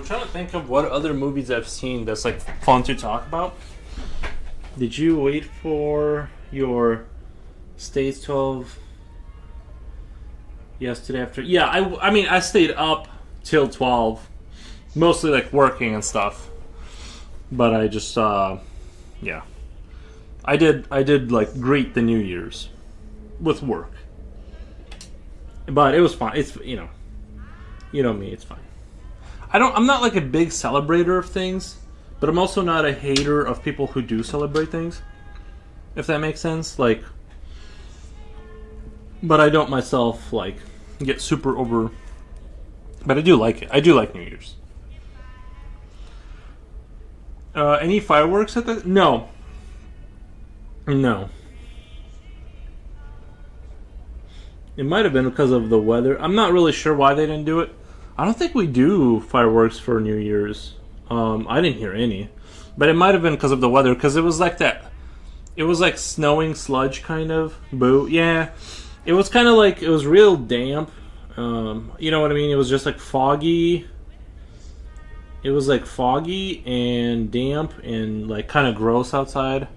I'm trying to think of what other movies I've seen that's like fun to talk about. Did you wait for your States 12 yesterday after? Yeah, I mean, I stayed up till 12, mostly like working and stuff. But I just, yeah. I did like greet the New Year's with work. But it was fine. It's, you know me, it's fine. I'm not like a big celebrator of things, but I'm also not a hater of people who do celebrate things. If that makes sense. Like, but I don't myself like get super over, but I do like it. I do like New Year's. Any fireworks at the... No. It might have been because of the weather. I'm not really sure why they didn't do it. I don't think we do fireworks for New Year's. I didn't hear any. But it might have been because of the weather, because it was like that. It was like snowing sludge kind of. Boo. Yeah. It was kind of like, it was real damp. You know what I mean? It was just like foggy. It was like foggy and damp and like kind of gross outside.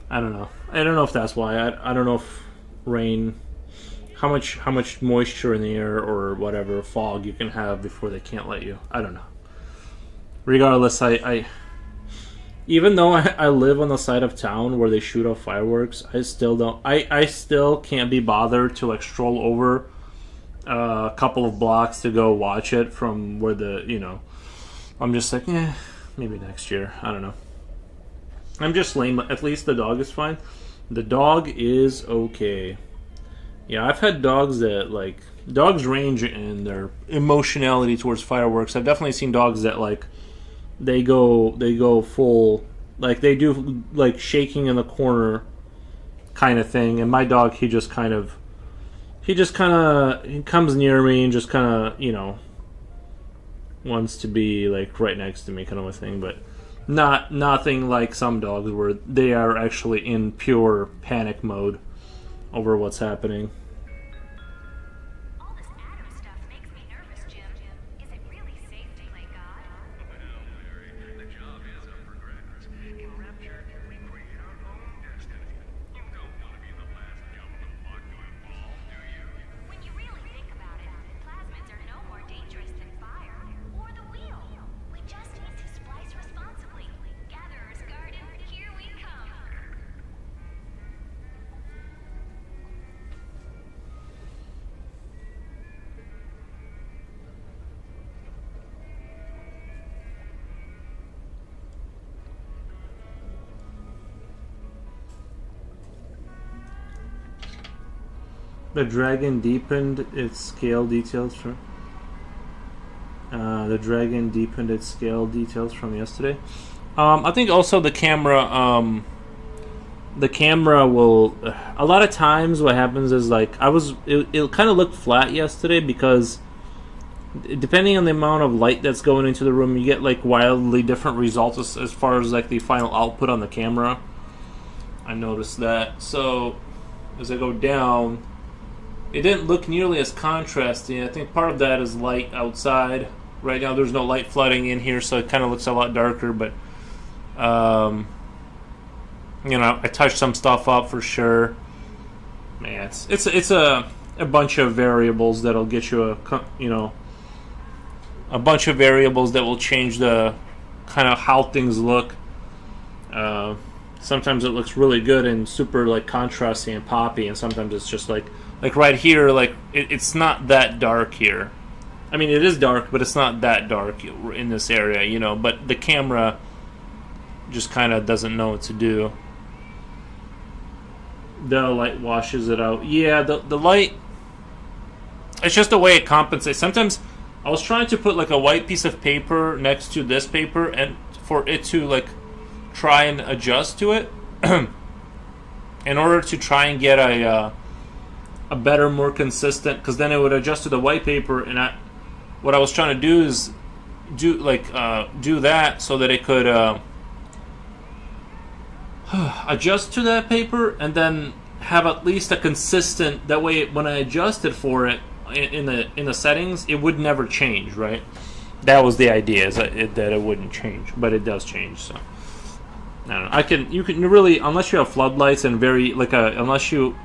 I don't know. I don't know if that's why. I don't know if rain, how much moisture in the air or whatever fog you can have before they can't let you. I don't know. Regardless, I even though I live on the side of town where they shoot off fireworks, I still don't. I still can't be bothered to like stroll over a couple of blocks to go watch it from where I'm just like, maybe next year. I don't know. I'm just lame. At least the dog is fine. The dog is okay. Yeah, I've had dogs that, like... Dogs range in their emotionality towards fireworks. I've definitely seen dogs that, like... They go full... Like, they do, like, shaking in the corner kind of thing. And my dog, he comes near me and just kind of, wants to be like right next to me kind of a thing, but nothing like some dogs where they are actually in pure panic mode over what's happening. All this Adam stuff makes me nervous, Jim. Is it really safe to play God? Well, Mary, the job is up for grabs. In Rapture, we create our own destiny. You don't want to be the last jump the puck to involve, do you? When you really think about it, plasmids are no more dangerous than fire or the wheel. We just need to splice responsibly. Gatherer's Garden, here we come. The dragon deepened its scale details from... yesterday. I think also the camera... the camera will... A lot of times what happens is like... It kind of looked flat yesterday because... Depending on the amount of light that's going into the room, you get like wildly different results as far as like the final output on the camera. I noticed that. So, as I go down... It didn't look nearly as contrasting. I think part of that is light outside. Right now there's no light flooding in here, so it kind of looks a lot darker, but I touched some stuff up for sure. Man, it's a bunch of variables that'll get you a bunch of variables that will change the kind of how things look. Sometimes it looks really good and super like contrasty and poppy, and sometimes it's just like right here, like it's not that dark here. I mean, it is dark, but it's not that dark in this area, But the camera just kind of doesn't know what to do. The light washes it out. Yeah, the light. It's just the way it compensates. Sometimes I was trying to put like a white piece of paper next to this paper, and for it to like try and adjust to it, in order to try and get a better, more consistent, because then it would adjust to the white paper, and what I was trying to do is do that so that it could adjust to that paper, and then have at least a consistent. That way, when I adjusted for it in the settings, it would never change, right? that was the idea, is that it wouldn't change, but it does change. So I don't know. You can really, unless you have floodlights and unless you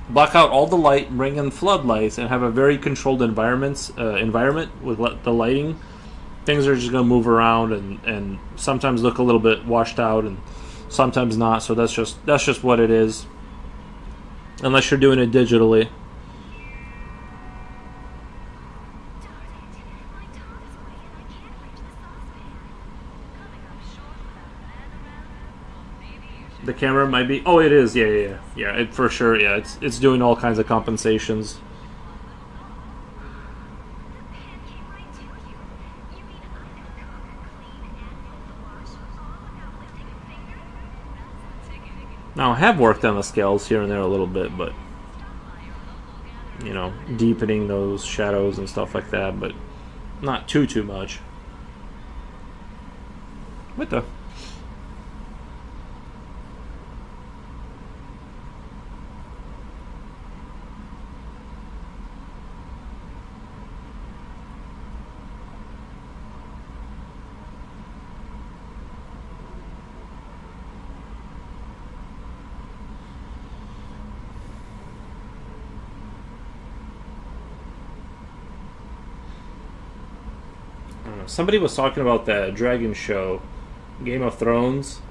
block out all the light, bring in floodlights, and have a very controlled environment with the lighting, things are just going to move around and sometimes look a little bit washed out and sometimes not. So that's just what it is. Unless you're doing it digitally. Darn it. My top is away and I can't reach the saucepan. Coming up short without a man around? Well, maybe you should. The camera might be. Oh, it is. Yeah. It for sure. Yeah, it's doing all kinds of compensations. The pan came right to you. You mean I could cook, clean, and fold the wash all without lifting a finger? That's the ticketing. Now I have worked on the scales here and there a little bit, but deepening those shadows and stuff like that, but not too much. What the? Somebody was talking about that Dragon show, Game of Thrones.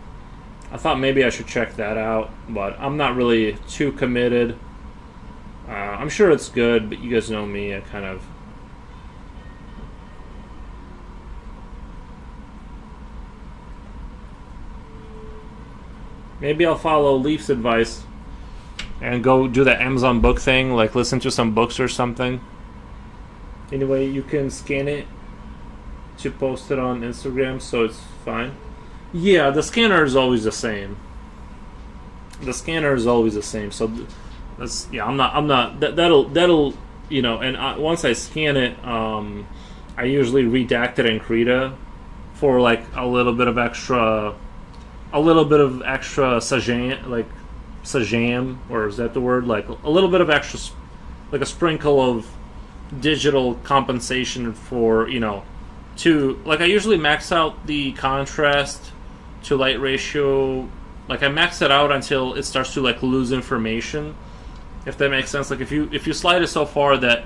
I thought maybe I should check that out, but I'm not really too committed. I'm sure it's good, but you guys know me. I kind of... Maybe I'll follow Leaf's advice and go do the Amazon book thing, like listen to some books or something. Anyway, you can scan it to post it on Instagram, so it's fine. Yeah, the scanner is always the same. So that's I'm not. That'll and once I scan it, I usually redact it in Krita for like a little bit of extra Sajam, or is that the word? Like a little bit of extra, like a sprinkle of digital compensation for I usually max out the contrast to light ratio. Like I max it out until it starts to like lose information, if that makes sense. Like if you slide it so far that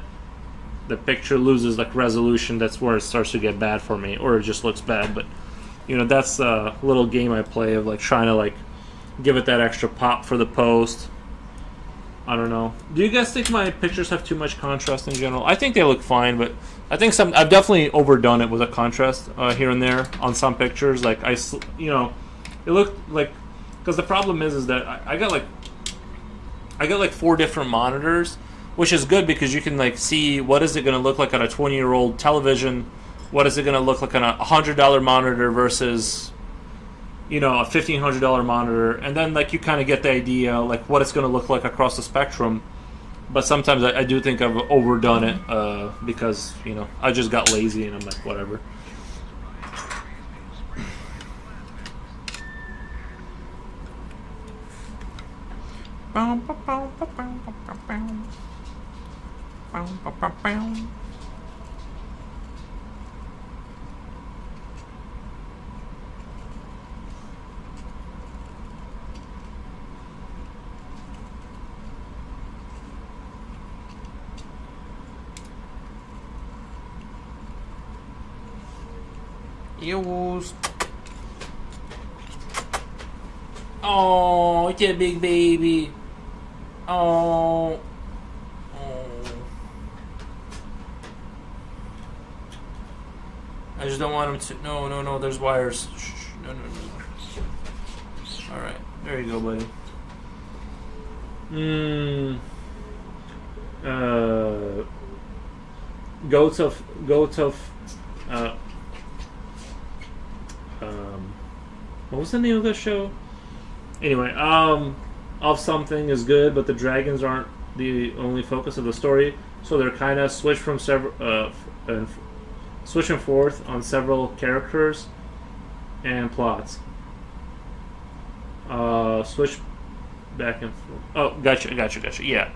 the picture loses like resolution, that's where it starts to get bad for me, or it just looks bad. But that's a little game I play of like trying to like give it that extra pop for the post. I don't know. Do you guys think my pictures have too much contrast in general? I think they look fine, but I think I've definitely overdone it with a contrast here and there on some pictures. Like it looked like, because the problem is that I got like 4 different monitors, which is good because you can like see what is it going to look like on a 20-year-old television, what is it going to look like on a $100 monitor versus a $1,500 monitor, and then like you kind of get the idea like what it's going to look like across the spectrum. But sometimes I do think I've overdone it because I just got lazy and I'm like whatever. Eels. Oh, it's a big baby. Oh. I just don't want him to. No. There's wires. Shh. No. All right, there you go, buddy. Goats of. What was the name of the show? Anyway, of something is good, but the dragons aren't the only focus of the story, so they're kind of switched and forth on several characters and plots. Switch back and forth. Oh, gotcha. Yeah.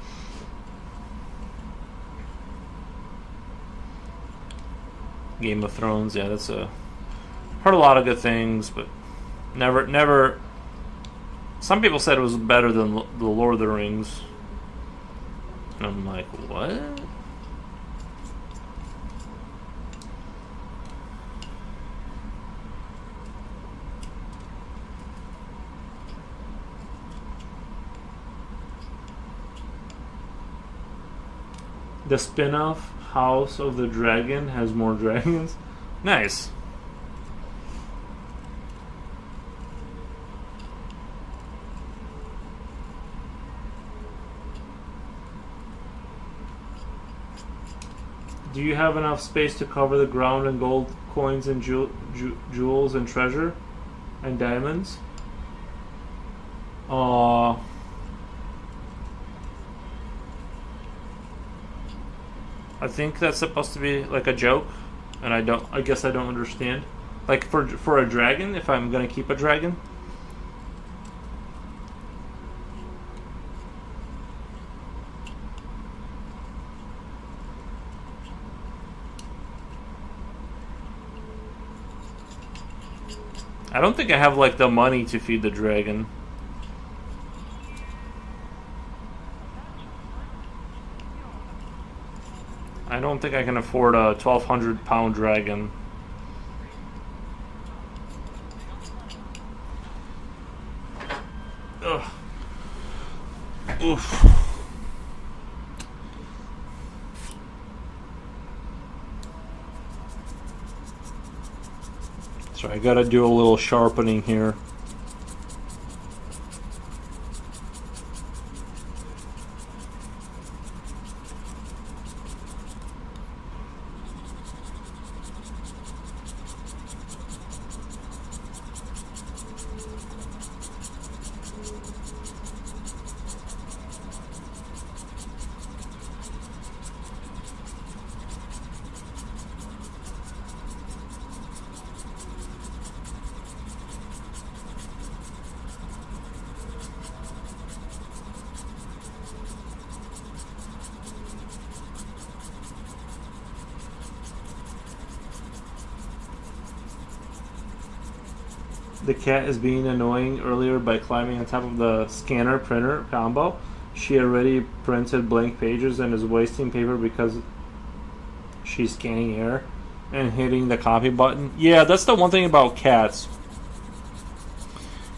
Game of Thrones. Yeah, that's a heard a lot of good things, but never. Some people said it was better than the Lord of the Rings. And I'm like, what? The spin-off House of the Dragon has more dragons. Nice. Do you have enough space to cover the ground in gold coins and jewels and treasure and diamonds? I think that's supposed to be like a joke, and I guess I don't understand. Like for a dragon, if I'm gonna keep a dragon. I don't think I have like the money to feed the dragon. I don't think I can afford a 1,200-pound dragon. Ugh. Oof. So I gotta do a little sharpening here. The cat is being annoying earlier by climbing on top of the scanner printer combo. She already printed blank pages and is wasting paper because she's scanning air and hitting the copy button. Yeah, that's the one thing about cats.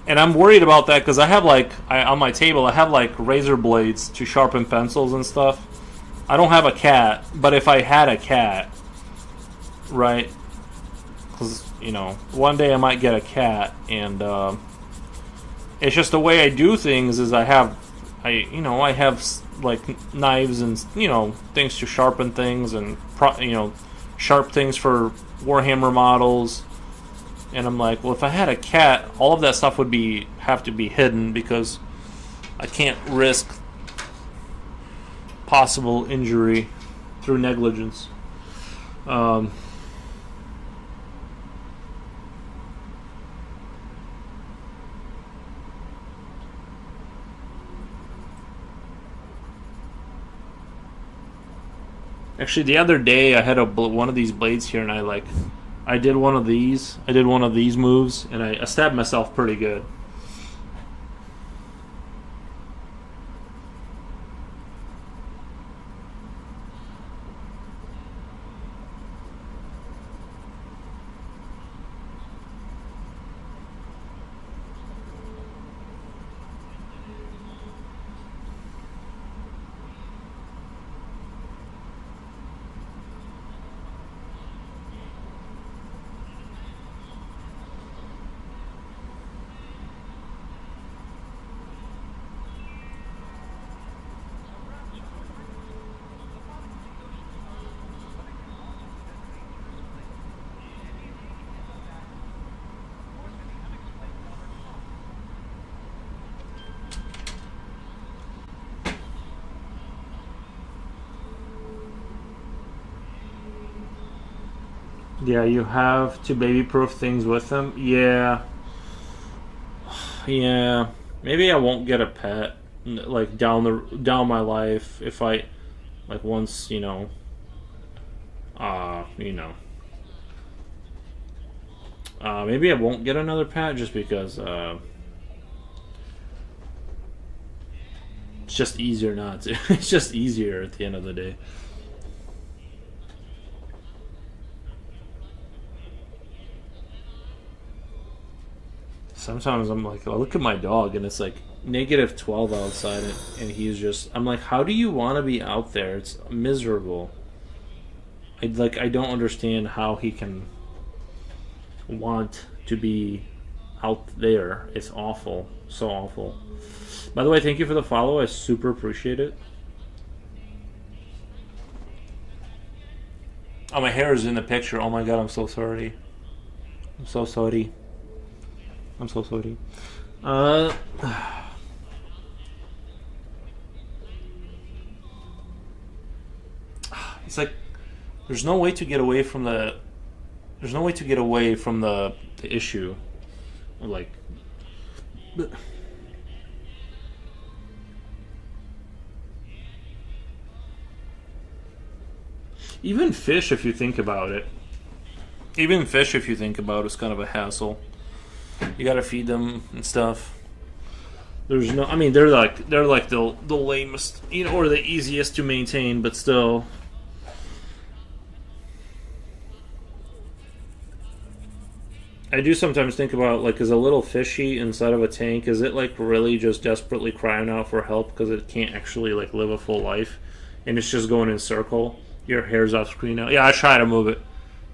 And I'm worried about that because I have on my table I have like razor blades to sharpen pencils and stuff. I don't have a cat, but if I had a cat, right? Because one day I might get a cat, and it's just the way I do things. Is I have like knives and things to sharpen things and sharp things for Warhammer models. And I'm like, well, if I had a cat, all of that stuff would have to be hidden because I can't risk possible injury through negligence. Actually, the other day I had one of these blades here, and I did one of these. I did one of these moves, and I stabbed myself pretty good. Yeah, you have to baby-proof things with them. Yeah. Yeah. Maybe I won't get a pet like down my life if I once, Maybe I won't get another pet just because it's just easier not to. It's just easier at the end of the day. Sometimes I'm like, I look at my dog and it's like -12 outside, and he's just. I'm like, how do you want to be out there? It's miserable. I don't understand how he can want to be out there. It's awful, so awful. By the way, thank you for the follow. I super appreciate it. Oh, my hair is in the picture. Oh my god, I'm so sorry. I'm so sorry. I'm so sorry. It's like there's no way to get away from the. There's no way to get away from the issue. Like. Even fish, if you think about it. Even fish, if you think about it, is kind of a hassle. You gotta feed them and stuff. There's no. I mean, they're like the lamest, or the easiest to maintain, but still. I do sometimes think about, like, is a little fishy inside of a tank, is it, like, really just desperately crying out for help because it can't actually, like, live a full life? And it's just going in circle? Your hair's off screen now. Yeah, I try to move it.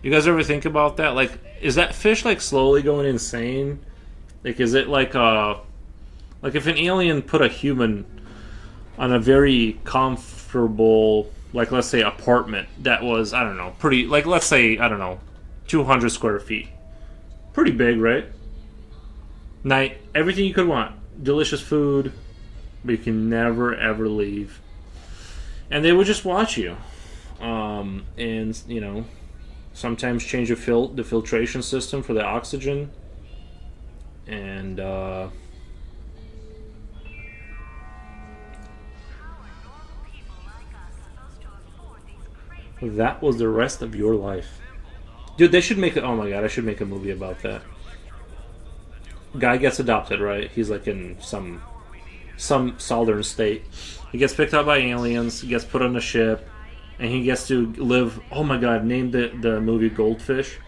You guys ever think about that? Like, is that fish, like, slowly going insane? Like, is it, like, like, if an alien put a human on a very comfortable, like, let's say, apartment that was, I don't know, pretty, like, let's say, I don't know, 200 square feet. Pretty big, right? Night, everything you could want. Delicious food, but you can never, ever leave. And they would just watch you. And, sometimes change the filtration system for the oxygen. And, that was the rest of your life. Dude, they should make oh my god, I should make a movie about that. Guy gets adopted, right? He's like in some southern state. He gets picked up by aliens, he gets put on a ship, and he gets to live, oh my god, name the movie Goldfish.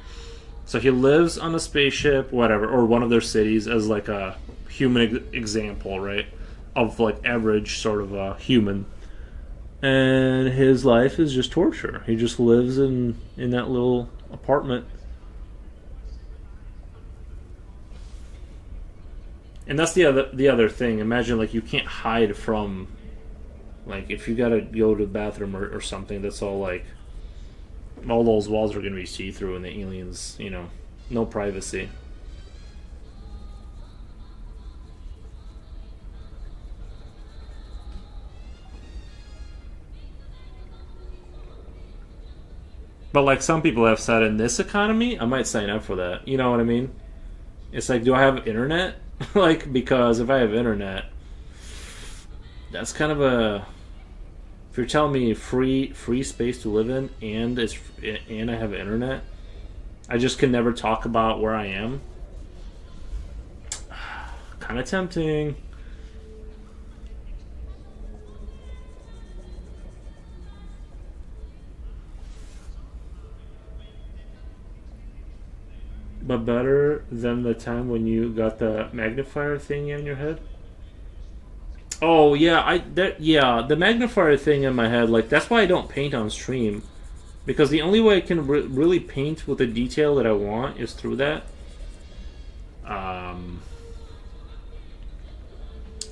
So he lives on a spaceship, whatever, or one of their cities as like a human example, right? Of like average sort of a human. And his life is just torture. He just lives in that little apartment. And that's the other thing. Imagine, like, you can't hide from, like, if you gotta go to the bathroom or something, that's all, like, all those walls are gonna be see-through, and the aliens, no privacy. But, like, some people have said, in this economy, I might sign up for that. You know what I mean? It's like, do I have internet? Like, because if I have internet, that's kind of a... If you're telling me free space to live in, and I have internet, I just can never talk about where I am. Kind of tempting. But better than the time when you got the magnifier thing in your head? Oh yeah, the magnifier thing in my head, like, that's why I don't paint on stream, because the only way I can really paint with the detail that I want is through that.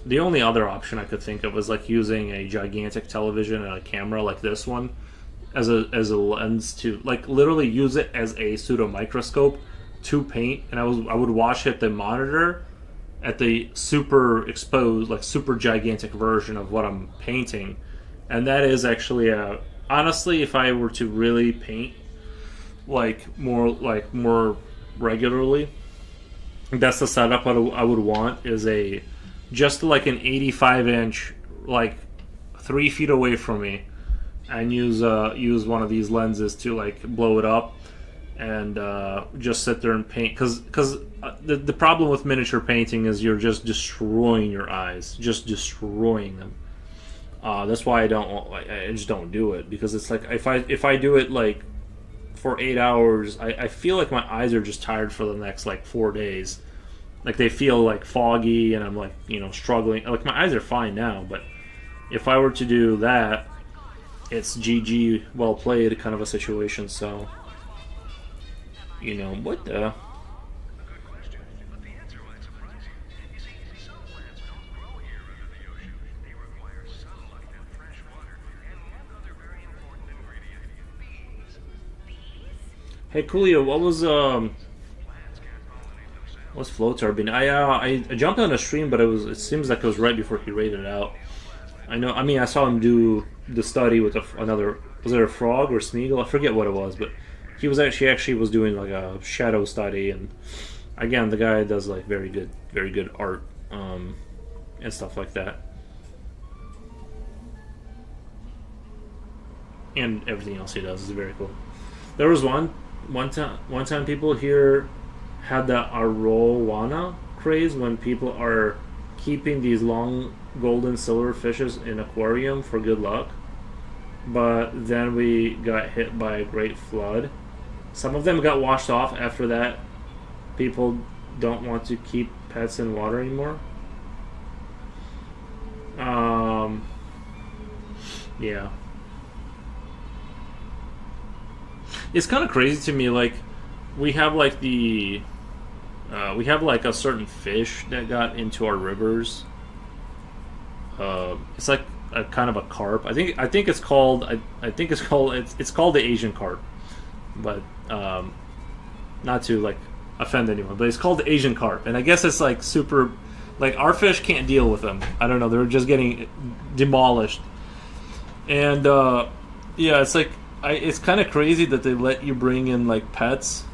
The only other option I could think of was, like, using a gigantic television and a camera like this one as a lens to, like, literally use it as a pseudo microscope to paint, and I would watch at the monitor at the super exposed, like, super gigantic version of what I'm painting. And that is actually honestly, if I were to really paint more regularly, that's the setup I would want, is just like an 85-inch, like 3 feet away from me, and use one of these lenses to, like, blow it up. and just sit there and paint. Because the problem with miniature painting is you're just destroying your eyes, just destroying them. That's why I just don't do it, because it's like if I do it like for 8 hours, I feel like my eyes are just tired for the next like 4 days. Like they feel like foggy, and I'm like, struggling. Like my eyes are fine now, but if I were to do that, it's GG, well played kind of a situation. So, what the? A good question, but the answer might surprise you. You see, some plants don't grow here under the ocean. They require sunlight and fresh water, and one other very important ingredient: bees. Bees? Hey, Coolio, what was Plants can't pollinate themselves. what's flow turbine? I jumped on a stream, but it seems like it was right before he raided out. I know. I mean, I saw him do the study with another. Was it a frog or Smeagol? I forget what it was, but he was actually was doing like a shadow study, and again, the guy does like very good art, and stuff like that, and everything else he does is very cool. There was one time people here had the arowana craze when people are keeping these long golden silver fishes in aquarium for good luck. But then we got hit by a great flood. Some of them got washed off after that. People don't want to keep pets in water anymore. Yeah. It's kind of crazy to me, like, we have like we have like a certain fish that got into our rivers. It's like a kind of a carp. I think it's called. It's called the Asian carp, but not to like offend anyone, but it's called the Asian carp, and I guess it's like super. Like our fish can't deal with them. I don't know. They're just getting demolished, and yeah, it's like it's kind of crazy that they let you bring in like pets.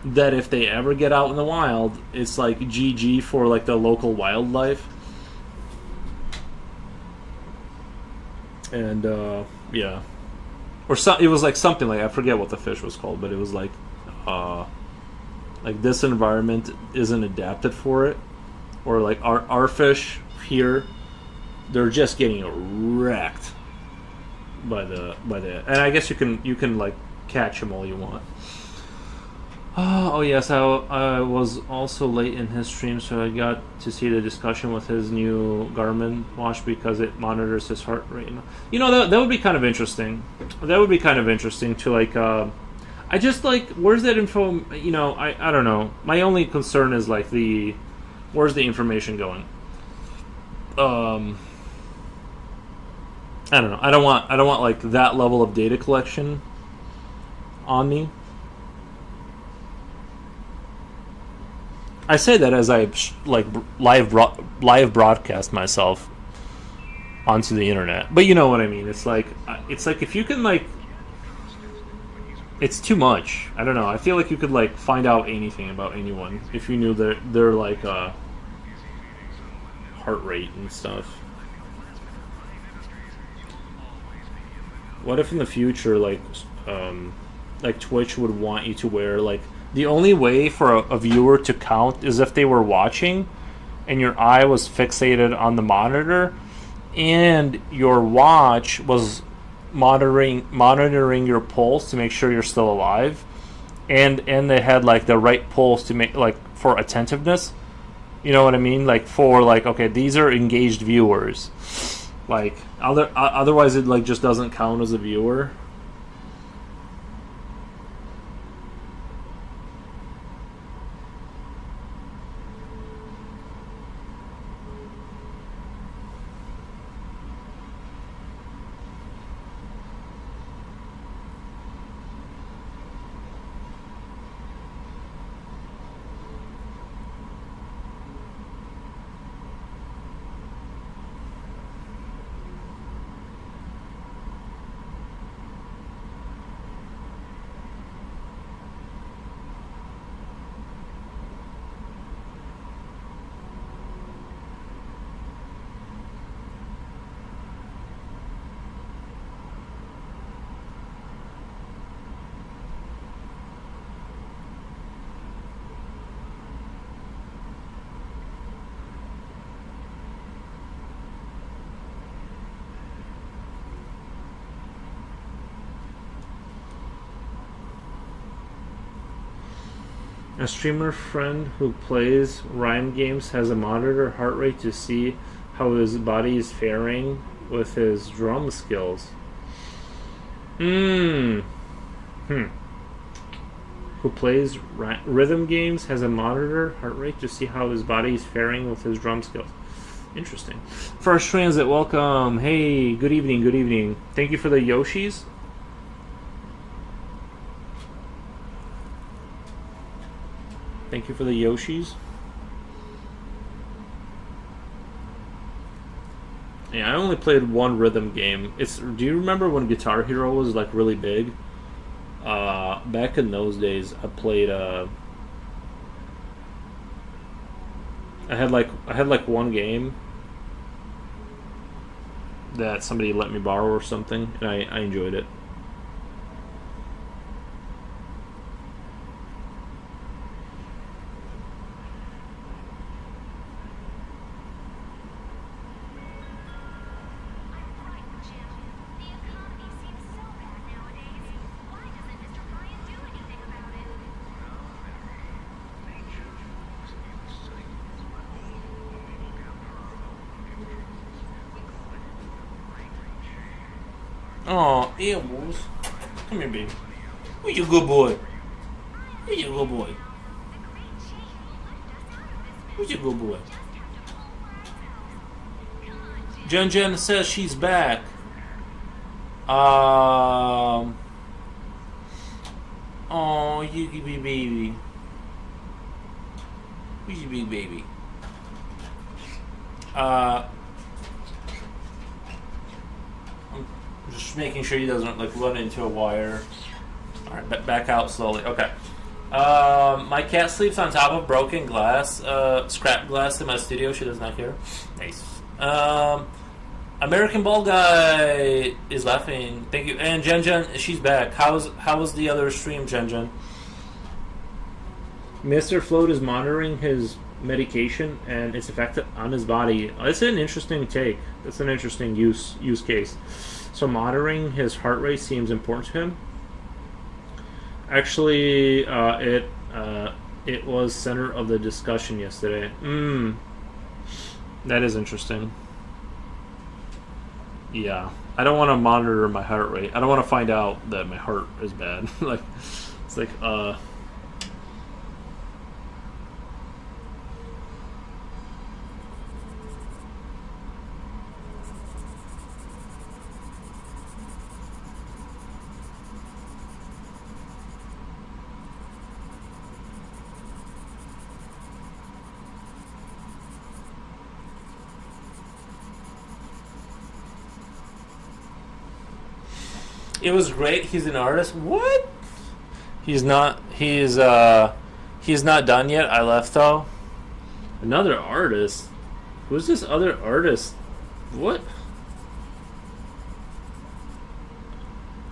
That if they ever get out in the wild, it's like GG for like the local wildlife. And yeah, or it was like something like, I forget what the fish was called, but it was like this environment isn't adapted for it, or like our fish here, they're just getting wrecked by the and I guess you can like catch them all you want. Oh yes, I was also late in his stream, so I got to see the discussion with his new Garmin watch because it monitors his heart rate. That would be kind of interesting. That would be kind of interesting to like. I just like, where's that info? I don't know. My only concern is like where's the information going? I don't know. I don't want like that level of data collection on me. I say that as I like live broadcast myself onto the internet, but you know what I mean. It's like if you can like, it's too much. I don't know. I feel like you could like find out anything about anyone if you knew their like heart rate and stuff. What if in the future like Twitch would want you to wear like. The only way for a viewer to count is if they were watching and your eye was fixated on the monitor and your watch was monitoring your pulse to make sure you're still alive, and they had like the right pulse to make like for attentiveness. You know what I mean? Like for like, okay, these are engaged viewers. Like otherwise it like just doesn't count as a viewer. A streamer friend who plays Rhyme games has a monitor heart rate to see how his body is faring with his drum skills. Hmm. Who plays rhythm games has a monitor heart rate to see how his body is faring with his drum skills. Interesting. First Transit, welcome. Hey, good evening, good evening. Thank you for the Yoshis. Thank you for the Yoshis. Yeah, I only played one rhythm game. Do you remember when Guitar Hero was like really big? Back in those days, I played. I had like one game that somebody let me borrow or something, and I enjoyed it. I'm right, Jim. The economy seems so bad nowadays. Why doesn't Mr. Ryan do anything about it? Nature moves in cycles, but when we look after our own interests, we call it great change. Oh, Eels. Come here, baby. Who's your good boy? Who's your good boy? The great change will lift us out of this mess. Who's your good boy? Just have to pull for ourselves. Come on, Jim. Jen Jen says she's back. Oh, you could be baby. Who's your big baby? I'm just making sure he doesn't like run into a wire. All right, back out slowly. Okay. My cat sleeps on top of broken glass, scrap glass in my studio. She does not care. Nice. American Ball Guy is laughing. Thank you. And Jen Jen, she's back. How was the other stream, Jen Jen? Mr. Float is monitoring his medication and its effect on his body. It's an interesting take. It's an interesting use case. So monitoring his heart rate seems important to him. Actually, it was center of the discussion yesterday. That is interesting. Yeah, I don't want to monitor my heart rate. I don't want to find out that my heart is bad. Like, it's like, it was great. He's an artist. What? He's not. He's not done yet. I left though. Another artist. Who's this other artist? What?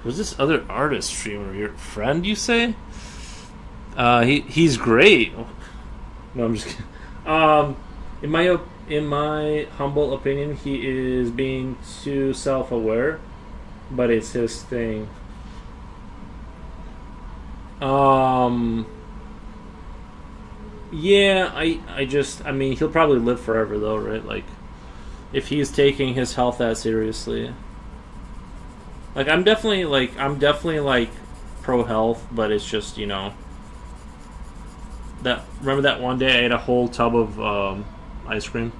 Who's this other artist streamer? Your friend, you say? He's great. No, I'm just kidding. In my humble opinion, he is being too self-aware. But it's his thing. Yeah, I mean, he'll probably live forever though, right? Like, if he's taking his health that seriously. Like, I'm definitely like pro health, but it's just, you know, remember that one day I ate a whole tub of ice cream?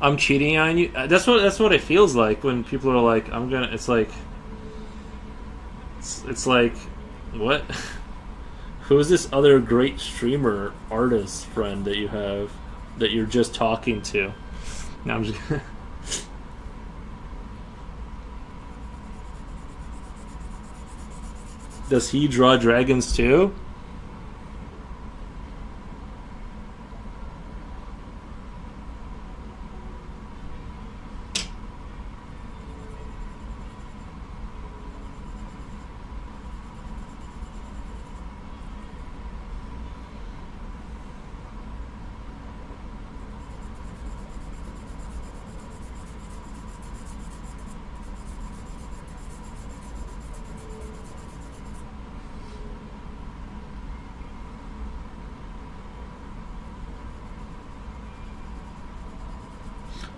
I'm cheating on you. That's what it feels like when people are like, it's like what? Who's this other great streamer artist friend that you have that you're just talking to? No, I'm just Does he draw dragons too?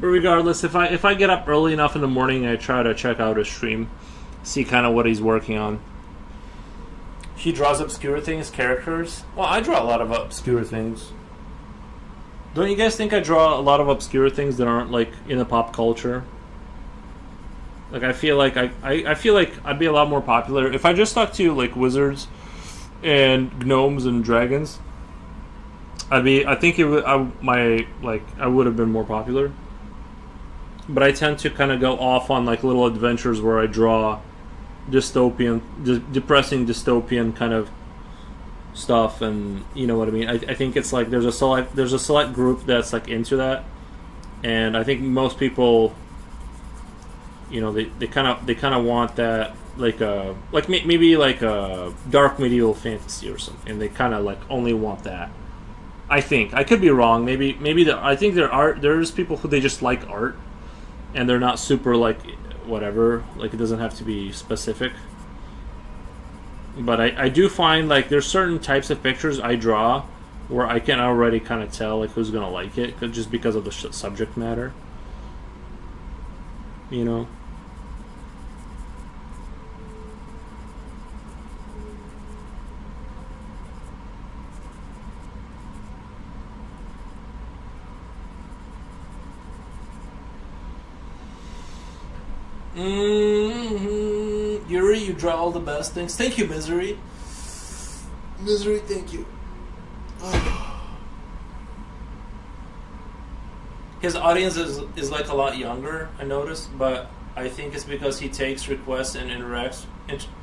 But regardless, if I get up early enough in the morning, I try to check out his stream, see kind of what he's working on. He draws obscure things, characters. Well, I draw a lot of obscure things. Don't you guys think I draw a lot of obscure things that aren't like in the pop culture? Like I feel like I feel like I'd be a lot more popular if I just stuck to like wizards and gnomes and dragons. I think it would I would have been more popular. But I tend to kind of go off on like little adventures where I draw depressing dystopian kind of stuff, and you know what I mean. I think it's like there's a select group that's like into that, and I think most people, you know, they kind of want that maybe like a dark medieval fantasy or something, and they kind of like only want that. I think I could be wrong. Maybe I think there's people who they just like art, and they're not super like whatever. Like it doesn't have to be specific. But I do find like there's certain types of pictures I draw where I can already kind of tell like who's gonna like it just because of the subject matter. You know. Yuri, you draw all the best things. Thank you, Misery. Misery, thank you. His audience is like a lot younger, I noticed, but I think it's because he takes requests and interacts.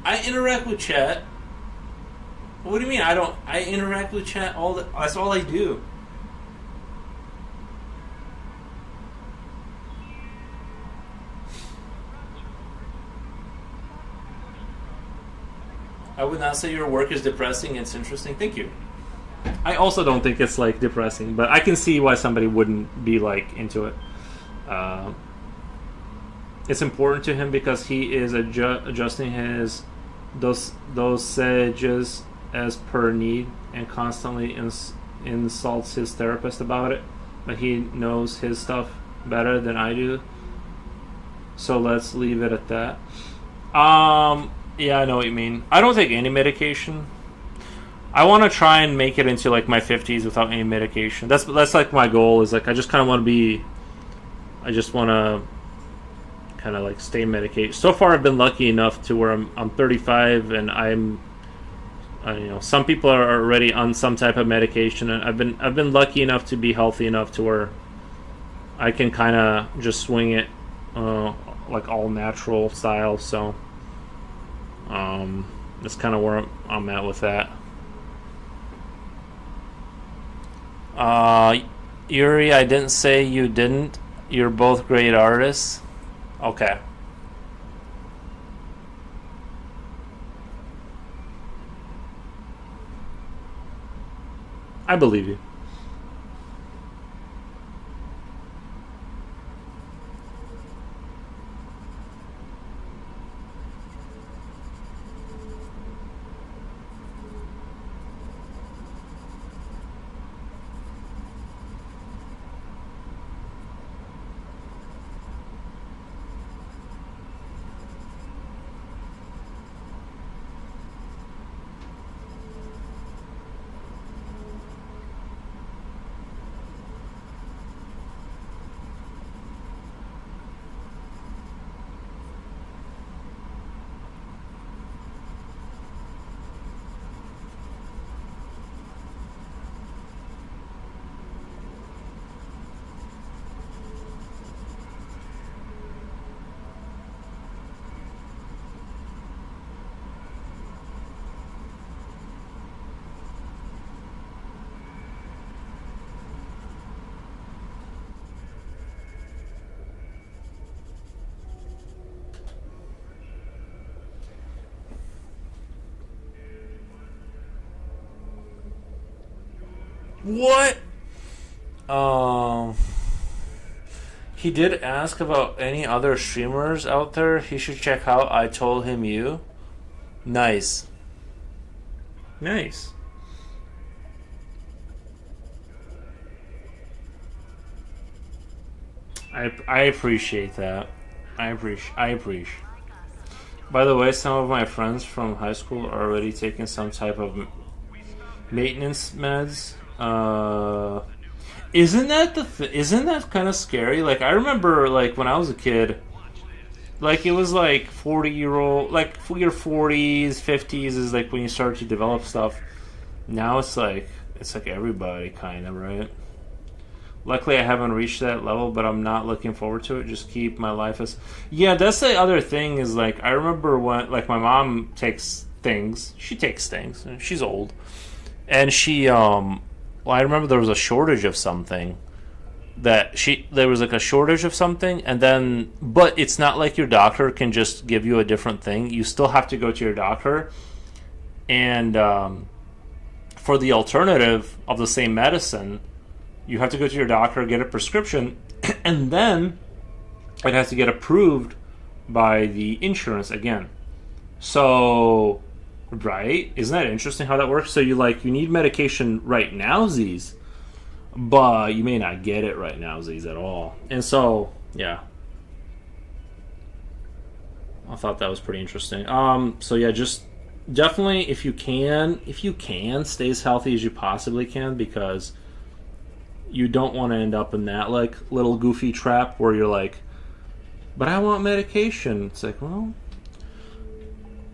I interact with chat. What do you mean? I interact with chat that's all I do. I would not say your work is depressing. It's interesting. Thank you. I also don't think it's like depressing, but I can see why somebody wouldn't be like into it. It's important to him because he is adjusting his dosages as per need and constantly insults his therapist about it. But he knows his stuff better than I do. So let's leave it at that. Yeah, I know what you mean. I don't take any medication. I want to try and make it into like my 50s without any medication. That's like my goal. Is like I just kind of want to be. I just want to kind of like stay medicated. So far, I've been lucky enough to where I'm 35 and I'm. You know, some people are already on some type of medication, and I've been lucky enough to be healthy enough to where I can kind of just swing it, like all natural style. So. That's kind of where I'm at with that. Yuri, I didn't say you didn't. You're both great artists. Okay. I believe you. What? He did ask about any other streamers out there he should check out. I told him you. Nice. Nice. I appreciate that. I appreciate. By the way, some of my friends from high school are already taking some type of maintenance meds. Isn't that isn't that kind of scary? Like I remember, like when I was a kid, like it was like 40-year-old, like your 40s, 50s is like when you start to develop stuff. Now it's like everybody kind of, right? Luckily, I haven't reached that level, but I'm not looking forward to it. Just keep my life as. Yeah, that's the other thing is like I remember when like my mom takes things. She takes things. She's old, and she Well, I remember there was a shortage of something there was like a shortage of something, and then but it's not like your doctor can just give you a different thing. You still have to go to your doctor, and for the alternative of the same medicine. You have to go to your doctor, get a prescription, and then it has to get approved by the insurance again. So, right? Isn't that interesting how that works? So you need medication right nowsies, but you may not get it right nowsies at all. And so, yeah. I thought that was pretty interesting. So yeah, just definitely if you can, stay as healthy as you possibly can because you don't want to end up in that like little goofy trap where you're like, but I want medication. It's like, well,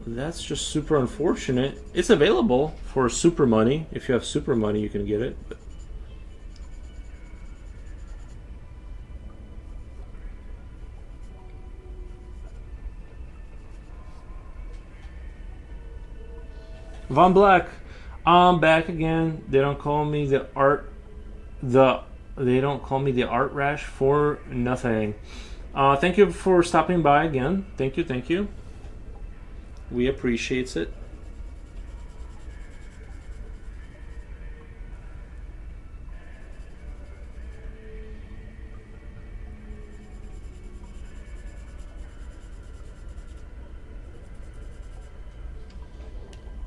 that's just super unfortunate. It's available for super money. If you have super money, you can get it. But Von Black, I'm back again. They don't call me the art they don't call me the art rash for nothing. Thank you for stopping by again. Thank you. We appreciate it.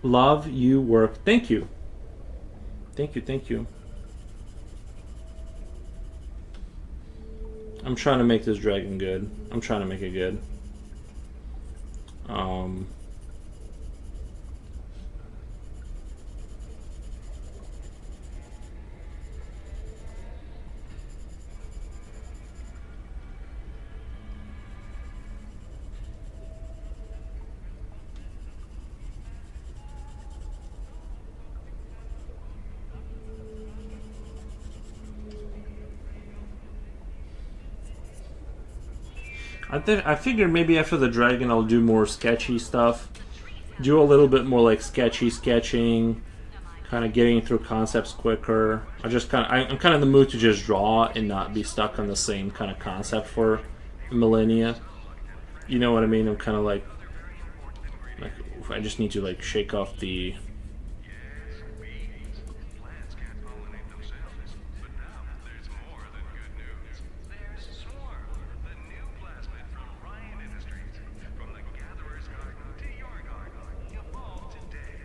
Love you work. Thank you. I'm trying to make this dragon good. I'm trying to make it good. I figured maybe after the dragon I'll do more sketchy stuff. Do a little bit more like sketching, kind of getting through concepts quicker. I'm kind of in the mood to just draw and not be stuck on the same kind of concept for millennia. You know what I mean? I'm kind of like I just need to like shake off the. Plants can't pollinate themselves, but now there's more than good news. There's Swarm, the new plasmid from Ryan Industries. From the gatherer's garden to your garden, evolved today.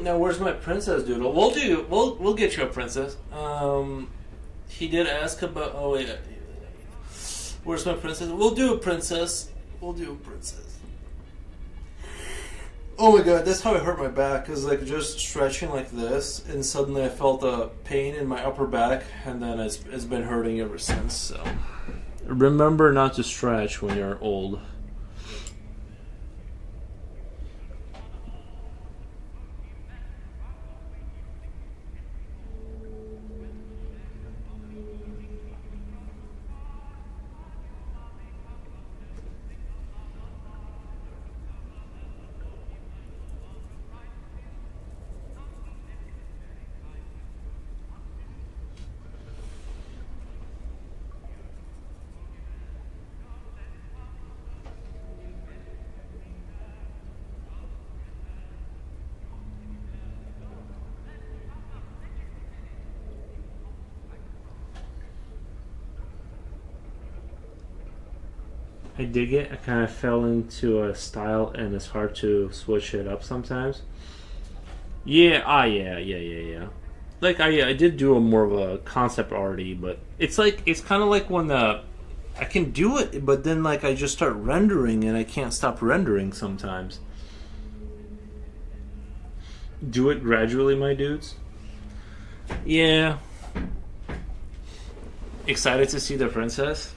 Now where's my princess doodle? We'll get you a princess. He did ask about. Oh wait, where's my princess? We'll do a princess. Oh my god, that's how I hurt my back. Is like just stretching like this, and suddenly I felt a pain in my upper back, and then it's been hurting ever since. So remember not to stretch when you're old. I dig it. I kind of fell into a style and it's hard to switch it up sometimes. Yeah, yeah. Like I did do a more of a concept arty, but it's kind of like when the I can do it, but then like I just start rendering and I can't stop rendering sometimes. Do it gradually, my dudes. Yeah. Excited to see the princess.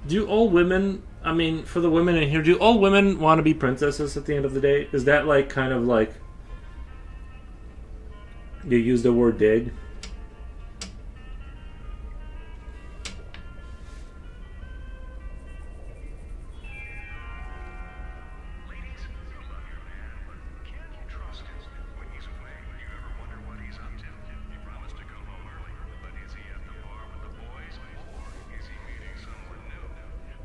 Do all women, I mean, for the women in here, do all women want to be princesses at the end of the day? Is that like kind of like you use the word dig? Ladies, you love your man, but can you trust him? When he's away, do you ever wonder what he's up to? He promised to come home early, but is he at the bar with the boys, or is he meeting someone new?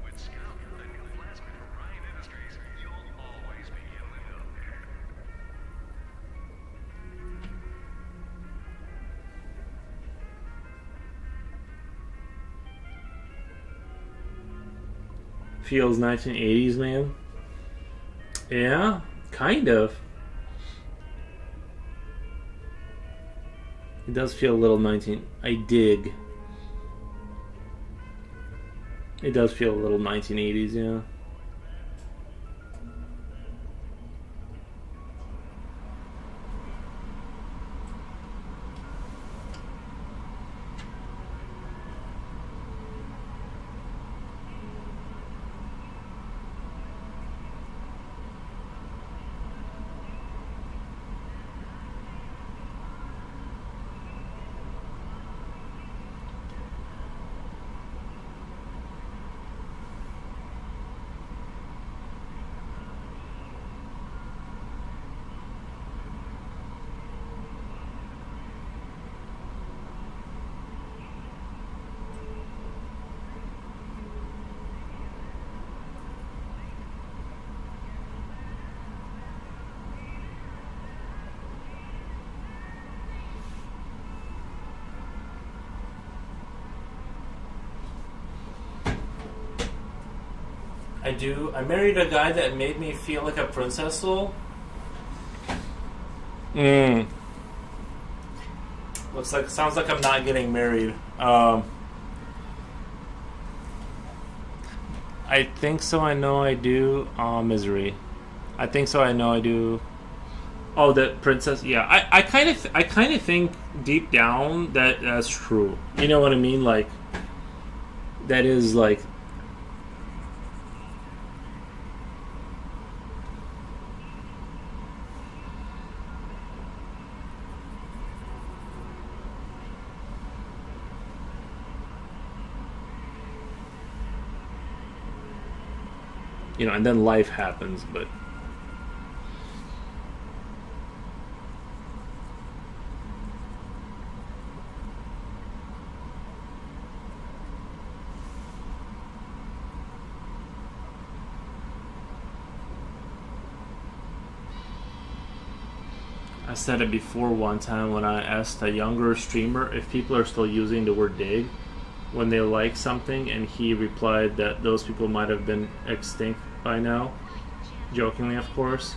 With Scout, the new plasmid from Ryan Industries, you'll always be in the know. Feels 1980s, man. Yeah, kind of. It does feel a little 19. I dig. It does feel a little 1980s, yeah. I do. I married a guy that made me feel like a princess, though. Sounds like I'm not getting married. I think so. I know I do. Misery. I think so. I know I do. Oh, that princess. Yeah, I kind of think deep down that that's true. You know what I mean? Like that is like. You know, and then life happens, but I said it before one time when I asked a younger streamer if people are still using the word dig when they like something, and he replied that those people might have been extinct by now. Jokingly, of course.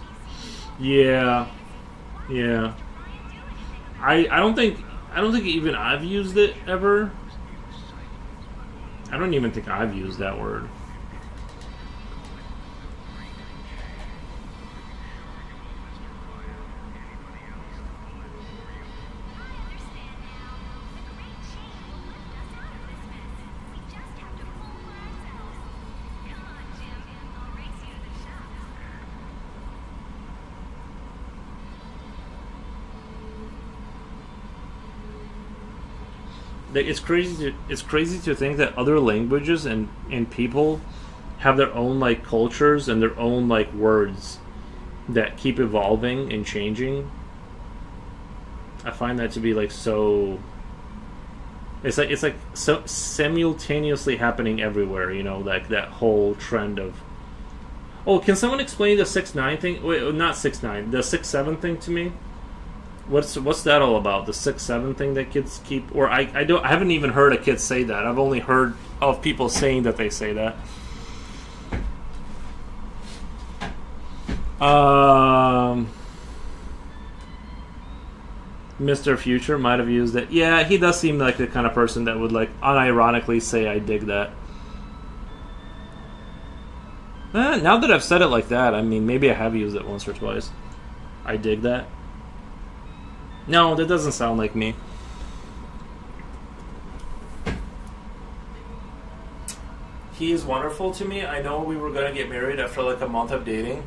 Yeah. Yeah. I don't think even I've used it ever. I don't even think I've used that word. Like, it's crazy to think that other languages and people have their own like cultures and their own like words that keep evolving and changing. I find that to be like so It's like so simultaneously happening everywhere. You know, like that whole trend of. Oh, can someone explain the 6-9 thing? Wait, not 6-9. The 6-7 thing to me. What's that all about? The 6-7 thing that kids keep, or I haven't even heard a kid say that. I've only heard of people saying that they say that. Mr. Future might have used it. Yeah, he does seem like the kind of person that would like unironically say I dig that. Now that I've said it like that, I mean, maybe I have used it once or twice. I dig that. No, that doesn't sound like me. He is wonderful to me. I know we were going to get married after like a month of dating.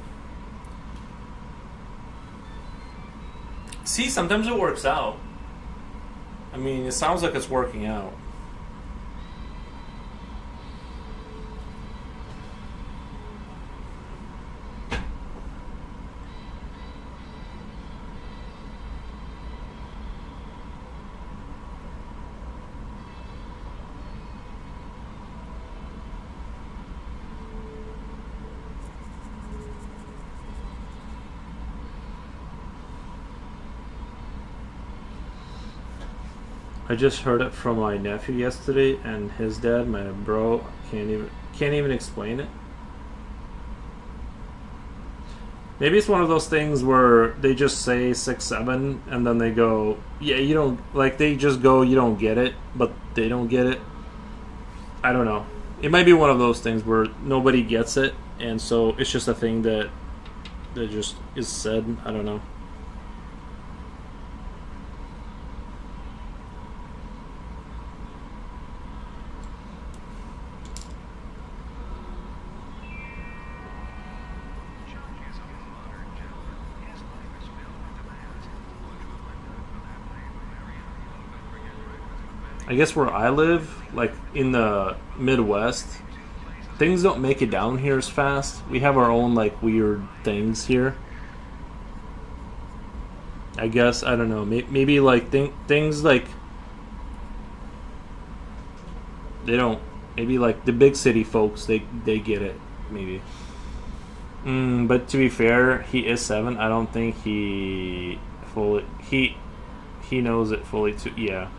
See, sometimes it works out. I mean, it sounds like it's working out. I just heard it from my nephew yesterday, and his dad, my bro, can't even explain it. Maybe it's one of those things where they just say 6-7, and then they go, yeah, you don't, like, they just go, you don't get it, but they don't get it. I don't know. It might be one of those things where nobody gets it, and so it's just a thing that just is said. I don't know. I guess where I live, like in the Midwest, things don't make it down here as fast. We have our own like weird things here. I guess I don't know. Maybe like things like they don't. Maybe like the big city folks, they get it. Maybe. But to be fair, he is 7. I don't think he knows it fully too. Yeah.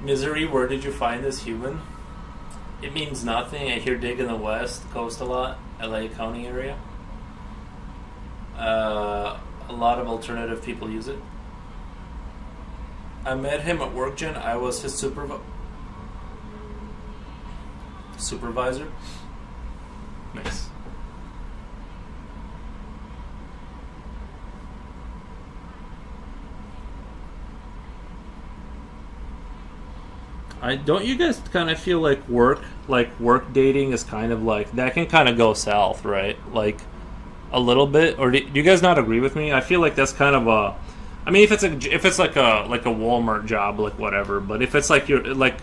Misery, where did you find this human? It means nothing. I hear dig in the West Coast a lot, LA County area. A lot of alternative people use it. I met him at WorkGen. I was his supervisor. Nice. Don't you guys kind of feel like work dating is kind of like that can kind of go south, right? Like a little bit, or do you guys not agree with me? I feel like that's kind of a. I mean, if it's like a Walmart job, like whatever. But if it's like you're like,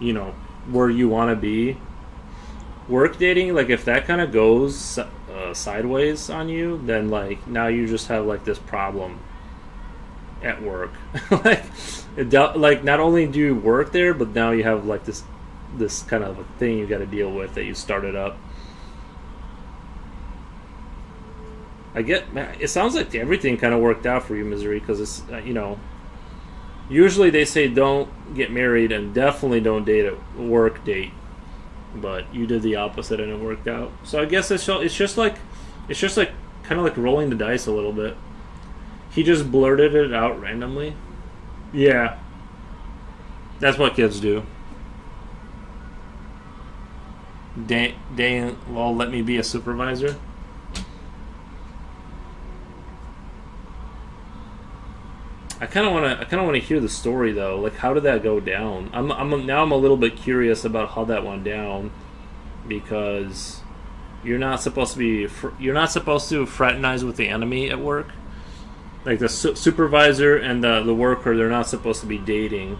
you know, where you want to be, work dating, like if that kind of goes sideways on you, then like now you just have like this problem at work. like not only do you work there, but now you have like this kind of a thing you got to deal with that you started up. It sounds like everything kind of worked out for you, Misery, because it's you know, usually they say don't get married and definitely don't date a work date, but you did the opposite and it worked out. So I guess it's just like kind of like rolling the dice a little bit. He just blurted it out randomly. Yeah. That's what kids do. Dane, well, let me be a supervisor. I kind of want to hear the story though. Like, how did that go down? I'm a little bit curious about how that went down, because you're not supposed to fraternize with the enemy at work. Like the supervisor and the worker, they're not supposed to be dating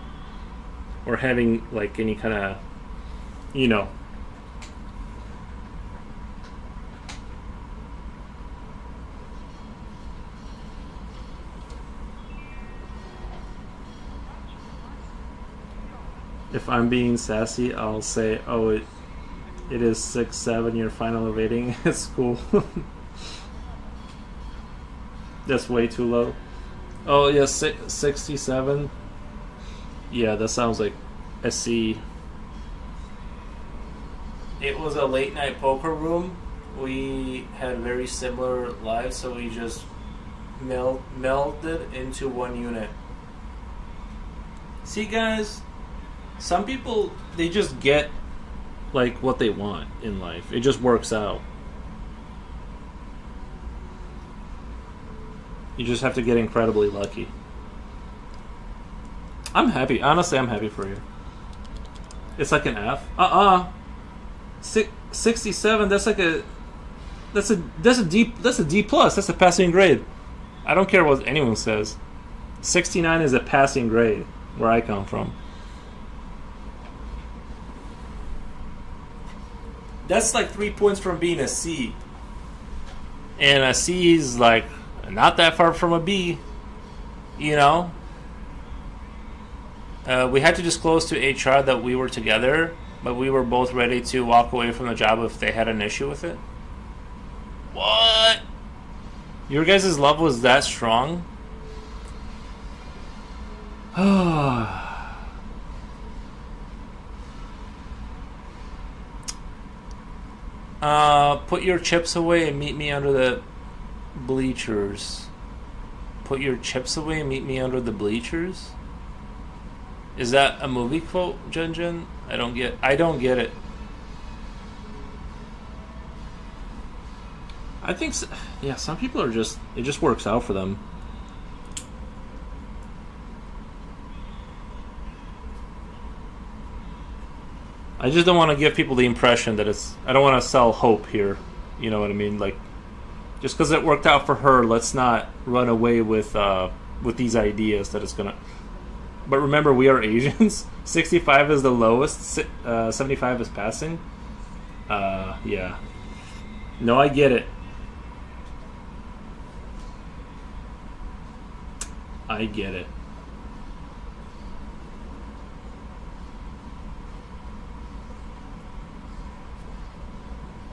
or having like any kind of, you know. If I'm being sassy, I'll say, "Oh, it is 6-7. Your final rating at school." That's way too low. Oh yeah, 67. Yeah, that sounds like a C. It was a late night poker room. We had very similar lives, so we just melded into one unit. See, guys, some people, they just get like what they want in life. It just works out. You just have to get incredibly lucky. I'm happy. Honestly, I'm happy for you. It's like an F. 67. That's like a. That's a D. That's a D plus. That's a passing grade. I don't care what anyone says. 69 is a passing grade where I come from. That's like 3 points from being a C. And a C is like not that far from a B. You know? We had to disclose to HR that we were together, but we were both ready to walk away from the job if they had an issue with it. What? Your guys' love was that strong? Put your chips away and meet me under the bleachers. Put your chips away and meet me under the bleachers? Is that a movie quote, Jun? I don't get it. I think so. Yeah, some people are just, it just works out for them. I just don't want to give people the impression that it's, I don't want to sell hope here. You know what I mean? Like, just because it worked out for her, let's not run away with these ideas that it's gonna. But remember, we are Asians. 65 is the lowest. 75 is passing. Yeah. No, I get it. I get it.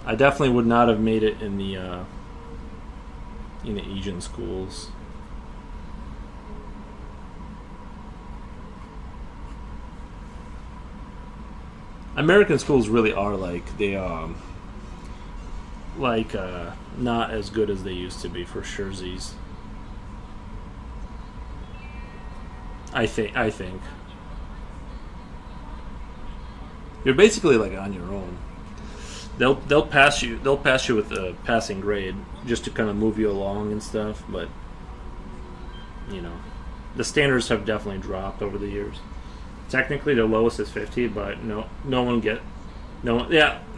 I definitely would not have made it in the Asian schools. American schools really are like they not as good as they used to be for surezies. I think you're basically like on your own. They'll pass you with a passing grade just to kind of move you along and stuff, but you know, the standards have definitely dropped over the years. Technically, the lowest is 50, but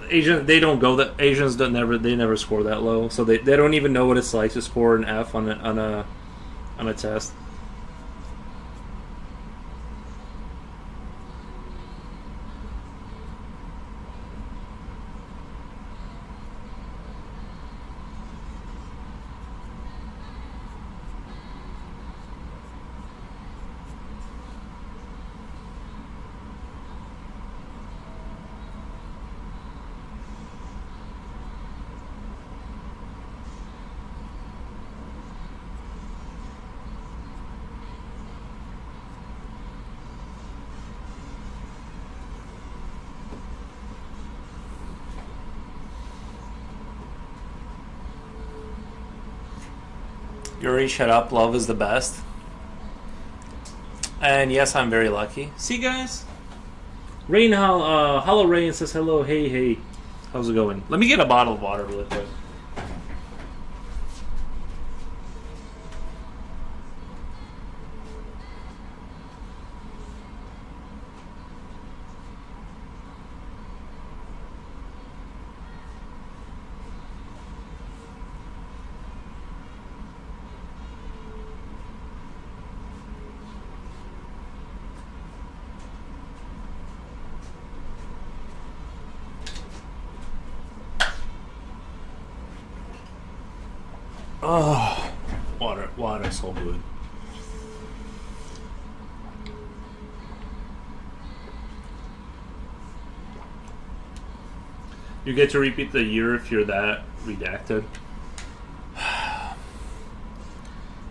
Asians never score that low, so they don't even know what it's like to score an F on a test. Yuri, shut up. Love is the best. And yes, I'm very lucky. See, guys? Rain, hello, Rain says hello. Hey. How's it going? Let me get a bottle of water really quick. Oh, water is so good. You get to repeat the year if you're that redacted.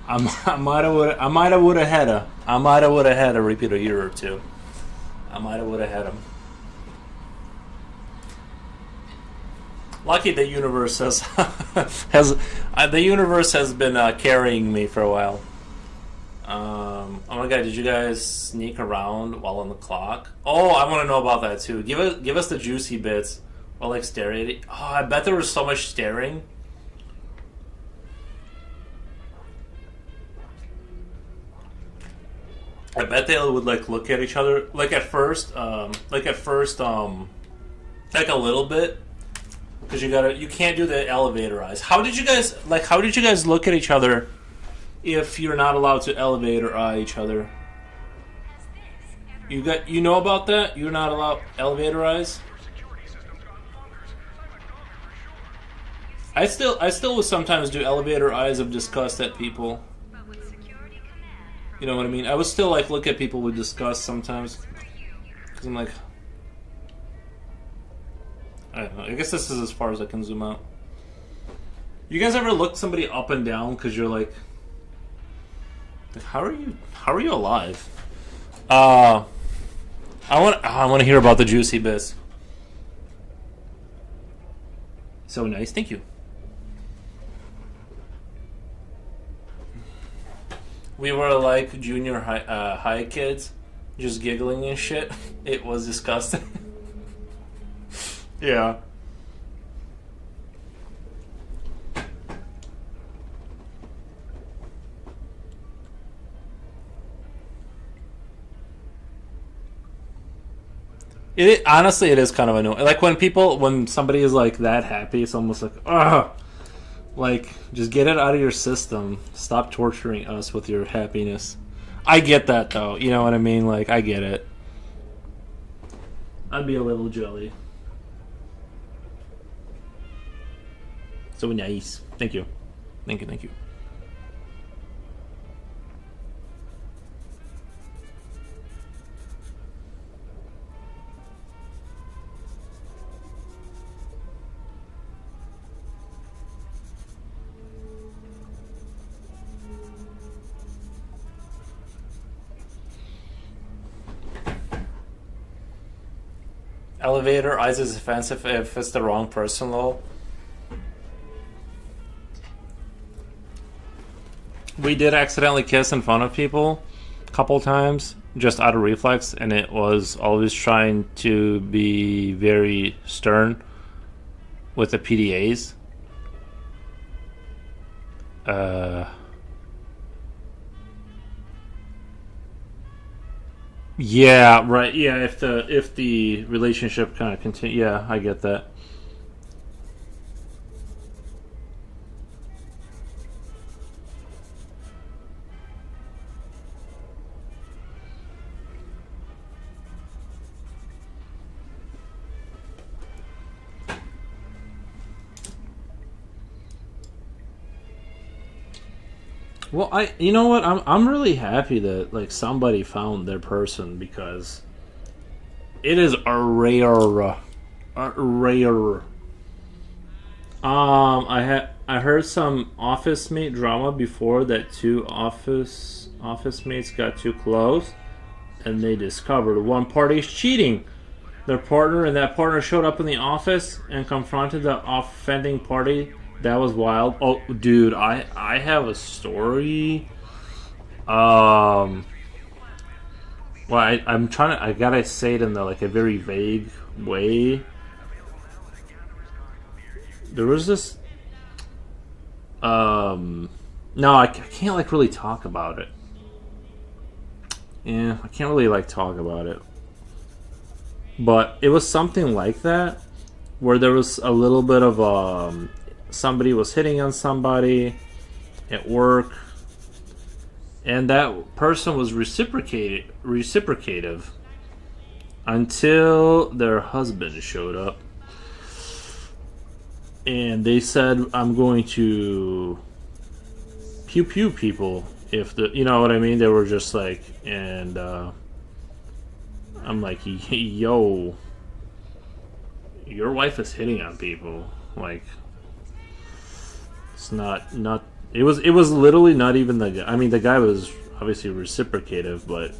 I might have would have had a repeat a year or two. I might have would have had him. Lucky the universe has the universe has been carrying me for a while. Oh my god, did you guys sneak around while on the clock? Oh, I want to know about that too. Give us the juicy bits while like staring at it. Oh, I bet there was so much staring. I bet they would like look at each other like at first, like a little bit, because you can't do the elevator eyes. How did you guys look at each other if you're not allowed to elevator eye each other? You know about that? You're not allowed elevator eyes. I still will sometimes do elevator eyes of disgust at people. You know what I mean? I would still like look at people with disgust sometimes, because I'm like, I don't know. I guess this is as far as I can zoom out. You guys ever look somebody up and down because you're like, how are you alive? I want to hear about the juicy bits. So nice, thank you. We were like junior high kids, just giggling and shit. It was disgusting. Yeah. Honestly, it is kind of annoying. Like when somebody is like that happy, it's almost like, ugh. Like, just get it out of your system. Stop torturing us with your happiness. I get that, though. You know what I mean? Like, I get it. I'd be a little jelly. So nice. Thank you. Thank you. Elevator eyes is offensive if it's the wrong person, though. We did accidentally kiss in front of people a couple times, just out of reflex, and it was always trying to be very stern with the PDAs. Yeah, right. Yeah, if the relationship kind of continue, yeah, I get that. Well, you know what? I'm really happy that like somebody found their person, because it is a rare. I heard some office mate drama before that two office mates got too close, and they discovered one party's cheating their partner, and that partner showed up in the office and confronted the offending party. That was wild. Oh, dude, I have a story. Well, I gotta say it in a very vague way. There was this. No, I can't really talk about it. Yeah, I can't really talk about it. But it was something like that, where there was a little bit of somebody was hitting on somebody at work, and that person was reciprocative until their husband showed up, and they said, "I'm going to pew pew people if you know what I mean." They were just like, and I'm like, yo, your wife is hitting on people. Like, it's not. It was literally not even the guy. I mean, the guy was obviously reciprocative, but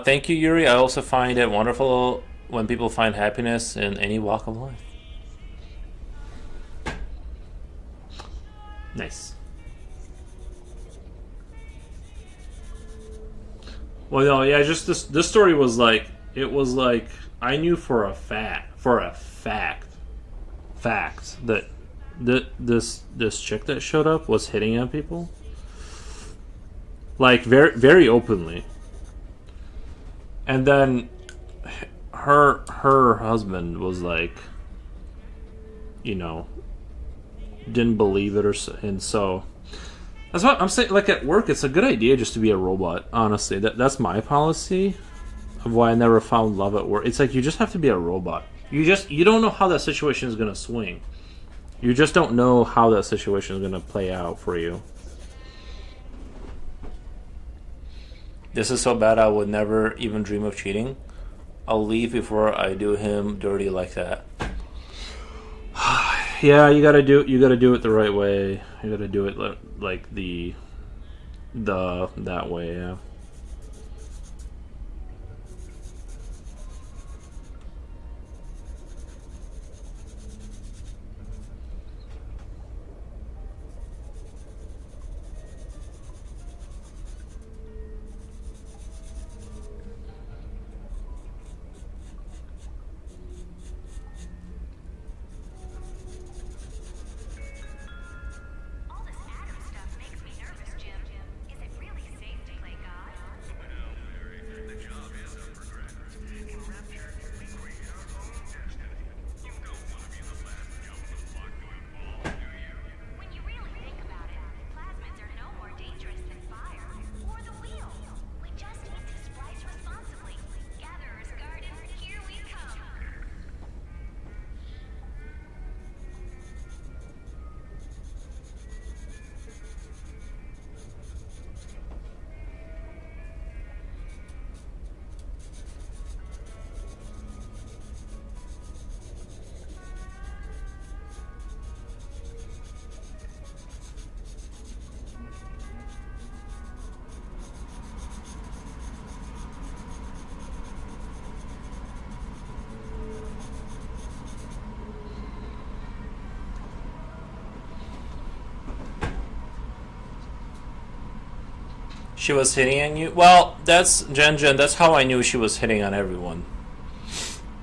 thank you, Yuri. I also find it wonderful when people find happiness in any walk of life. Nice. Well, no, yeah, just this story was like, it was like I knew for a fact that this chick that showed up was hitting on people, like very openly, and then her husband was like, you know, didn't believe it, and so that's what I'm saying. Like at work, it's a good idea just to be a robot. Honestly, that's my policy of why I never found love at work. It's like you just have to be a robot. You don't know how that situation is gonna swing. You just don't know how that situation is gonna play out for you. This is so bad. I would never even dream of cheating. I'll leave before I do him dirty like that. Yeah, you gotta do it the right way. You gotta do it like that way. Yeah. All this Adam stuff makes me nervous, Jim. Is it really safe to play God? Well, Mary, the job is up for grabs. In Rapture, we create our own destiny. You don't want to be the last jump the block to evolve, do you? When you really think about it, plasmids are no more dangerous than fire or the wheel. We just need to splice responsibly. Gatherer's Garden, here we come. She was hitting on you? Well, that's Jen. That's how I knew she was hitting on everyone.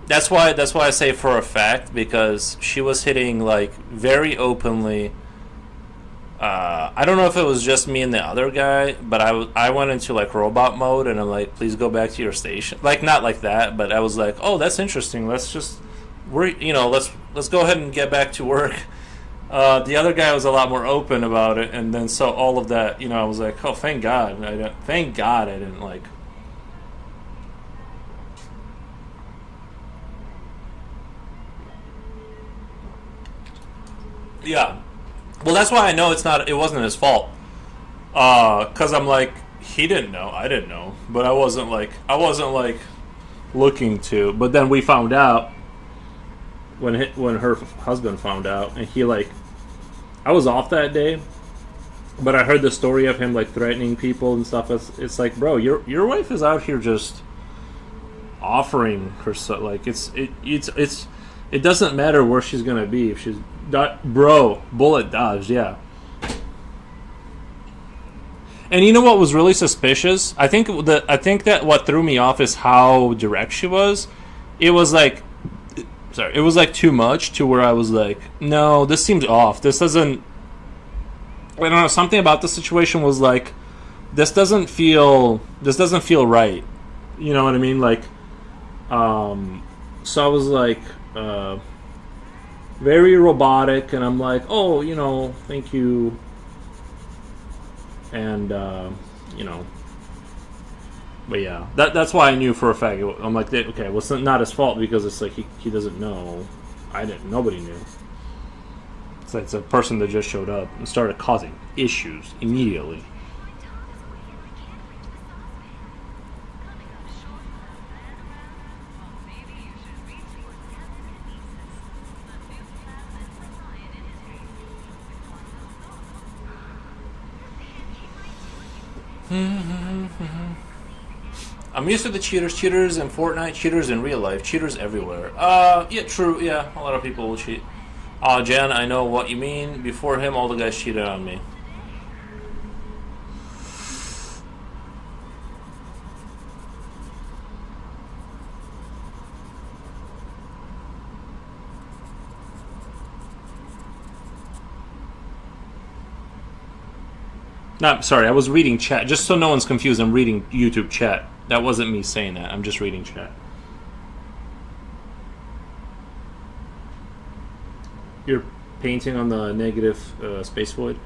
That's why I say for a fact, because she was hitting like very openly. I don't know if it was just me and the other guy, but I went into like robot mode and I'm like, please go back to your station. Like not like that, but I was like, oh, that's interesting. Let's go ahead and get back to work. The other guy was a lot more open about it, and then so all of that, I was like, oh, thank God I didn't like. Yeah, well, that's why I know it wasn't his fault. Cause I'm like, he didn't know, I didn't know, but I wasn't like looking to. But then we found out when her husband found out, and he like, I was off that day, but I heard the story of him like threatening people and stuff. It's like, bro, your wife is out here just offering herself. Like it doesn't matter where she's gonna be if she's bro, bullet dodged, yeah. And you know what was really suspicious? I think that what threw me off is how direct she was. It was like too much to where I was like, no, this seems off. This doesn't. I don't know. Something about the situation was like, this doesn't feel right. You know what I mean? Like, so I was like, very robotic, and I'm like, oh, thank you, and But yeah, that's why I knew for a fact. I'm like, okay, well, it's not his fault because it's like he doesn't know. Nobody knew. It's a person that just showed up and started causing issues immediately. I'm used to the cheaters. Cheaters in Fortnite, cheaters in real life, cheaters everywhere. Yeah, true. Yeah, a lot of people will cheat. Jen, I know what you mean. Before him, all the guys cheated on me. No, sorry, I was reading chat. Just so no one's confused, I'm reading YouTube chat. That wasn't me saying that. I'm just reading chat. You're painting on the negative space void?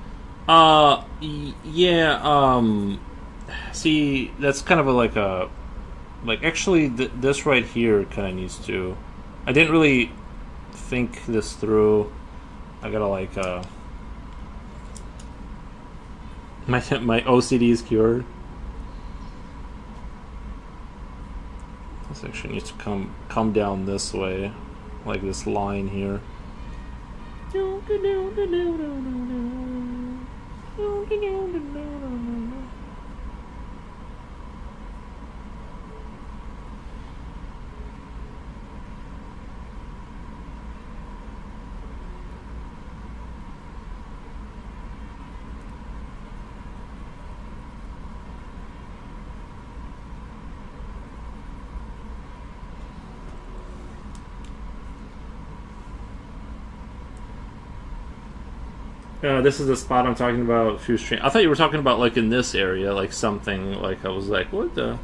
Yeah, see, that's kind of like, actually, this right here kind of needs to... I didn't really think this through. I gotta, like, my OCD is cured. This actually needs to come down this way, like this line here. This is the spot I'm talking about. I thought you were talking about like in this area, like something. Like I was like, what the?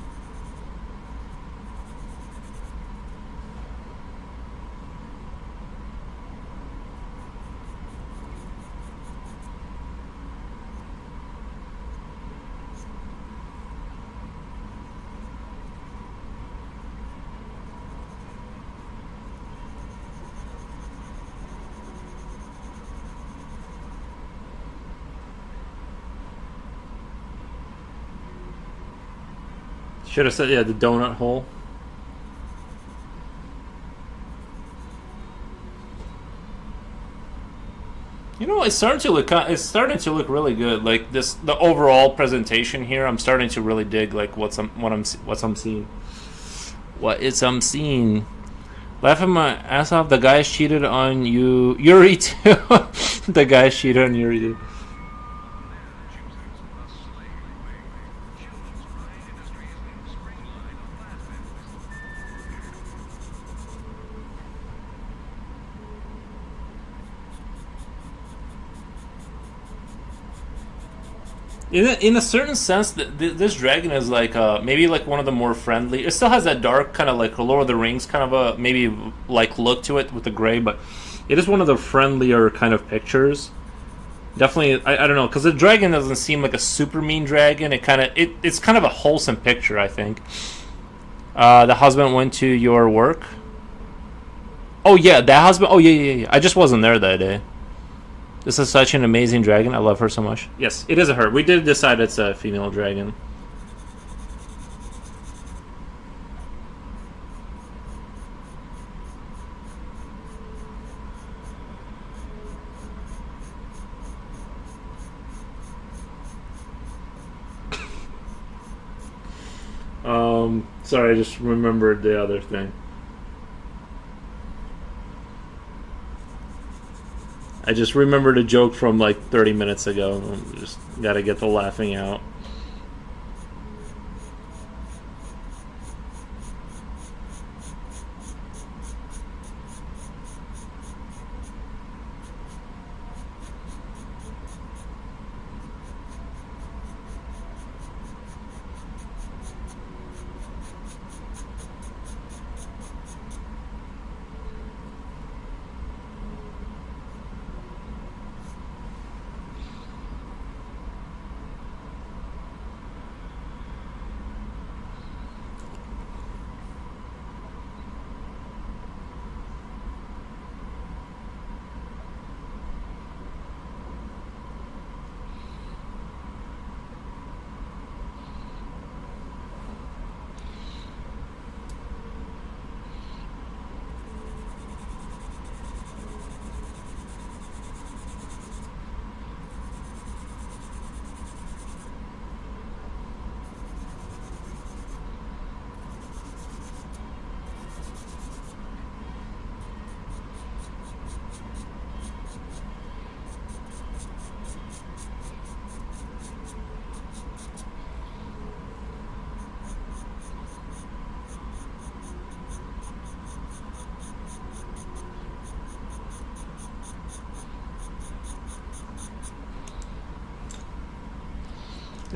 Should have said, yeah, the donut hole. You know, it's starting to look really good. Like the overall presentation here, I'm starting to really dig like what I'm seeing. I'm seeing. Laughing my ass off. The guys cheated on you, Yuri too. The guys cheated on Yuri too. In a certain sense, this dragon is like maybe like one of the more friendly. It still has that dark kind of like Lord of the Rings kind of a maybe like look to it with the gray, but it is one of the friendlier kind of pictures. Definitely, I don't know, because the dragon doesn't seem like a super mean dragon. It's kind of a wholesome picture, I think. The husband went to your work. Oh yeah, that husband. Oh yeah. I just wasn't there that day. This is such an amazing dragon. I love her so much. Yes, it is a her. We did decide it's a female dragon. Sorry, I just remembered the other thing. I just remembered a joke from like 30 minutes ago. Just gotta get the laughing out.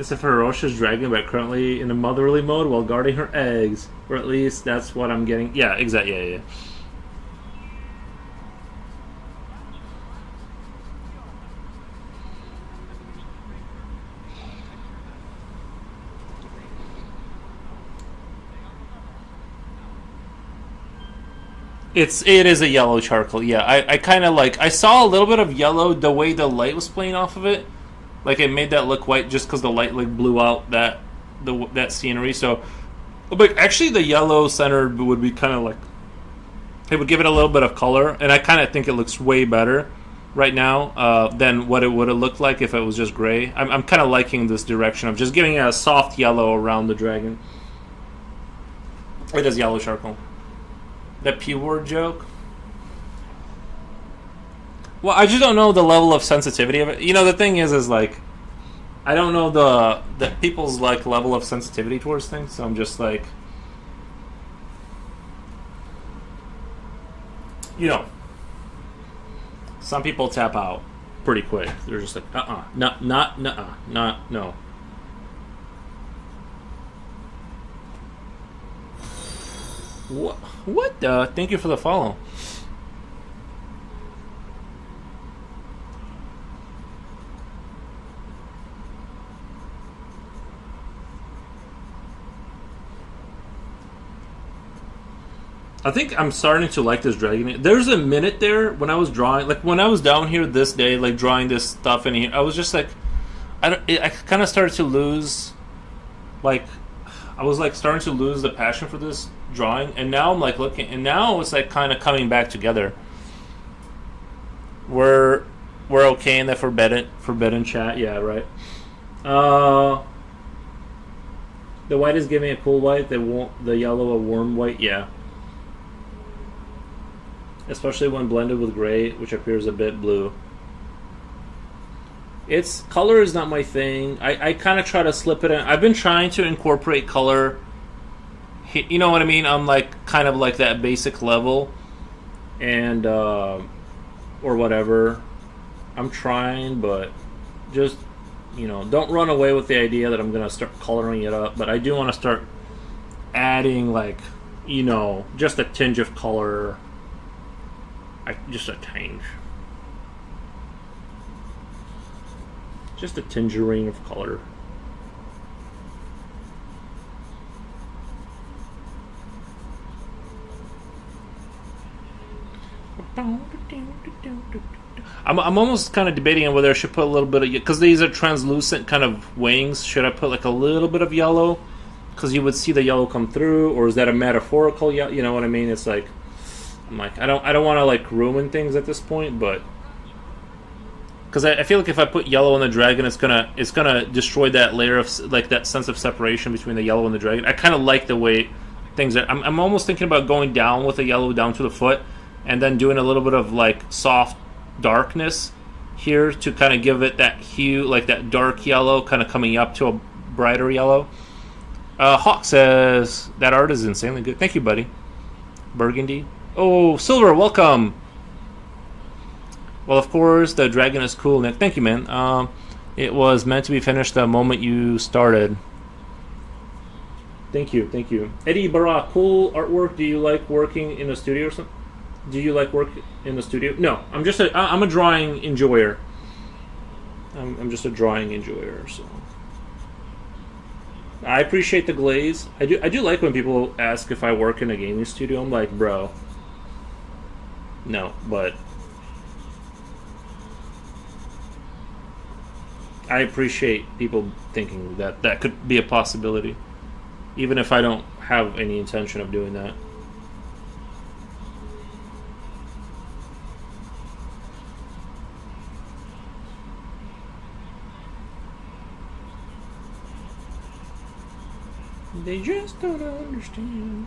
It's a ferocious dragon, but currently in a motherly mode while guarding her eggs. Or at least that's what I'm getting. Yeah, exactly. Yeah, yeah. It is a yellow charcoal. Yeah, I kind of like. I saw a little bit of yellow the way the light was playing off of it. Like it made that look white just because the light like blew out that scenery. So, but actually the yellow center would be kind of like it would give it a little bit of color, and I kind of think it looks way better right now than what it would have looked like if it was just gray. I'm kind of liking this direction of just giving it a soft yellow around the dragon. It is yellow charcoal. That P word joke. Well, I just don't know the level of sensitivity of it. You know, the thing is like, I don't know the people's like level of sensitivity towards things. So I'm just like, you know, some people tap out pretty quick. They're just like, not, no. What the? Thank you for the follow. I think I'm starting to like this dragon. There's a minute there when I was drawing, like when I was down here this day, like drawing this stuff in here, I was just like, I kind of started to lose, like, I was like starting to lose the passion for this drawing, and now I'm like looking, and now it's like kind of coming back together. We're okay in the forbidden chat, yeah, right. The white is giving a cool white. The yellow a warm white, yeah. Especially when blended with gray, which appears a bit blue. Its color is not my thing. I kind of try to slip it in. I've been trying to incorporate color. You know what I mean? On like kind of like that basic level, and or whatever. I'm trying, but just, you know, don't run away with the idea that I'm gonna start coloring it up. But I do want to start adding, like, you know, just a tinge of color. Just a tinge. Just a tingerine of color. I'm almost kind of debating on whether I should put a little bit of, because these are translucent kind of wings. Should I put like a little bit of yellow, because you would see the yellow come through, or is that a metaphorical yellow? You know what I mean? It's like, I'm like, I don't want to like ruin things at this point, but because I feel like if I put yellow on the dragon, it's gonna destroy that layer of like that sense of separation between the yellow and the dragon. I kind of like the way things are. I'm almost thinking about going down with the yellow down to the foot, and then doing a little bit of like soft darkness here to kind of give it that hue, like that dark yellow kind of coming up to a brighter yellow. Hawk says that art is insanely good. Thank you, buddy. Burgundy. Oh, Silver, welcome. Well, of course, the dragon is cool, Nick. Thank you, man. It was meant to be finished the moment you started. Thank you, thank you. Eddie Barak, cool artwork. Do you like working in a studio or something? Do you like work in the studio? No, I'm a drawing enjoyer. I'm just a drawing enjoyer, so. I appreciate the glaze. I do like when people ask if I work in a gaming studio. I'm like, bro. No, but I appreciate people thinking that that could be a possibility, even if I don't have any intention of doing that. They just don't understand.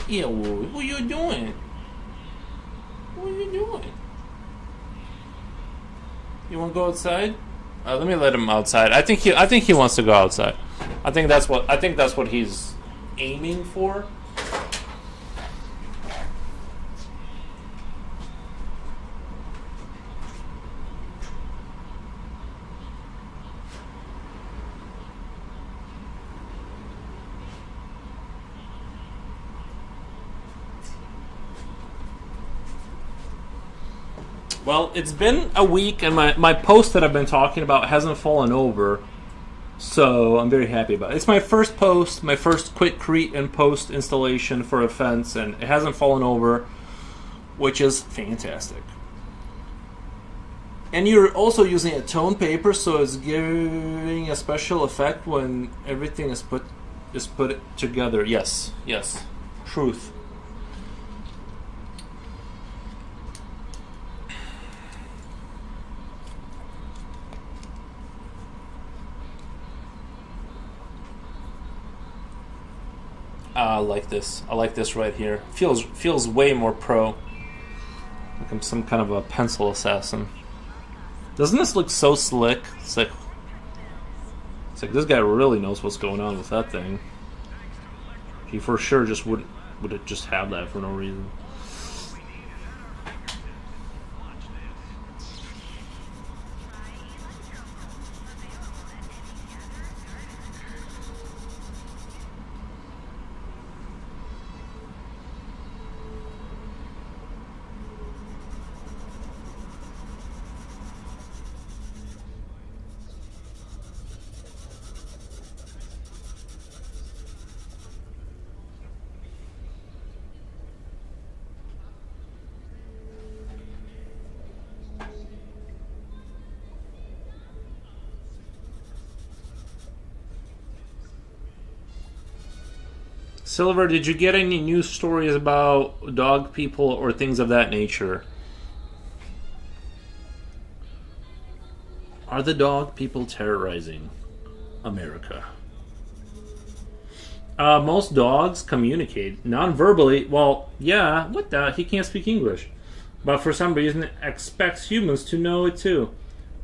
Yeah, what are you doing? What are you doing? You want to go outside? Let me let him outside. I think he wants to go outside. I think that's what he's aiming for. Well, it's been a week, and my post that I've been talking about hasn't fallen over, so I'm very happy about it. It's my first post, my first quick create and post installation for a fence, and it hasn't fallen over, which is fantastic. And you're also using a tone paper, so it's giving a special effect when everything is put together. Yes, truth. I like this. I like this right here. Feels way more pro. Like I'm some kind of a pencil assassin. Doesn't this look so slick? It's like this guy really knows what's going on with that thing. He for sure just would just have that for no reason. Silver, did you get any news stories about dog people or things of that nature? Are the dog people terrorizing America? Most dogs communicate non-verbally. Well, yeah, what the? He can't speak English. But for some reason expects humans to know it too.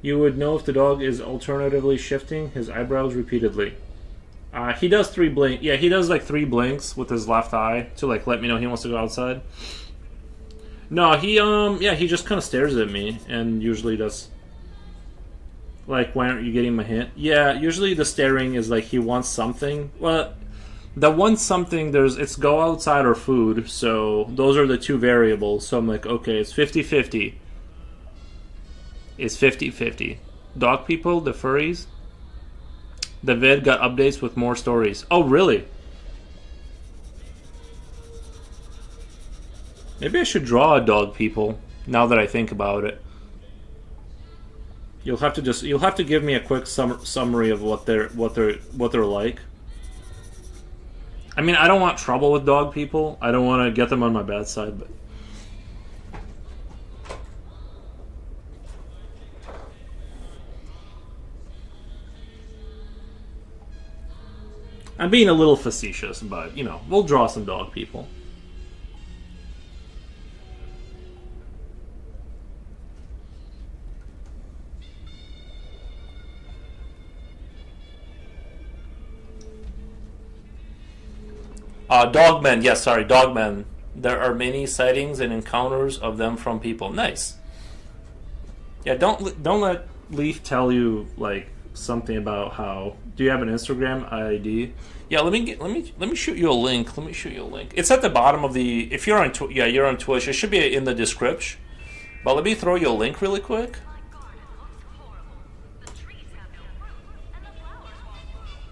You would know if the dog is alternatively shifting his eyebrows repeatedly. He does 3 blink. Yeah, he does like 3 blinks with his left eye to like let me know he wants to go outside. No, he just kind of stares at me and usually does. Like, why aren't you getting my hint? Yeah, usually the staring is like he wants something. Well, the one something it's go outside or food. So those are the 2 variables. So I'm like, okay, it's 50-50. It's 50-50. Dog people, the furries. The vid got updates with more stories. Oh, really? Maybe I should draw a dog people. Now that I think about it, you'll have to give me a quick summary of what they're like. I mean, I don't want trouble with dog people. I don't want to get them on my bad side, but. I'm being a little facetious, but, you know, we'll draw some dog people. Dogmen, yes, sorry, dogmen. There are many sightings and encounters of them from people. Nice. Yeah, don't let Leaf tell you, like, something about how. Do you have an Instagram ID? Yeah, let me shoot you a link. Let me shoot you a link. It's at the bottom of the. If you're on you're on Twitch. It should be in the description. But let me throw you a link really quick. My garden looks horrible. The trees have no fruit, and the flowers won't bloom.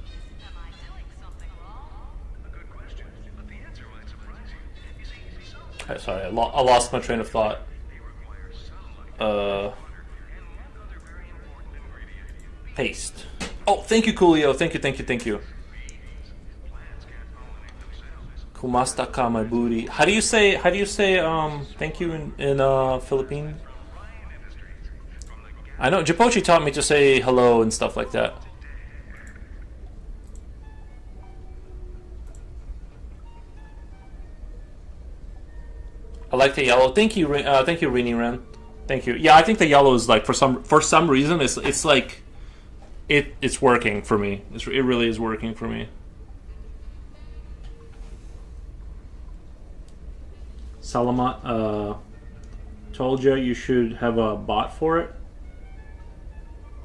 Am I doing something wrong? A good question, but the answer might surprise you. You see, some Sorry, I lost my train of thought. they require sunlight, water, Uh, and one other very important ingredient. paste. Oh, thank you, Coolio. Thank you. Plants can't pollinate themselves. Kumastaka my booty. How do you say thank you in Philippine? I know Japochi taught me to say hello and stuff like that. I like the yellow. Thank you, Rini Ren. Thank you. Yeah, I think the yellow is like for some reason it's like it's working for me. It really is working for me. Salamat told you should have a bot for it.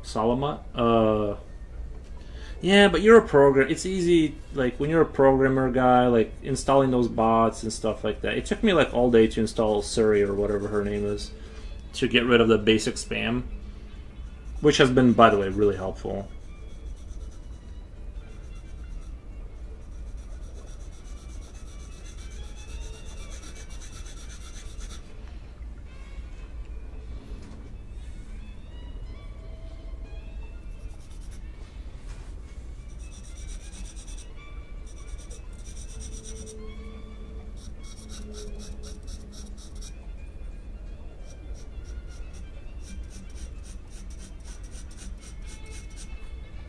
Salamat. Yeah, but you're a program. It's easy, like when you're a programmer guy, like installing those bots and stuff like that. It took me like all day to install Suri or whatever her name is to get rid of the basic spam, which has been, by the way, really helpful.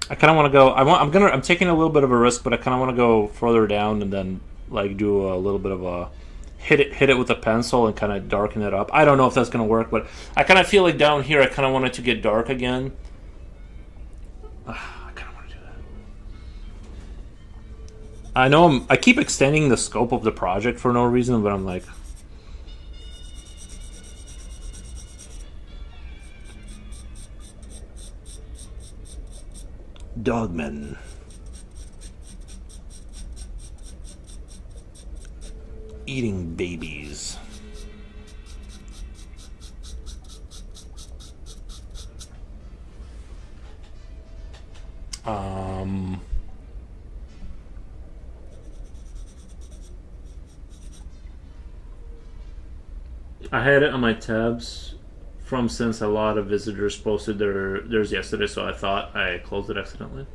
I kind of want to go. I'm taking a little bit of a risk, but I kind of want to go further down and then like do a little bit of a hit it with a pencil and kind of darken it up. I don't know if that's going to work, but I kind of feel like down here I kind of want it to get dark again. I kind of want to do that. I know I keep extending the scope of the project for no reason, but I'm like. Dogmen. Eating babies. I had it on my tabs from since a lot of visitors posted theirs yesterday, so I thought I closed it accidentally.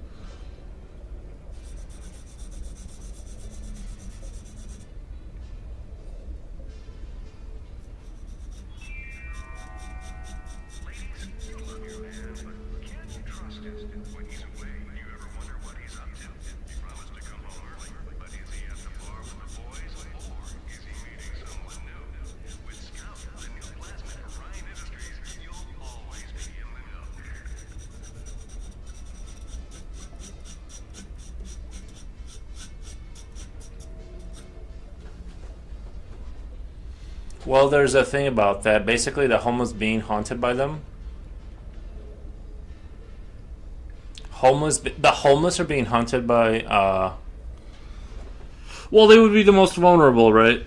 Ladies, you love your man, but can you trust him? When he's away, you ever wonder what he's up to? He promised to come home early, but is he at the bar with the boys, or is he meeting someone new? With Scout, the new plasmid at Ryan Industries, you'll always be in the know. Well, there's a thing about that. Basically, the homeless being haunted by them. The homeless are being haunted by. Well, they would be the most vulnerable, right?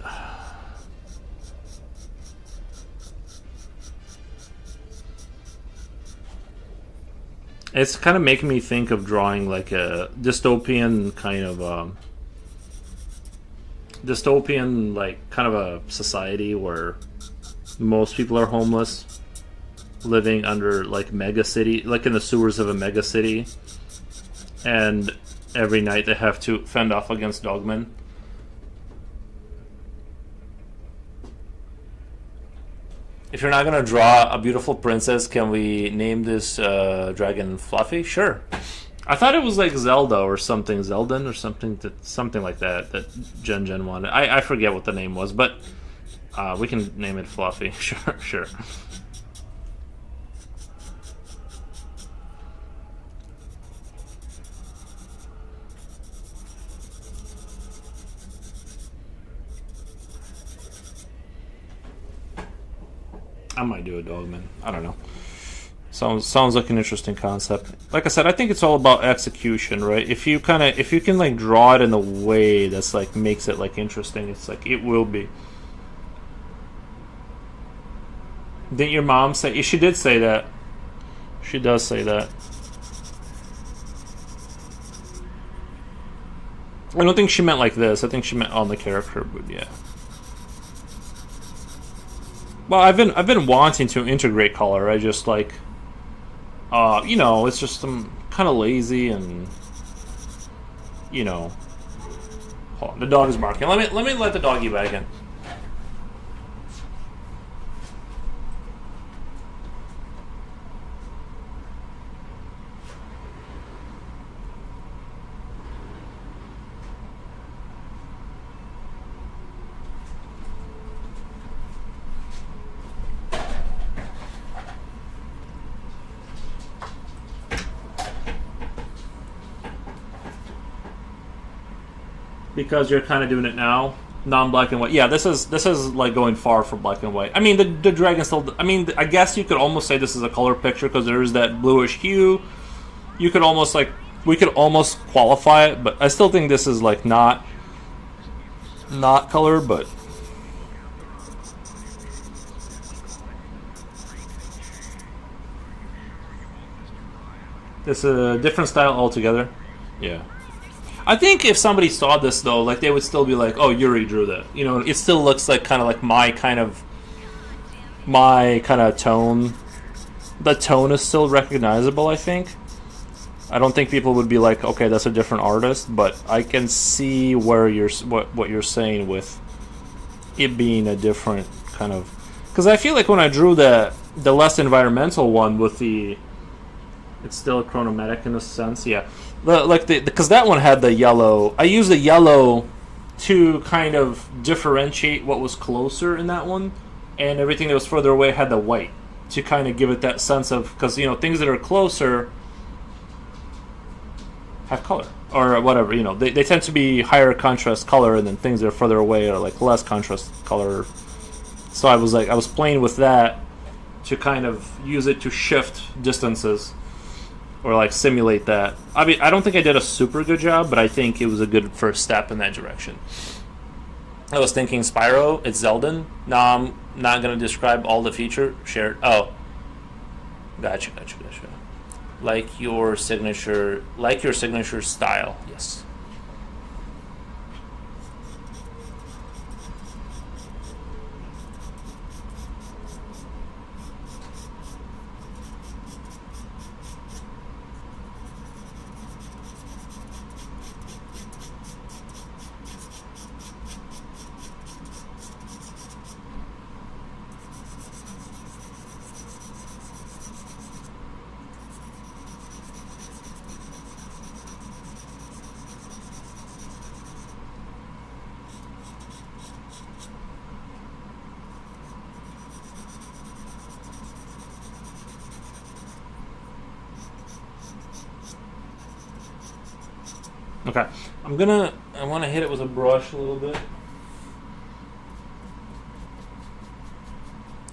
It's kind of making me think of drawing like a dystopian kind of. Dystopian, like kind of a society where most people are homeless, living under like mega city, like in the sewers of a mega city, and every night they have to fend off against dogmen. If you're not gonna draw a beautiful princess, can we name this dragon Fluffy? Sure. I thought it was like Zelda or something, Zeldan or something like that Jen wanted. I forget what the name was, but we can name it Fluffy. Sure. I might do a dogman. I don't know. Sounds like an interesting concept. Like I said, I think it's all about execution, right? If you can like draw it in a way that's like makes it like interesting, it's like it will be. Didn't your mom say? She did say that. She does say that. I don't think she meant like this. I think she meant on the character, but yeah. Well, I've been wanting to integrate color. I just like. It's just I'm kind of lazy and, hold on, the dog is barking. Let me let the doggy back in. because you're kind of doing it now, non-black and white. Yeah, this is like going far from black and white. I mean, the dragon still. I mean, I guess you could almost say this is a color picture because there is that bluish hue. You could almost like we could almost qualify it, but I still think this is like not color, but. This is a different style altogether. Yeah. I think if somebody saw this though, like they would still be like, "Oh, Yuri drew that." You know, it still looks like kind of like my kind of tone. The tone is still recognizable, I think. I don't think people would be like, "Okay, that's a different artist," but I can see where what you're saying with it being a different kind of, cuz I feel like when I drew the less environmental one with the, it's still chromatic in a sense, yeah. Because that one had the yellow. I used the yellow to kind of differentiate what was closer in that one, and everything that was further away had the white to kind of give it that sense of, because you know things that are closer have color or whatever. You know, they tend to be higher contrast color, and then things that are further away are like less contrast color. So I was playing with that to kind of use it to shift distances. Or like simulate that. I mean, I don't think I did a super good job, but I think it was a good first step in that direction. I was thinking Spyro, it's Zeldin. Now I'm not going to describe all the feature shared. Oh. Gotcha. Like your signature style. Yes. Okay, I want to hit it with a brush a little bit.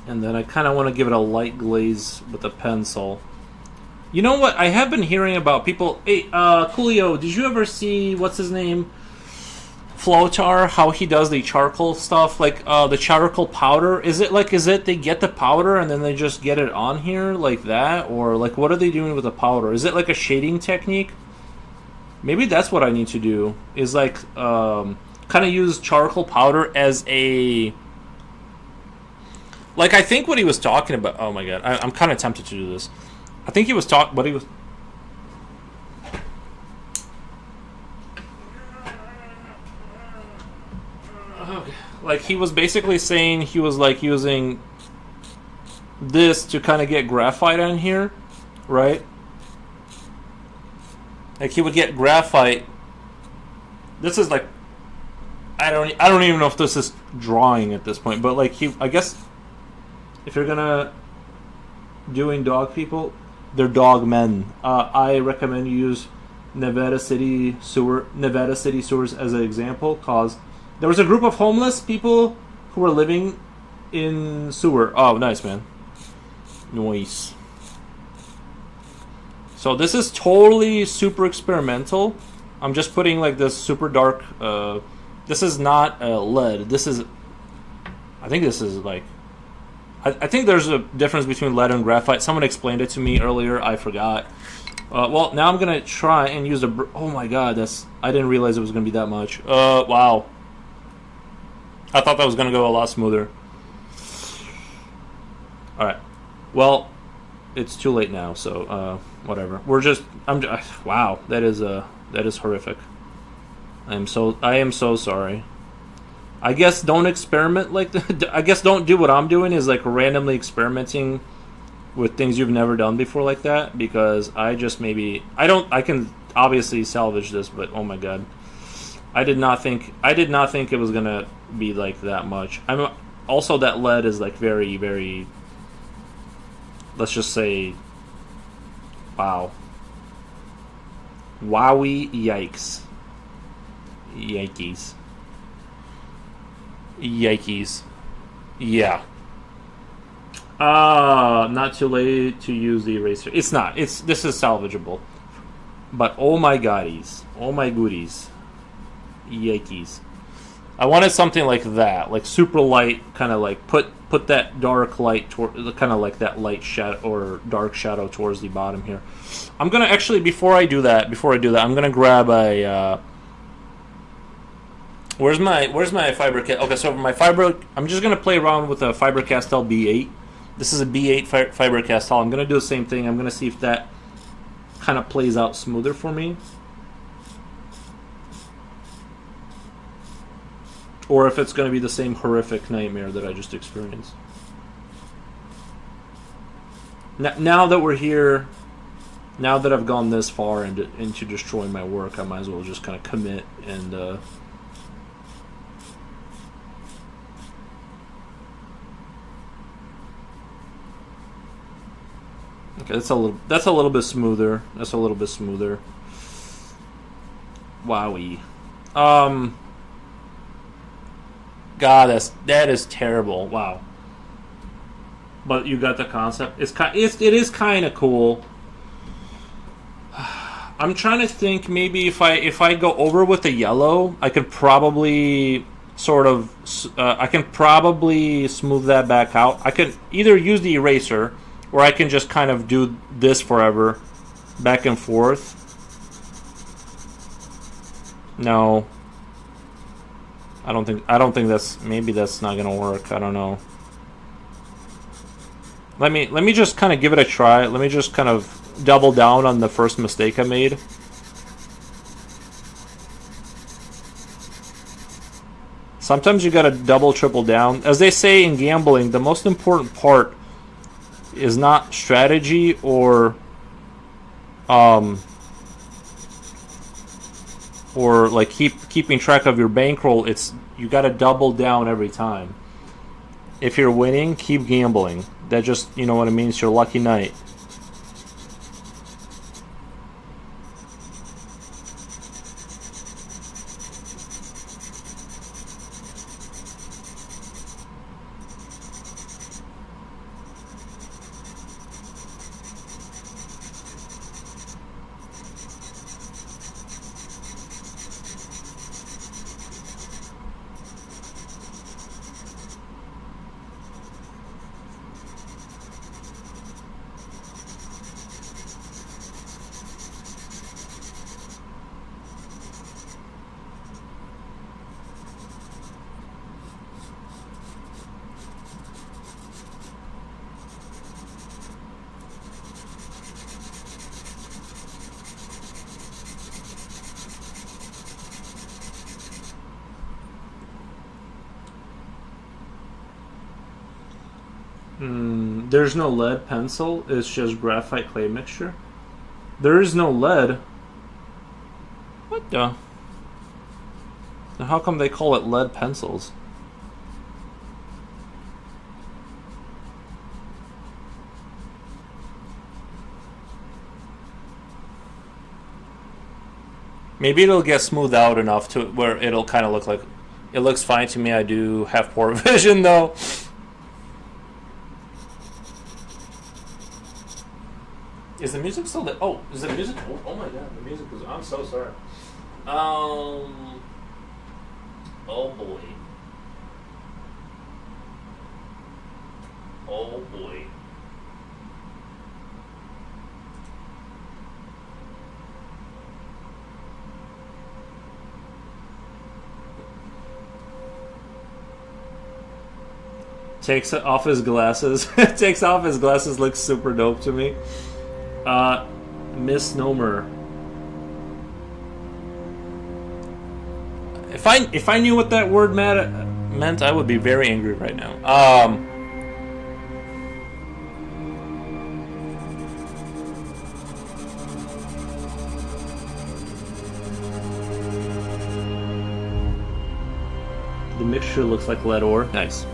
And then I kind of want to give it a light glaze with a pencil. You know what? I have been hearing about people... Hey, Coolio, did you ever see, what's his name? Flotar, how he does the charcoal stuff? Like, the charcoal powder? Is it they get the powder and then they just get it on here like that? Or, like, what are they doing with the powder? Is it like a shading technique? Maybe that's what I need to do, is like kind of use charcoal powder as a, like, I think what he was talking about, oh my god, I'm kind of tempted to do this. I think he was okay. Like he was basically saying he was like using this to kind of get graphite on here, right? Like he would get graphite. This is like, I don't even know if this is drawing at this point, but like I guess if you're gonna doing dog people, they're dog men. I recommend you use Nevada City sewers as an example, cause there was a group of homeless people who were living in sewer. Oh, nice, man. Nice. So this is totally super experimental. I'm just putting like this super dark. This is not lead. This is. I think this is like. I think there's a difference between lead and graphite. Someone explained it to me earlier. I forgot. Well, now I'm gonna try and use a. Oh my god, that's. I didn't realize it was gonna be that much. Wow. I thought that was gonna go a lot smoother. All right. Well, it's too late now, so whatever. Wow, that is horrific. I am so sorry. I guess don't experiment like that. I guess don't do what I'm doing, is like randomly experimenting with things you've never done before like that, because I can obviously salvage this, but oh my god. I did not think it was going to be like that much. I'm also, that lead is like very, very, let's just say, wow. Wowie, yikes. Yikes. Yikes. Yeah. Not too late to use the eraser. It's not. This is salvageable. But oh my goddies. Oh my goodies. Yikes. I wanted something like that, like super light, kind of like put that dark light toward, kind of like that light shadow or dark shadow towards the bottom here. I'm gonna actually before I do that, I'm gonna grab a. Where's my Fibercast? Okay, so my I'm just gonna play around with a Faber-Castell B8. This is a B8 Faber-Castell. I'm gonna do the same thing. I'm gonna see if that kind of plays out smoother for me. Or if it's going to be the same horrific nightmare that I just experienced. Now that we're here, now that I've gone this far into destroying my work, I might as well just kind of commit and... Okay, that's a little bit smoother. That's a little bit smoother. Wowie. God, that is terrible. Wow. But you got the concept. It is kind of cool. I'm trying to think. Maybe if I go over with the yellow, I could probably sort of. I can probably smooth that back out. I could either use the eraser, or I can just kind of do this forever, back and forth. No. I don't think maybe that's not gonna work. I don't know. Let me just kind of give it a try. Let me just kind of double down on the first mistake I made. Sometimes you gotta double, triple down. As they say in gambling, the most important part is not strategy or like keeping track of your bankroll. It's you got to double down every time. If you're winning, keep gambling. That just, you know what I mean? It's your lucky night. There's no lead pencil. It's just graphite clay mixture. There is no lead. What the? Then how come they call it lead pencils? Maybe it'll get smoothed out enough to where it'll kind of look like... It looks fine to me. I do have poor vision though. Is the music still there? Oh, is the music? Oh my god, the music is... I'm so sorry. Oh boy. Oh boy. Takes off his glasses. Takes off his glasses. Looks super dope to me. Misnomer. If I knew what that word meant, I would be very angry right now. The mixture looks like lead ore. Nice.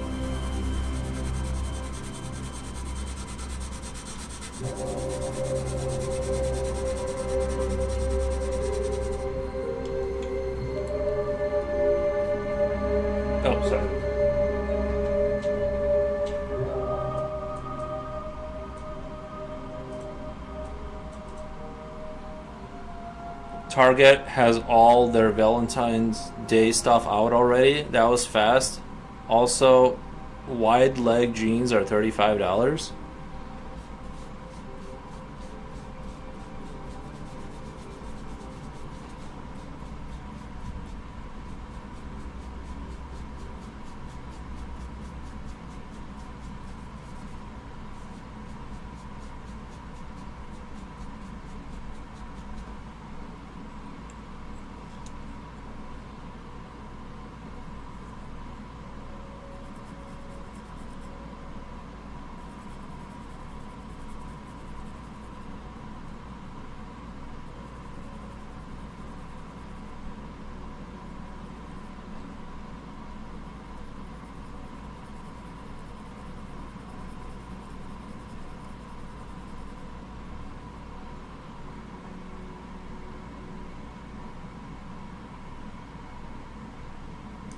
Oh, sorry. Target has all their Valentine's Day stuff out already. That was fast. Also, wide leg jeans are $35.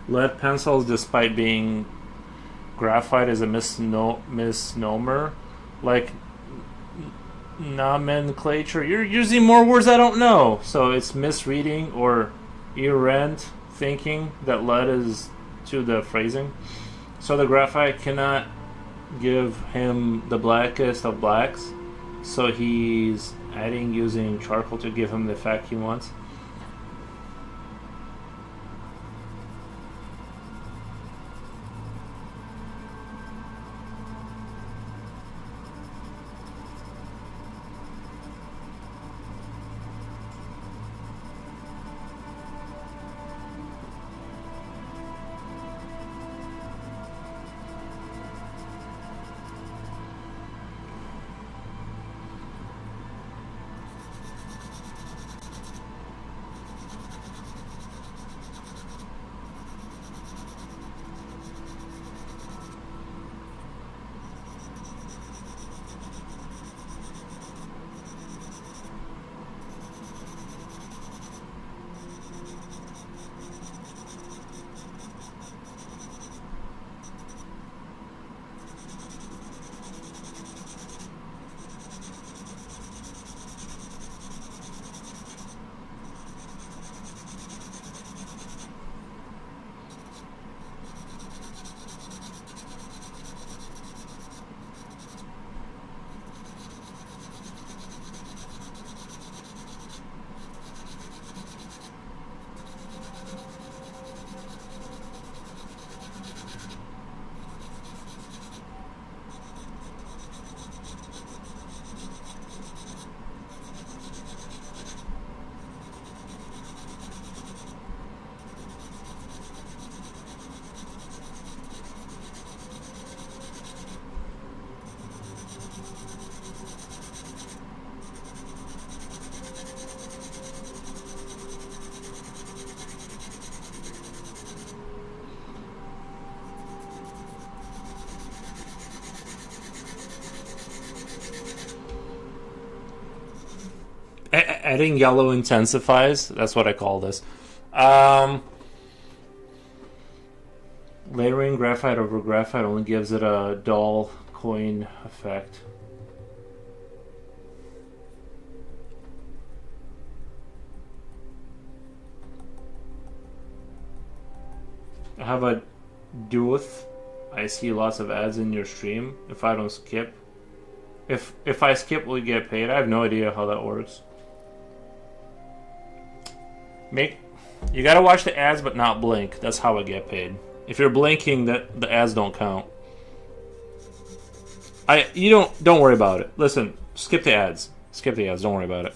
Lead pencils, despite being graphite, is a misnomer. Like nomenclature. You're using more words I don't know. So it's misreading or errant thinking that led is to the phrasing. So the graphite cannot give him the blackest of blacks. So he's adding using charcoal to give him the effect he wants. Adding yellow intensifies. That's what I call this. Layering graphite over graphite only gives it a dull coin effect. How about Dueth? I see lots of ads in your stream. If I don't skip, if I skip, will you get paid? I have no idea how that works. You gotta watch the ads, but not blink. That's how I get paid. If you're blinking, that the ads don't count. Don't worry about it. Listen, skip the ads. Skip the ads. Don't worry about it.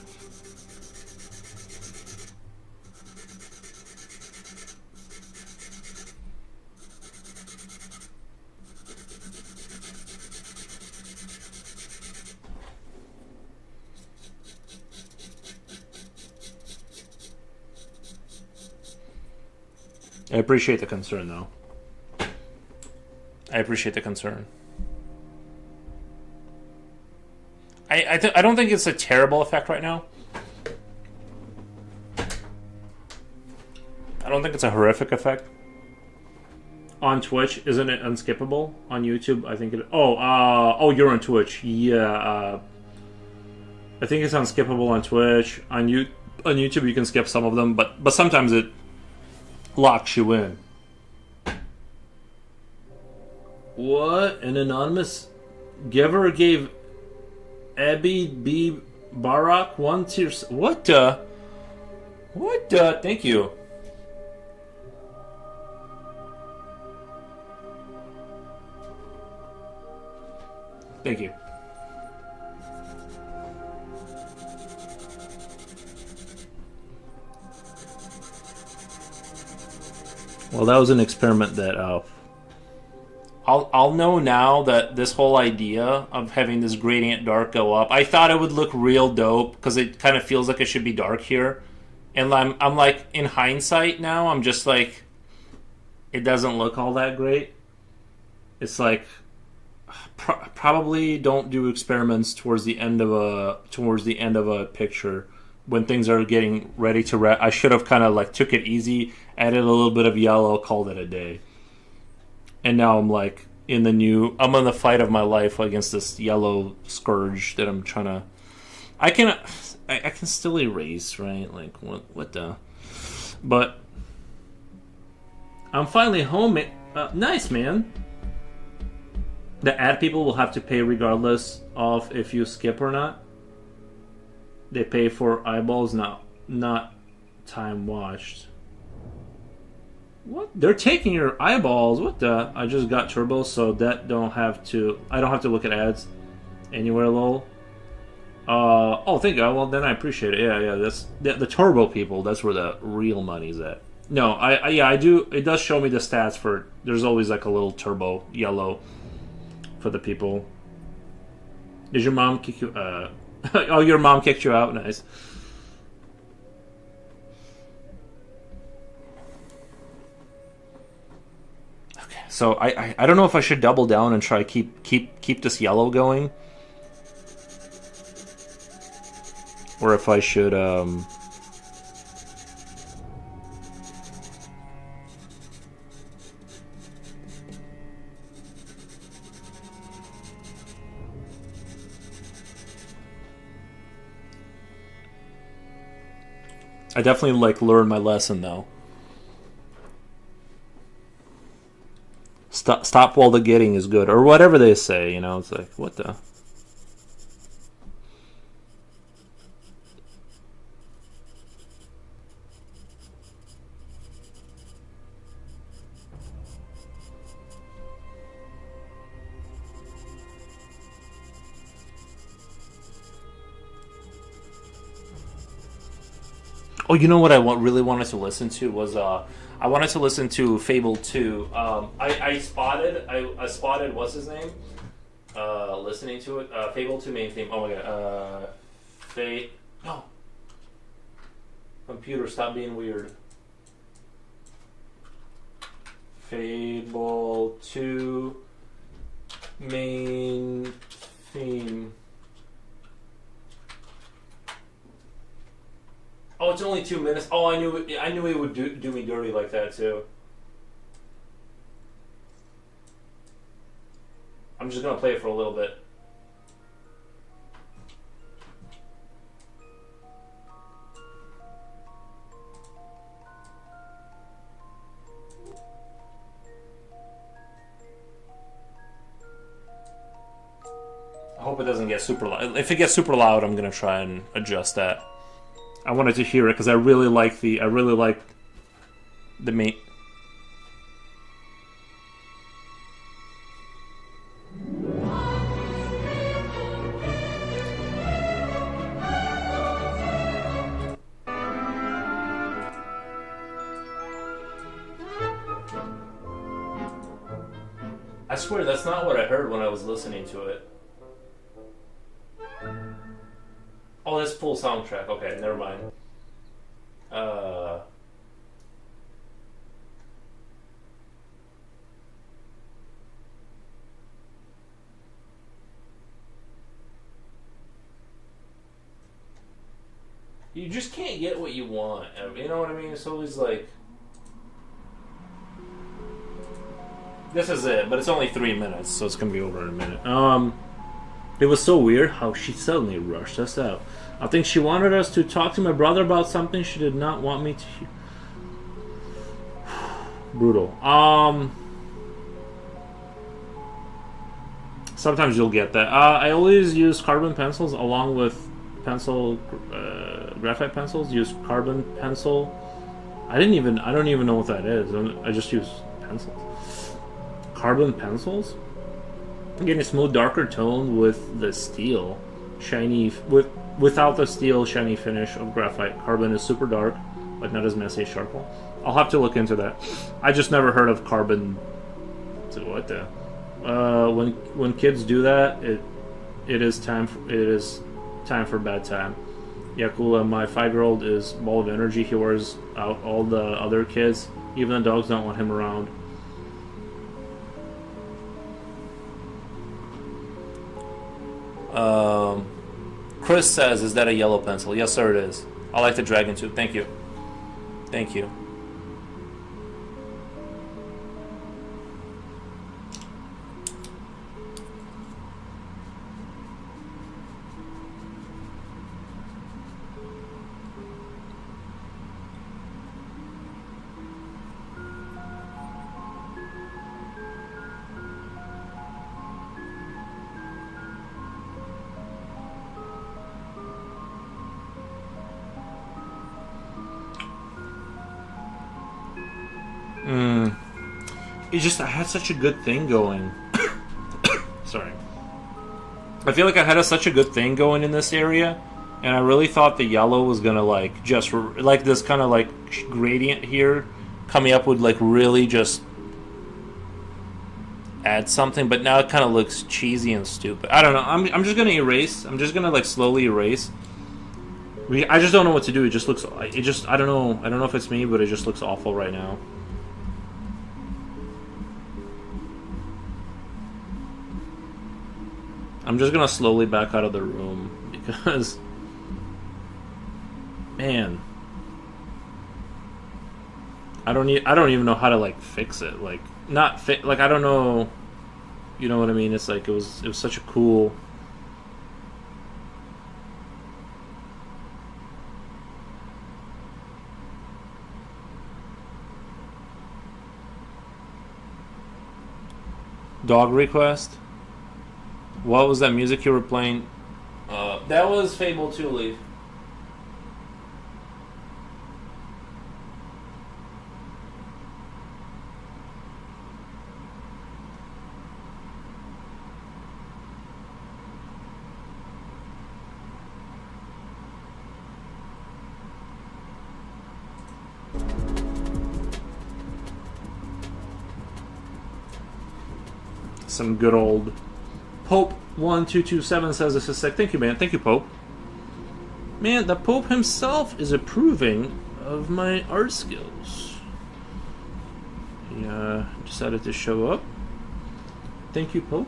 I appreciate the concern, though. I appreciate the concern. I don't think it's a terrible effect right now. I don't think it's a horrific effect. On Twitch, isn't it unskippable? On YouTube, I think it. Oh, you're on Twitch. Yeah. I think it's unskippable on Twitch. On YouTube, you can skip some of them, but sometimes it locks you in. What? An anonymous giver gave Abby B. Barak 1 tier. What the? What the? Thank you. Thank you. Well, that was an experiment that I'll know now that this whole idea of having this gradient dark go up, I thought it would look real dope because it kind of feels like it should be dark here, and I'm like, in hindsight now, I'm just like, it doesn't look all that great. It's like, probably don't do experiments towards the end of a picture when things are getting ready to I should have kind of like took it easy, added a little bit of yellow, called it a day. And now I'm like I'm in the fight of my life against this yellow scourge that I'm trying to. I can still erase, right? Like what the? But I'm finally home. Nice, man. The ad people will have to pay regardless of if you skip or not. They pay for eyeballs, not time watched. What? They're taking your eyeballs. What the? I just got turbo, so that I don't have to look at ads anywhere, lol. Oh, thank God. Well, then I appreciate it. Yeah. That's the turbo people. That's where the real money's at. No, I do. It does show me the stats for. There's always like a little turbo yellow for the people. Did your mom kick you? Oh, your mom kicked you out. Nice. Okay, so I don't know if I should double down and try keep this yellow going, or if I should I definitely learned my lesson though. Stop while the getting is good, or whatever they say. It's like, what the. Oh, you know what I really wanted to listen to was I wanted to listen to Fable 2. I spotted what's his name? Listening to it. Fable 2 main theme. Oh my god. No. Computer, stop being weird. Fable 2 main theme. Oh, it's only 2 minutes. Oh, I knew he would do me dirty like that too. I'm just gonna play it for a little bit. I hope it doesn't get super loud. If it gets super loud, I'm gonna try and adjust that. I wanted to hear it because I really like the main. I swear that's not what I heard when I was listening to it. Oh, that's full soundtrack. Okay, never mind. You just can't get what you want. You know what I mean? It's always like... This is it, but it's only 3 minutes, so it's gonna be over in a minute. It was so weird how she suddenly rushed us out. I think she wanted us to talk to my brother about something she did not want me to. Brutal. Sometimes you'll get that. I always use carbon pencils along with graphite pencils. Use carbon pencil. I don't even know what that is. I just use pencils. Carbon pencils. Getting a smooth, darker tone with the steel, shiny without the steel shiny finish of graphite. Carbon is super dark, but not as messy as charcoal. I'll have to look into that. I just never heard of carbon. So what the? When kids do that, it is time for bedtime. Yakula, my 5-year-old, is ball of energy. He wears out all the other kids. Even the dogs don't want him around. Chris says, "Is that a yellow pencil?" Yes, sir, it is. I like the dragon too. Thank you. Thank you. I had such a good thing going. Sorry. I feel like I had such a good thing going in this area, and I really thought the yellow was gonna like just like this kind of like gradient here coming up would like really just add something, but now it kind of looks cheesy and stupid. I don't know. I'm just gonna erase. I'm just gonna like slowly erase. I just don't know what to do. It just looks. I don't know. I don't know if it's me, but it just looks awful right now. I'm just gonna slowly back out of the room because, man, I don't even know how to like fix it. Like like I don't know, you know what I mean? It's like it was such a cool. Dog request. What was that music you were playing? That was Fable 2 Leaf. Some good old Pope 1227 says this is sick. Thank you, man. Thank you, Pope. Man, the Pope himself is approving of my art skills. He decided to show up. Thank you, Pope.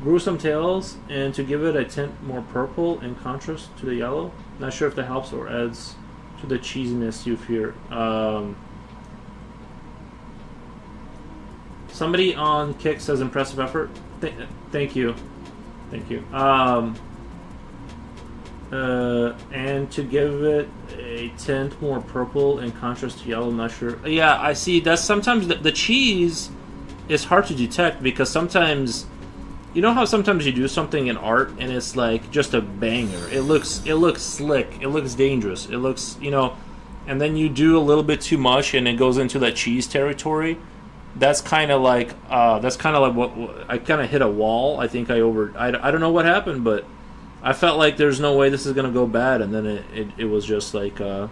Gruesome Tales, and to give it a tint more purple in contrast to the yellow. Not sure if that helps or adds to the cheesiness you fear. Somebody on Kick says impressive effort. Thank you. Thank you. And to give it a tint more purple in contrast to yellow, I'm not sure. Yeah, I see. That's sometimes the cheese is hard to detect because sometimes, you know how sometimes you do something in art and it's like just a banger. It looks slick. It looks dangerous. It looks, and then you do a little bit too much and it goes into that cheese territory. That's kind of like what I kind of hit a wall. I think I don't know what happened, but I felt like there's no way this is gonna go bad, and then it was just like I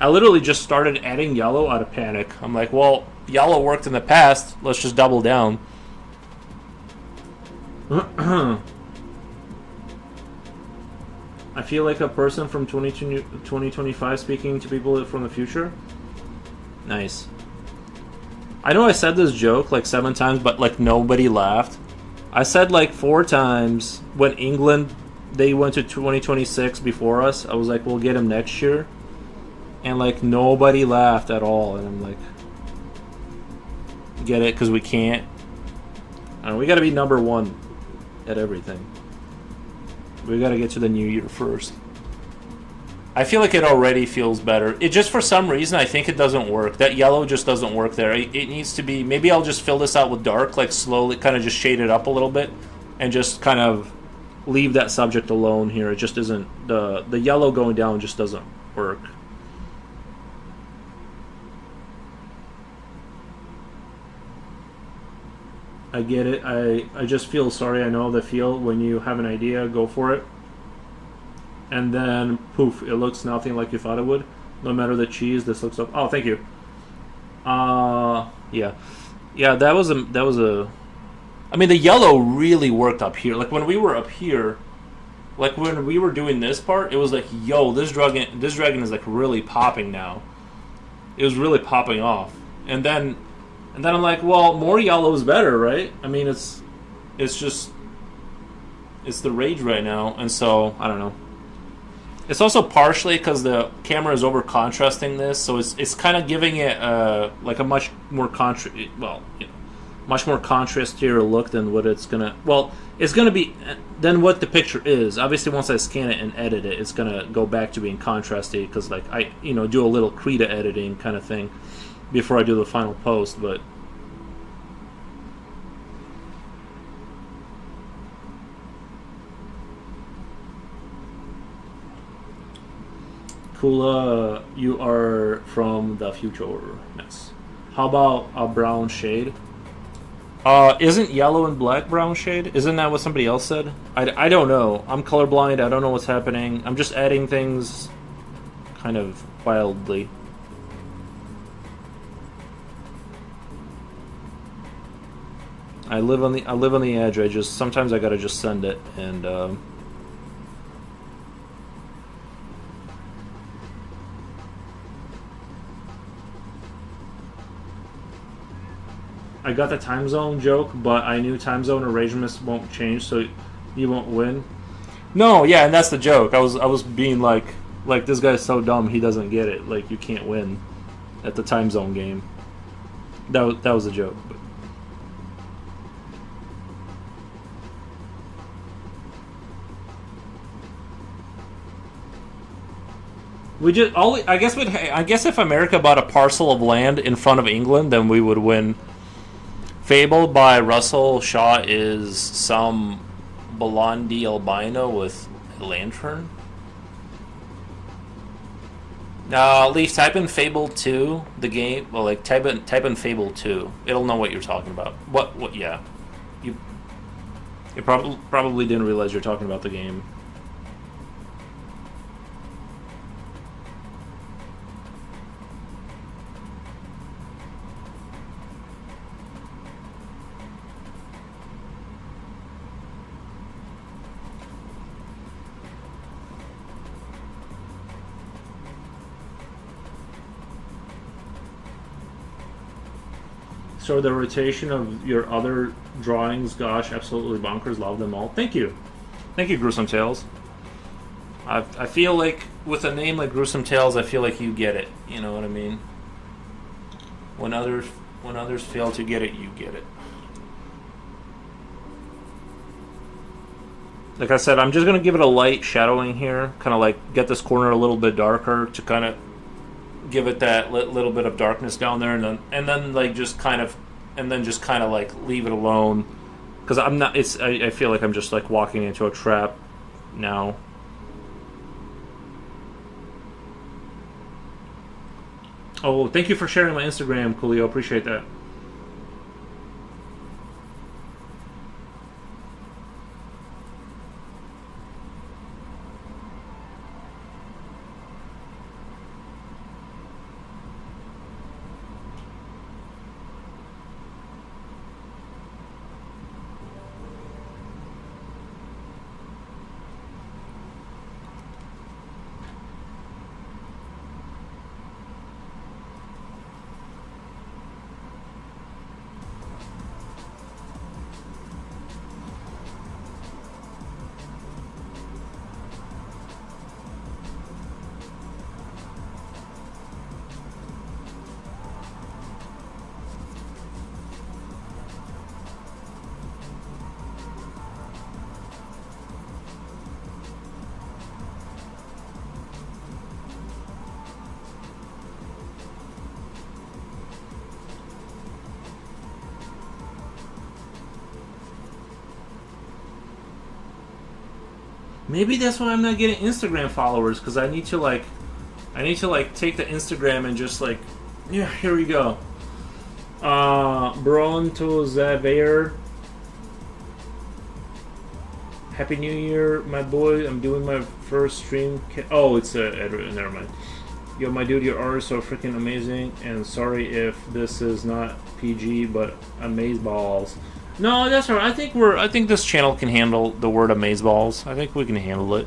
literally just started adding yellow out of panic. I'm like, well, yellow worked in the past. Let's just double down. I feel like a person from 2025 speaking to people from the future. Nice. I know I said this joke like 7 times, but like nobody laughed. I said like 4 times when England, they went to 2026 before us. I was like, we'll get him next year. And like nobody laughed at all. And I'm like, Get it? Because we can't. We got to be number one at everything. We got to get to the new year first. I feel like it already feels better. It just, for some reason, I think it doesn't work. That yellow just doesn't work there. It needs to be... Maybe I'll just fill this out with dark, like slowly, kind of just shade it up a little bit, and just kind of leave that subject alone here. It just isn't... The yellow going down just doesn't work. I get it. I just feel sorry. I know the feel. When you have an idea, go for it. And then, poof, it looks nothing like you thought it would. No matter the cheese, this looks up. Oh, thank you. Yeah. Yeah, that was a... I mean, the yellow really worked up here. Like, when we were up here, like, when we were doing this part, it was like, yo, this dragon is, like, really popping now. It was really popping off. And then I'm like, well, more yellow is better, right? I mean, it's just... It's the rage right now, and so, I don't know. It's also partially because the camera is over contrasting this, so it's kind of giving it like a much more much more contrastier look than what it's gonna. Well, it's gonna be than what the picture is. Obviously, once I scan it and edit it, it's gonna go back to being contrasty because like I do a little Krita editing kind of thing before I do the final post, but. Kula, you are from the future. Yes. How about a brown shade? Isn't yellow and black brown shade? Isn't that what somebody else said? I don't know. I'm colorblind. I don't know what's happening. I'm just adding things kind of wildly. I live on the edge. Sometimes I gotta just send it and. I got the time zone joke, but I knew time zone arrangements won't change, so you won't win. No, yeah, and that's the joke. I was being like this guy's so dumb he doesn't get it. Like you can't win at the time zone game. That was a joke. But. I guess if America bought a parcel of land in front of England, then we would win. Fable by Russell Shaw is some blondie albino with a lantern. Leaf, type in Fable 2, the game. Well, like type in Fable 2. It'll know what you're talking about. What? Yeah, you probably didn't realize you're talking about the game. So the rotation of your other drawings, gosh, absolutely bonkers. Love them all. Thank you, Gruesome Tales. I feel like with a name like Gruesome Tales, I feel like you get it. You know what I mean? When others fail to get it, you get it. Like I said, I'm just gonna give it a light shadowing here, kind of like get this corner a little bit darker to kind of give it that little bit of darkness down there, and then just kind of like leave it alone, because I'm not. I feel like I'm just like walking into a trap now. Oh, thank you for sharing my Instagram, Coolio. Appreciate that. Maybe that's why I'm not getting Instagram followers, because I need to like take the Instagram and just like, yeah, here we go. Bronto Xavier. Happy New Year, my boy. I'm doing my first stream. Oh, it's Edward. Never mind. Yo, my dude, your art is so freaking amazing. And sorry if this is not PG, but amazeballs. No, that's alright. I think this channel can handle the word amazeballs. I think we can handle it.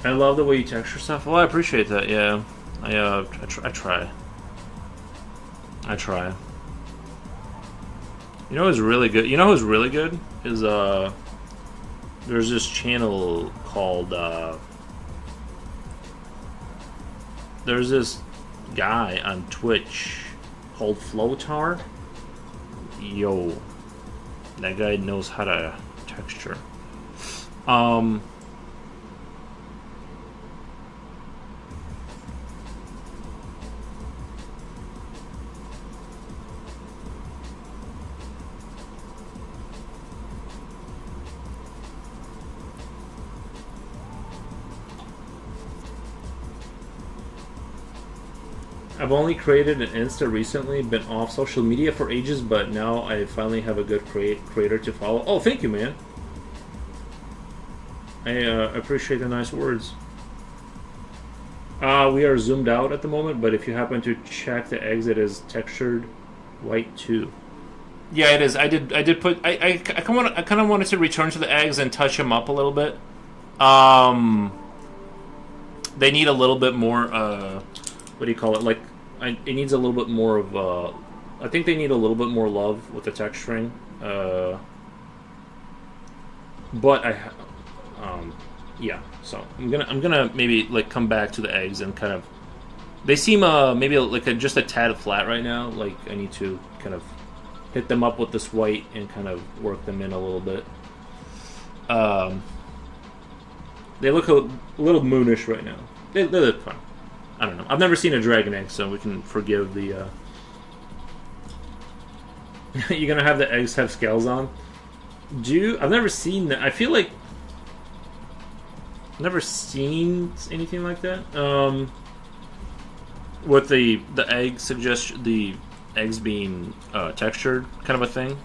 I love the way you texture stuff. Well, I appreciate that. Yeah, I try. I try. You know who's really good? You know who's really good is there's this channel called there's this guy on Twitch called Flotar. Yo, that guy knows how to texture. I've only created an Insta recently, been off social media for ages, but now I finally have a good creator to follow. Oh, thank you, man. I appreciate the nice words. We are zoomed out at the moment, but if you happen to check the eggs, it is textured white too. Yeah, it is. I did put. I kind of wanted to return to the eggs and touch them up a little bit. They need a little bit more. What do you call it? Like, it needs a little bit more of. I think they need a little bit more love with the texturing. But yeah. So I'm gonna maybe like come back to the eggs and kind of. They seem maybe like just a tad flat right now. Like I need to kind of hit them up with this white and kind of work them in a little bit. They look a little moonish right now. They look fine. I don't know. I've never seen a dragon egg, so we can forgive the. You're gonna have the eggs have scales on? I've never seen that. I feel like I've never seen anything like that. With the egg suggestion, the eggs being textured, kind of a thing.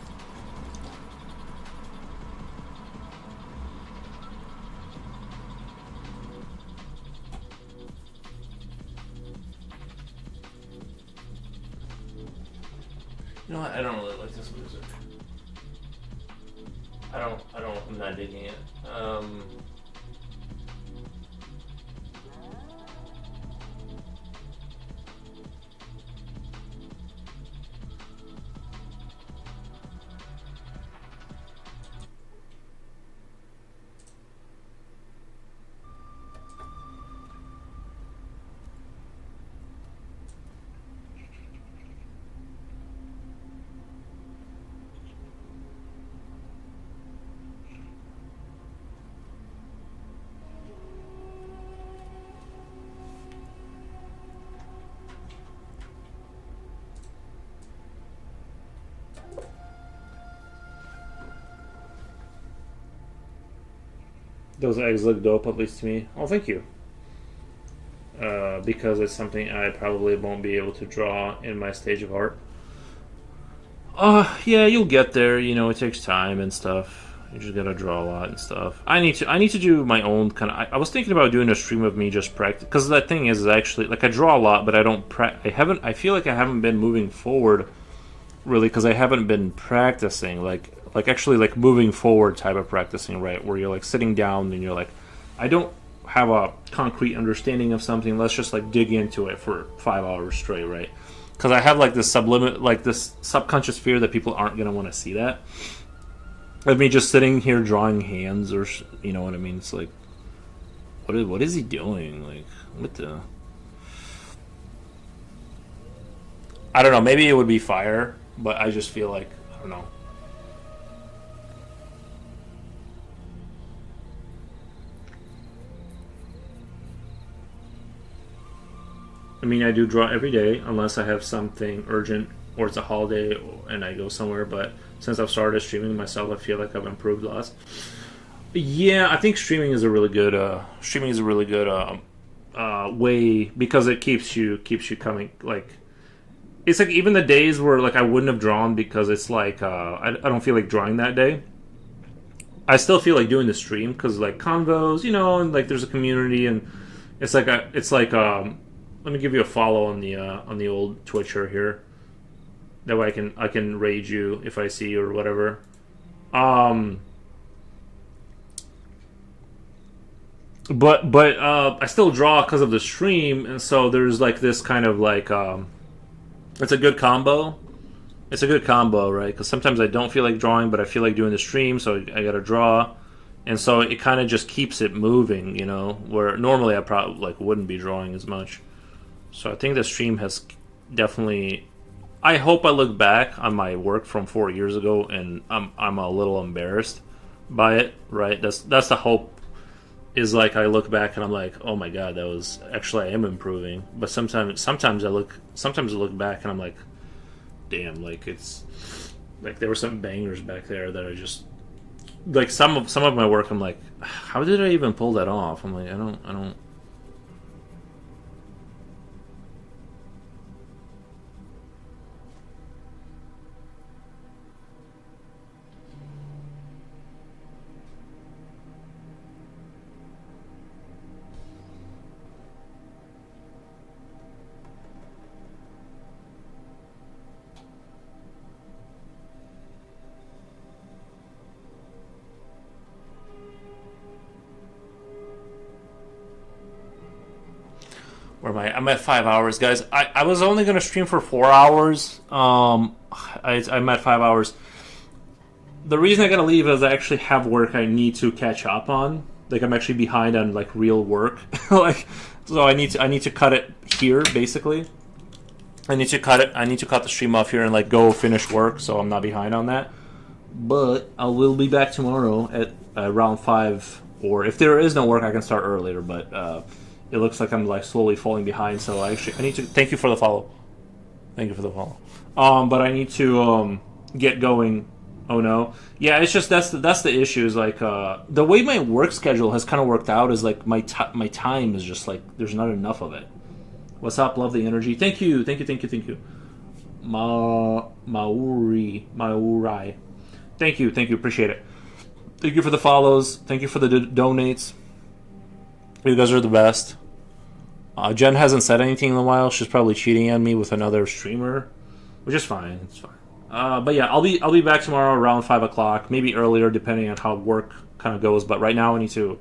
You know what? I don't really like this music. I'm not digging it. Those eggs look dope, at least to me. Oh, thank you. Because it's something I probably won't be able to draw in my stage of art. Yeah, you'll get there. You know, it takes time and stuff. You just gotta draw a lot and stuff. I need to do my own kind of. I was thinking about doing a stream of me just practice, because that thing is actually like I draw a lot, but I don't. I feel like I haven't been moving forward, really, because I haven't been practicing like actually like moving forward type of practicing, right? Where you're like sitting down and you're like, I don't have a concrete understanding of something. Let's just like dig into it for 5 hours straight, right? Because I have like this this subconscious fear that people aren't gonna want to see that. Of me just sitting here drawing hands, or you know what I mean? It's like what is he doing? Like, what the? I don't know. Maybe it would be fire, but I just feel like I don't know. I mean, I do draw every day unless I have something urgent or it's a holiday and I go somewhere. But since I've started streaming myself, I feel like I've improved lots. Yeah, I think streaming is a really good way because it keeps you coming. Like, it's like even the days where like I wouldn't have drawn because it's like I don't feel like drawing that day. I still feel like doing the stream because like convos, and like there's a community and it's like let me give you a follow on the old Twitcher here. That way I can raid you if I see you or whatever. But I still draw because of the stream, and so there's like this kind of like it's a good combo. It's a good combo, right? Because sometimes I don't feel like drawing, but I feel like doing the stream, so I got to draw, and so it kind of just keeps it moving, Where normally I probably like wouldn't be drawing as much. So I think the stream has definitely. I hope I look back on my work from 4 years ago, and I'm a little embarrassed by it, right? That's the hope. Is like I look back and I'm like, oh my god, that was actually I am improving. But sometimes I look back and I'm like, damn, like it's like there were some bangers back there that I just like some of my work. I'm like, how did I even pull that off? I'm like, I don't. Where am I? I'm at 5 hours, guys. I was only going to stream for 4 hours. I'm at 5 hours. The reason I got to leave is I actually have work I need to catch up on. Like I'm actually behind on like real work. Like so I need to cut it here basically. I need to cut the stream off here and like go finish work so I'm not behind on that. But I will be back tomorrow at around 5, or if there is no work I can start earlier, but it looks like I'm like slowly falling behind, so I need to thank you for the follow. Thank you for the follow. But I need to get going. Oh no. Yeah, it's just that's the issue is like the way my work schedule has kind of worked out is like my time is just like there's not enough of it. What's up? Love the energy. Thank you. Mauri. Thank you. Appreciate it. Thank you for the follows. Thank you for the donates. You guys are the best. Jen hasn't said anything in a while. She's probably cheating on me with another streamer, which is fine. It's fine. But yeah, I'll be back tomorrow around 5 o'clock, maybe earlier, depending on how work kind of goes. But right now, I need to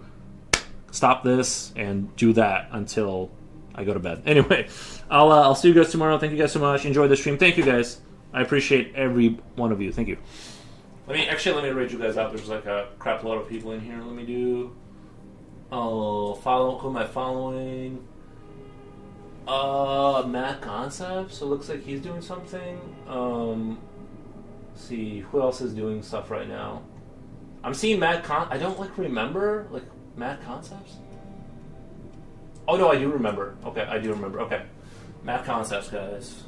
stop this and do that until I go to bed. Anyway, I'll see you guys tomorrow. Thank you guys so much. Enjoy the stream. Thank you guys. I appreciate every one of you. Thank you. Let me rate you guys out. There's like a crap load of people in here. Let me do. Who am I following? Matt Concepts. It looks like he's doing something. Let's see who else is doing stuff right now. I'm seeing I don't remember Matt Concepts. Oh no, I do remember. Okay, I do remember. Okay, Matt Concepts, guys.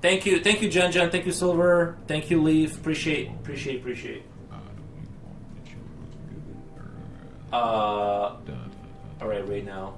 Thank you, Jen. Thank you, Silver. Thank you, Leaf. Appreciate. All right, right now.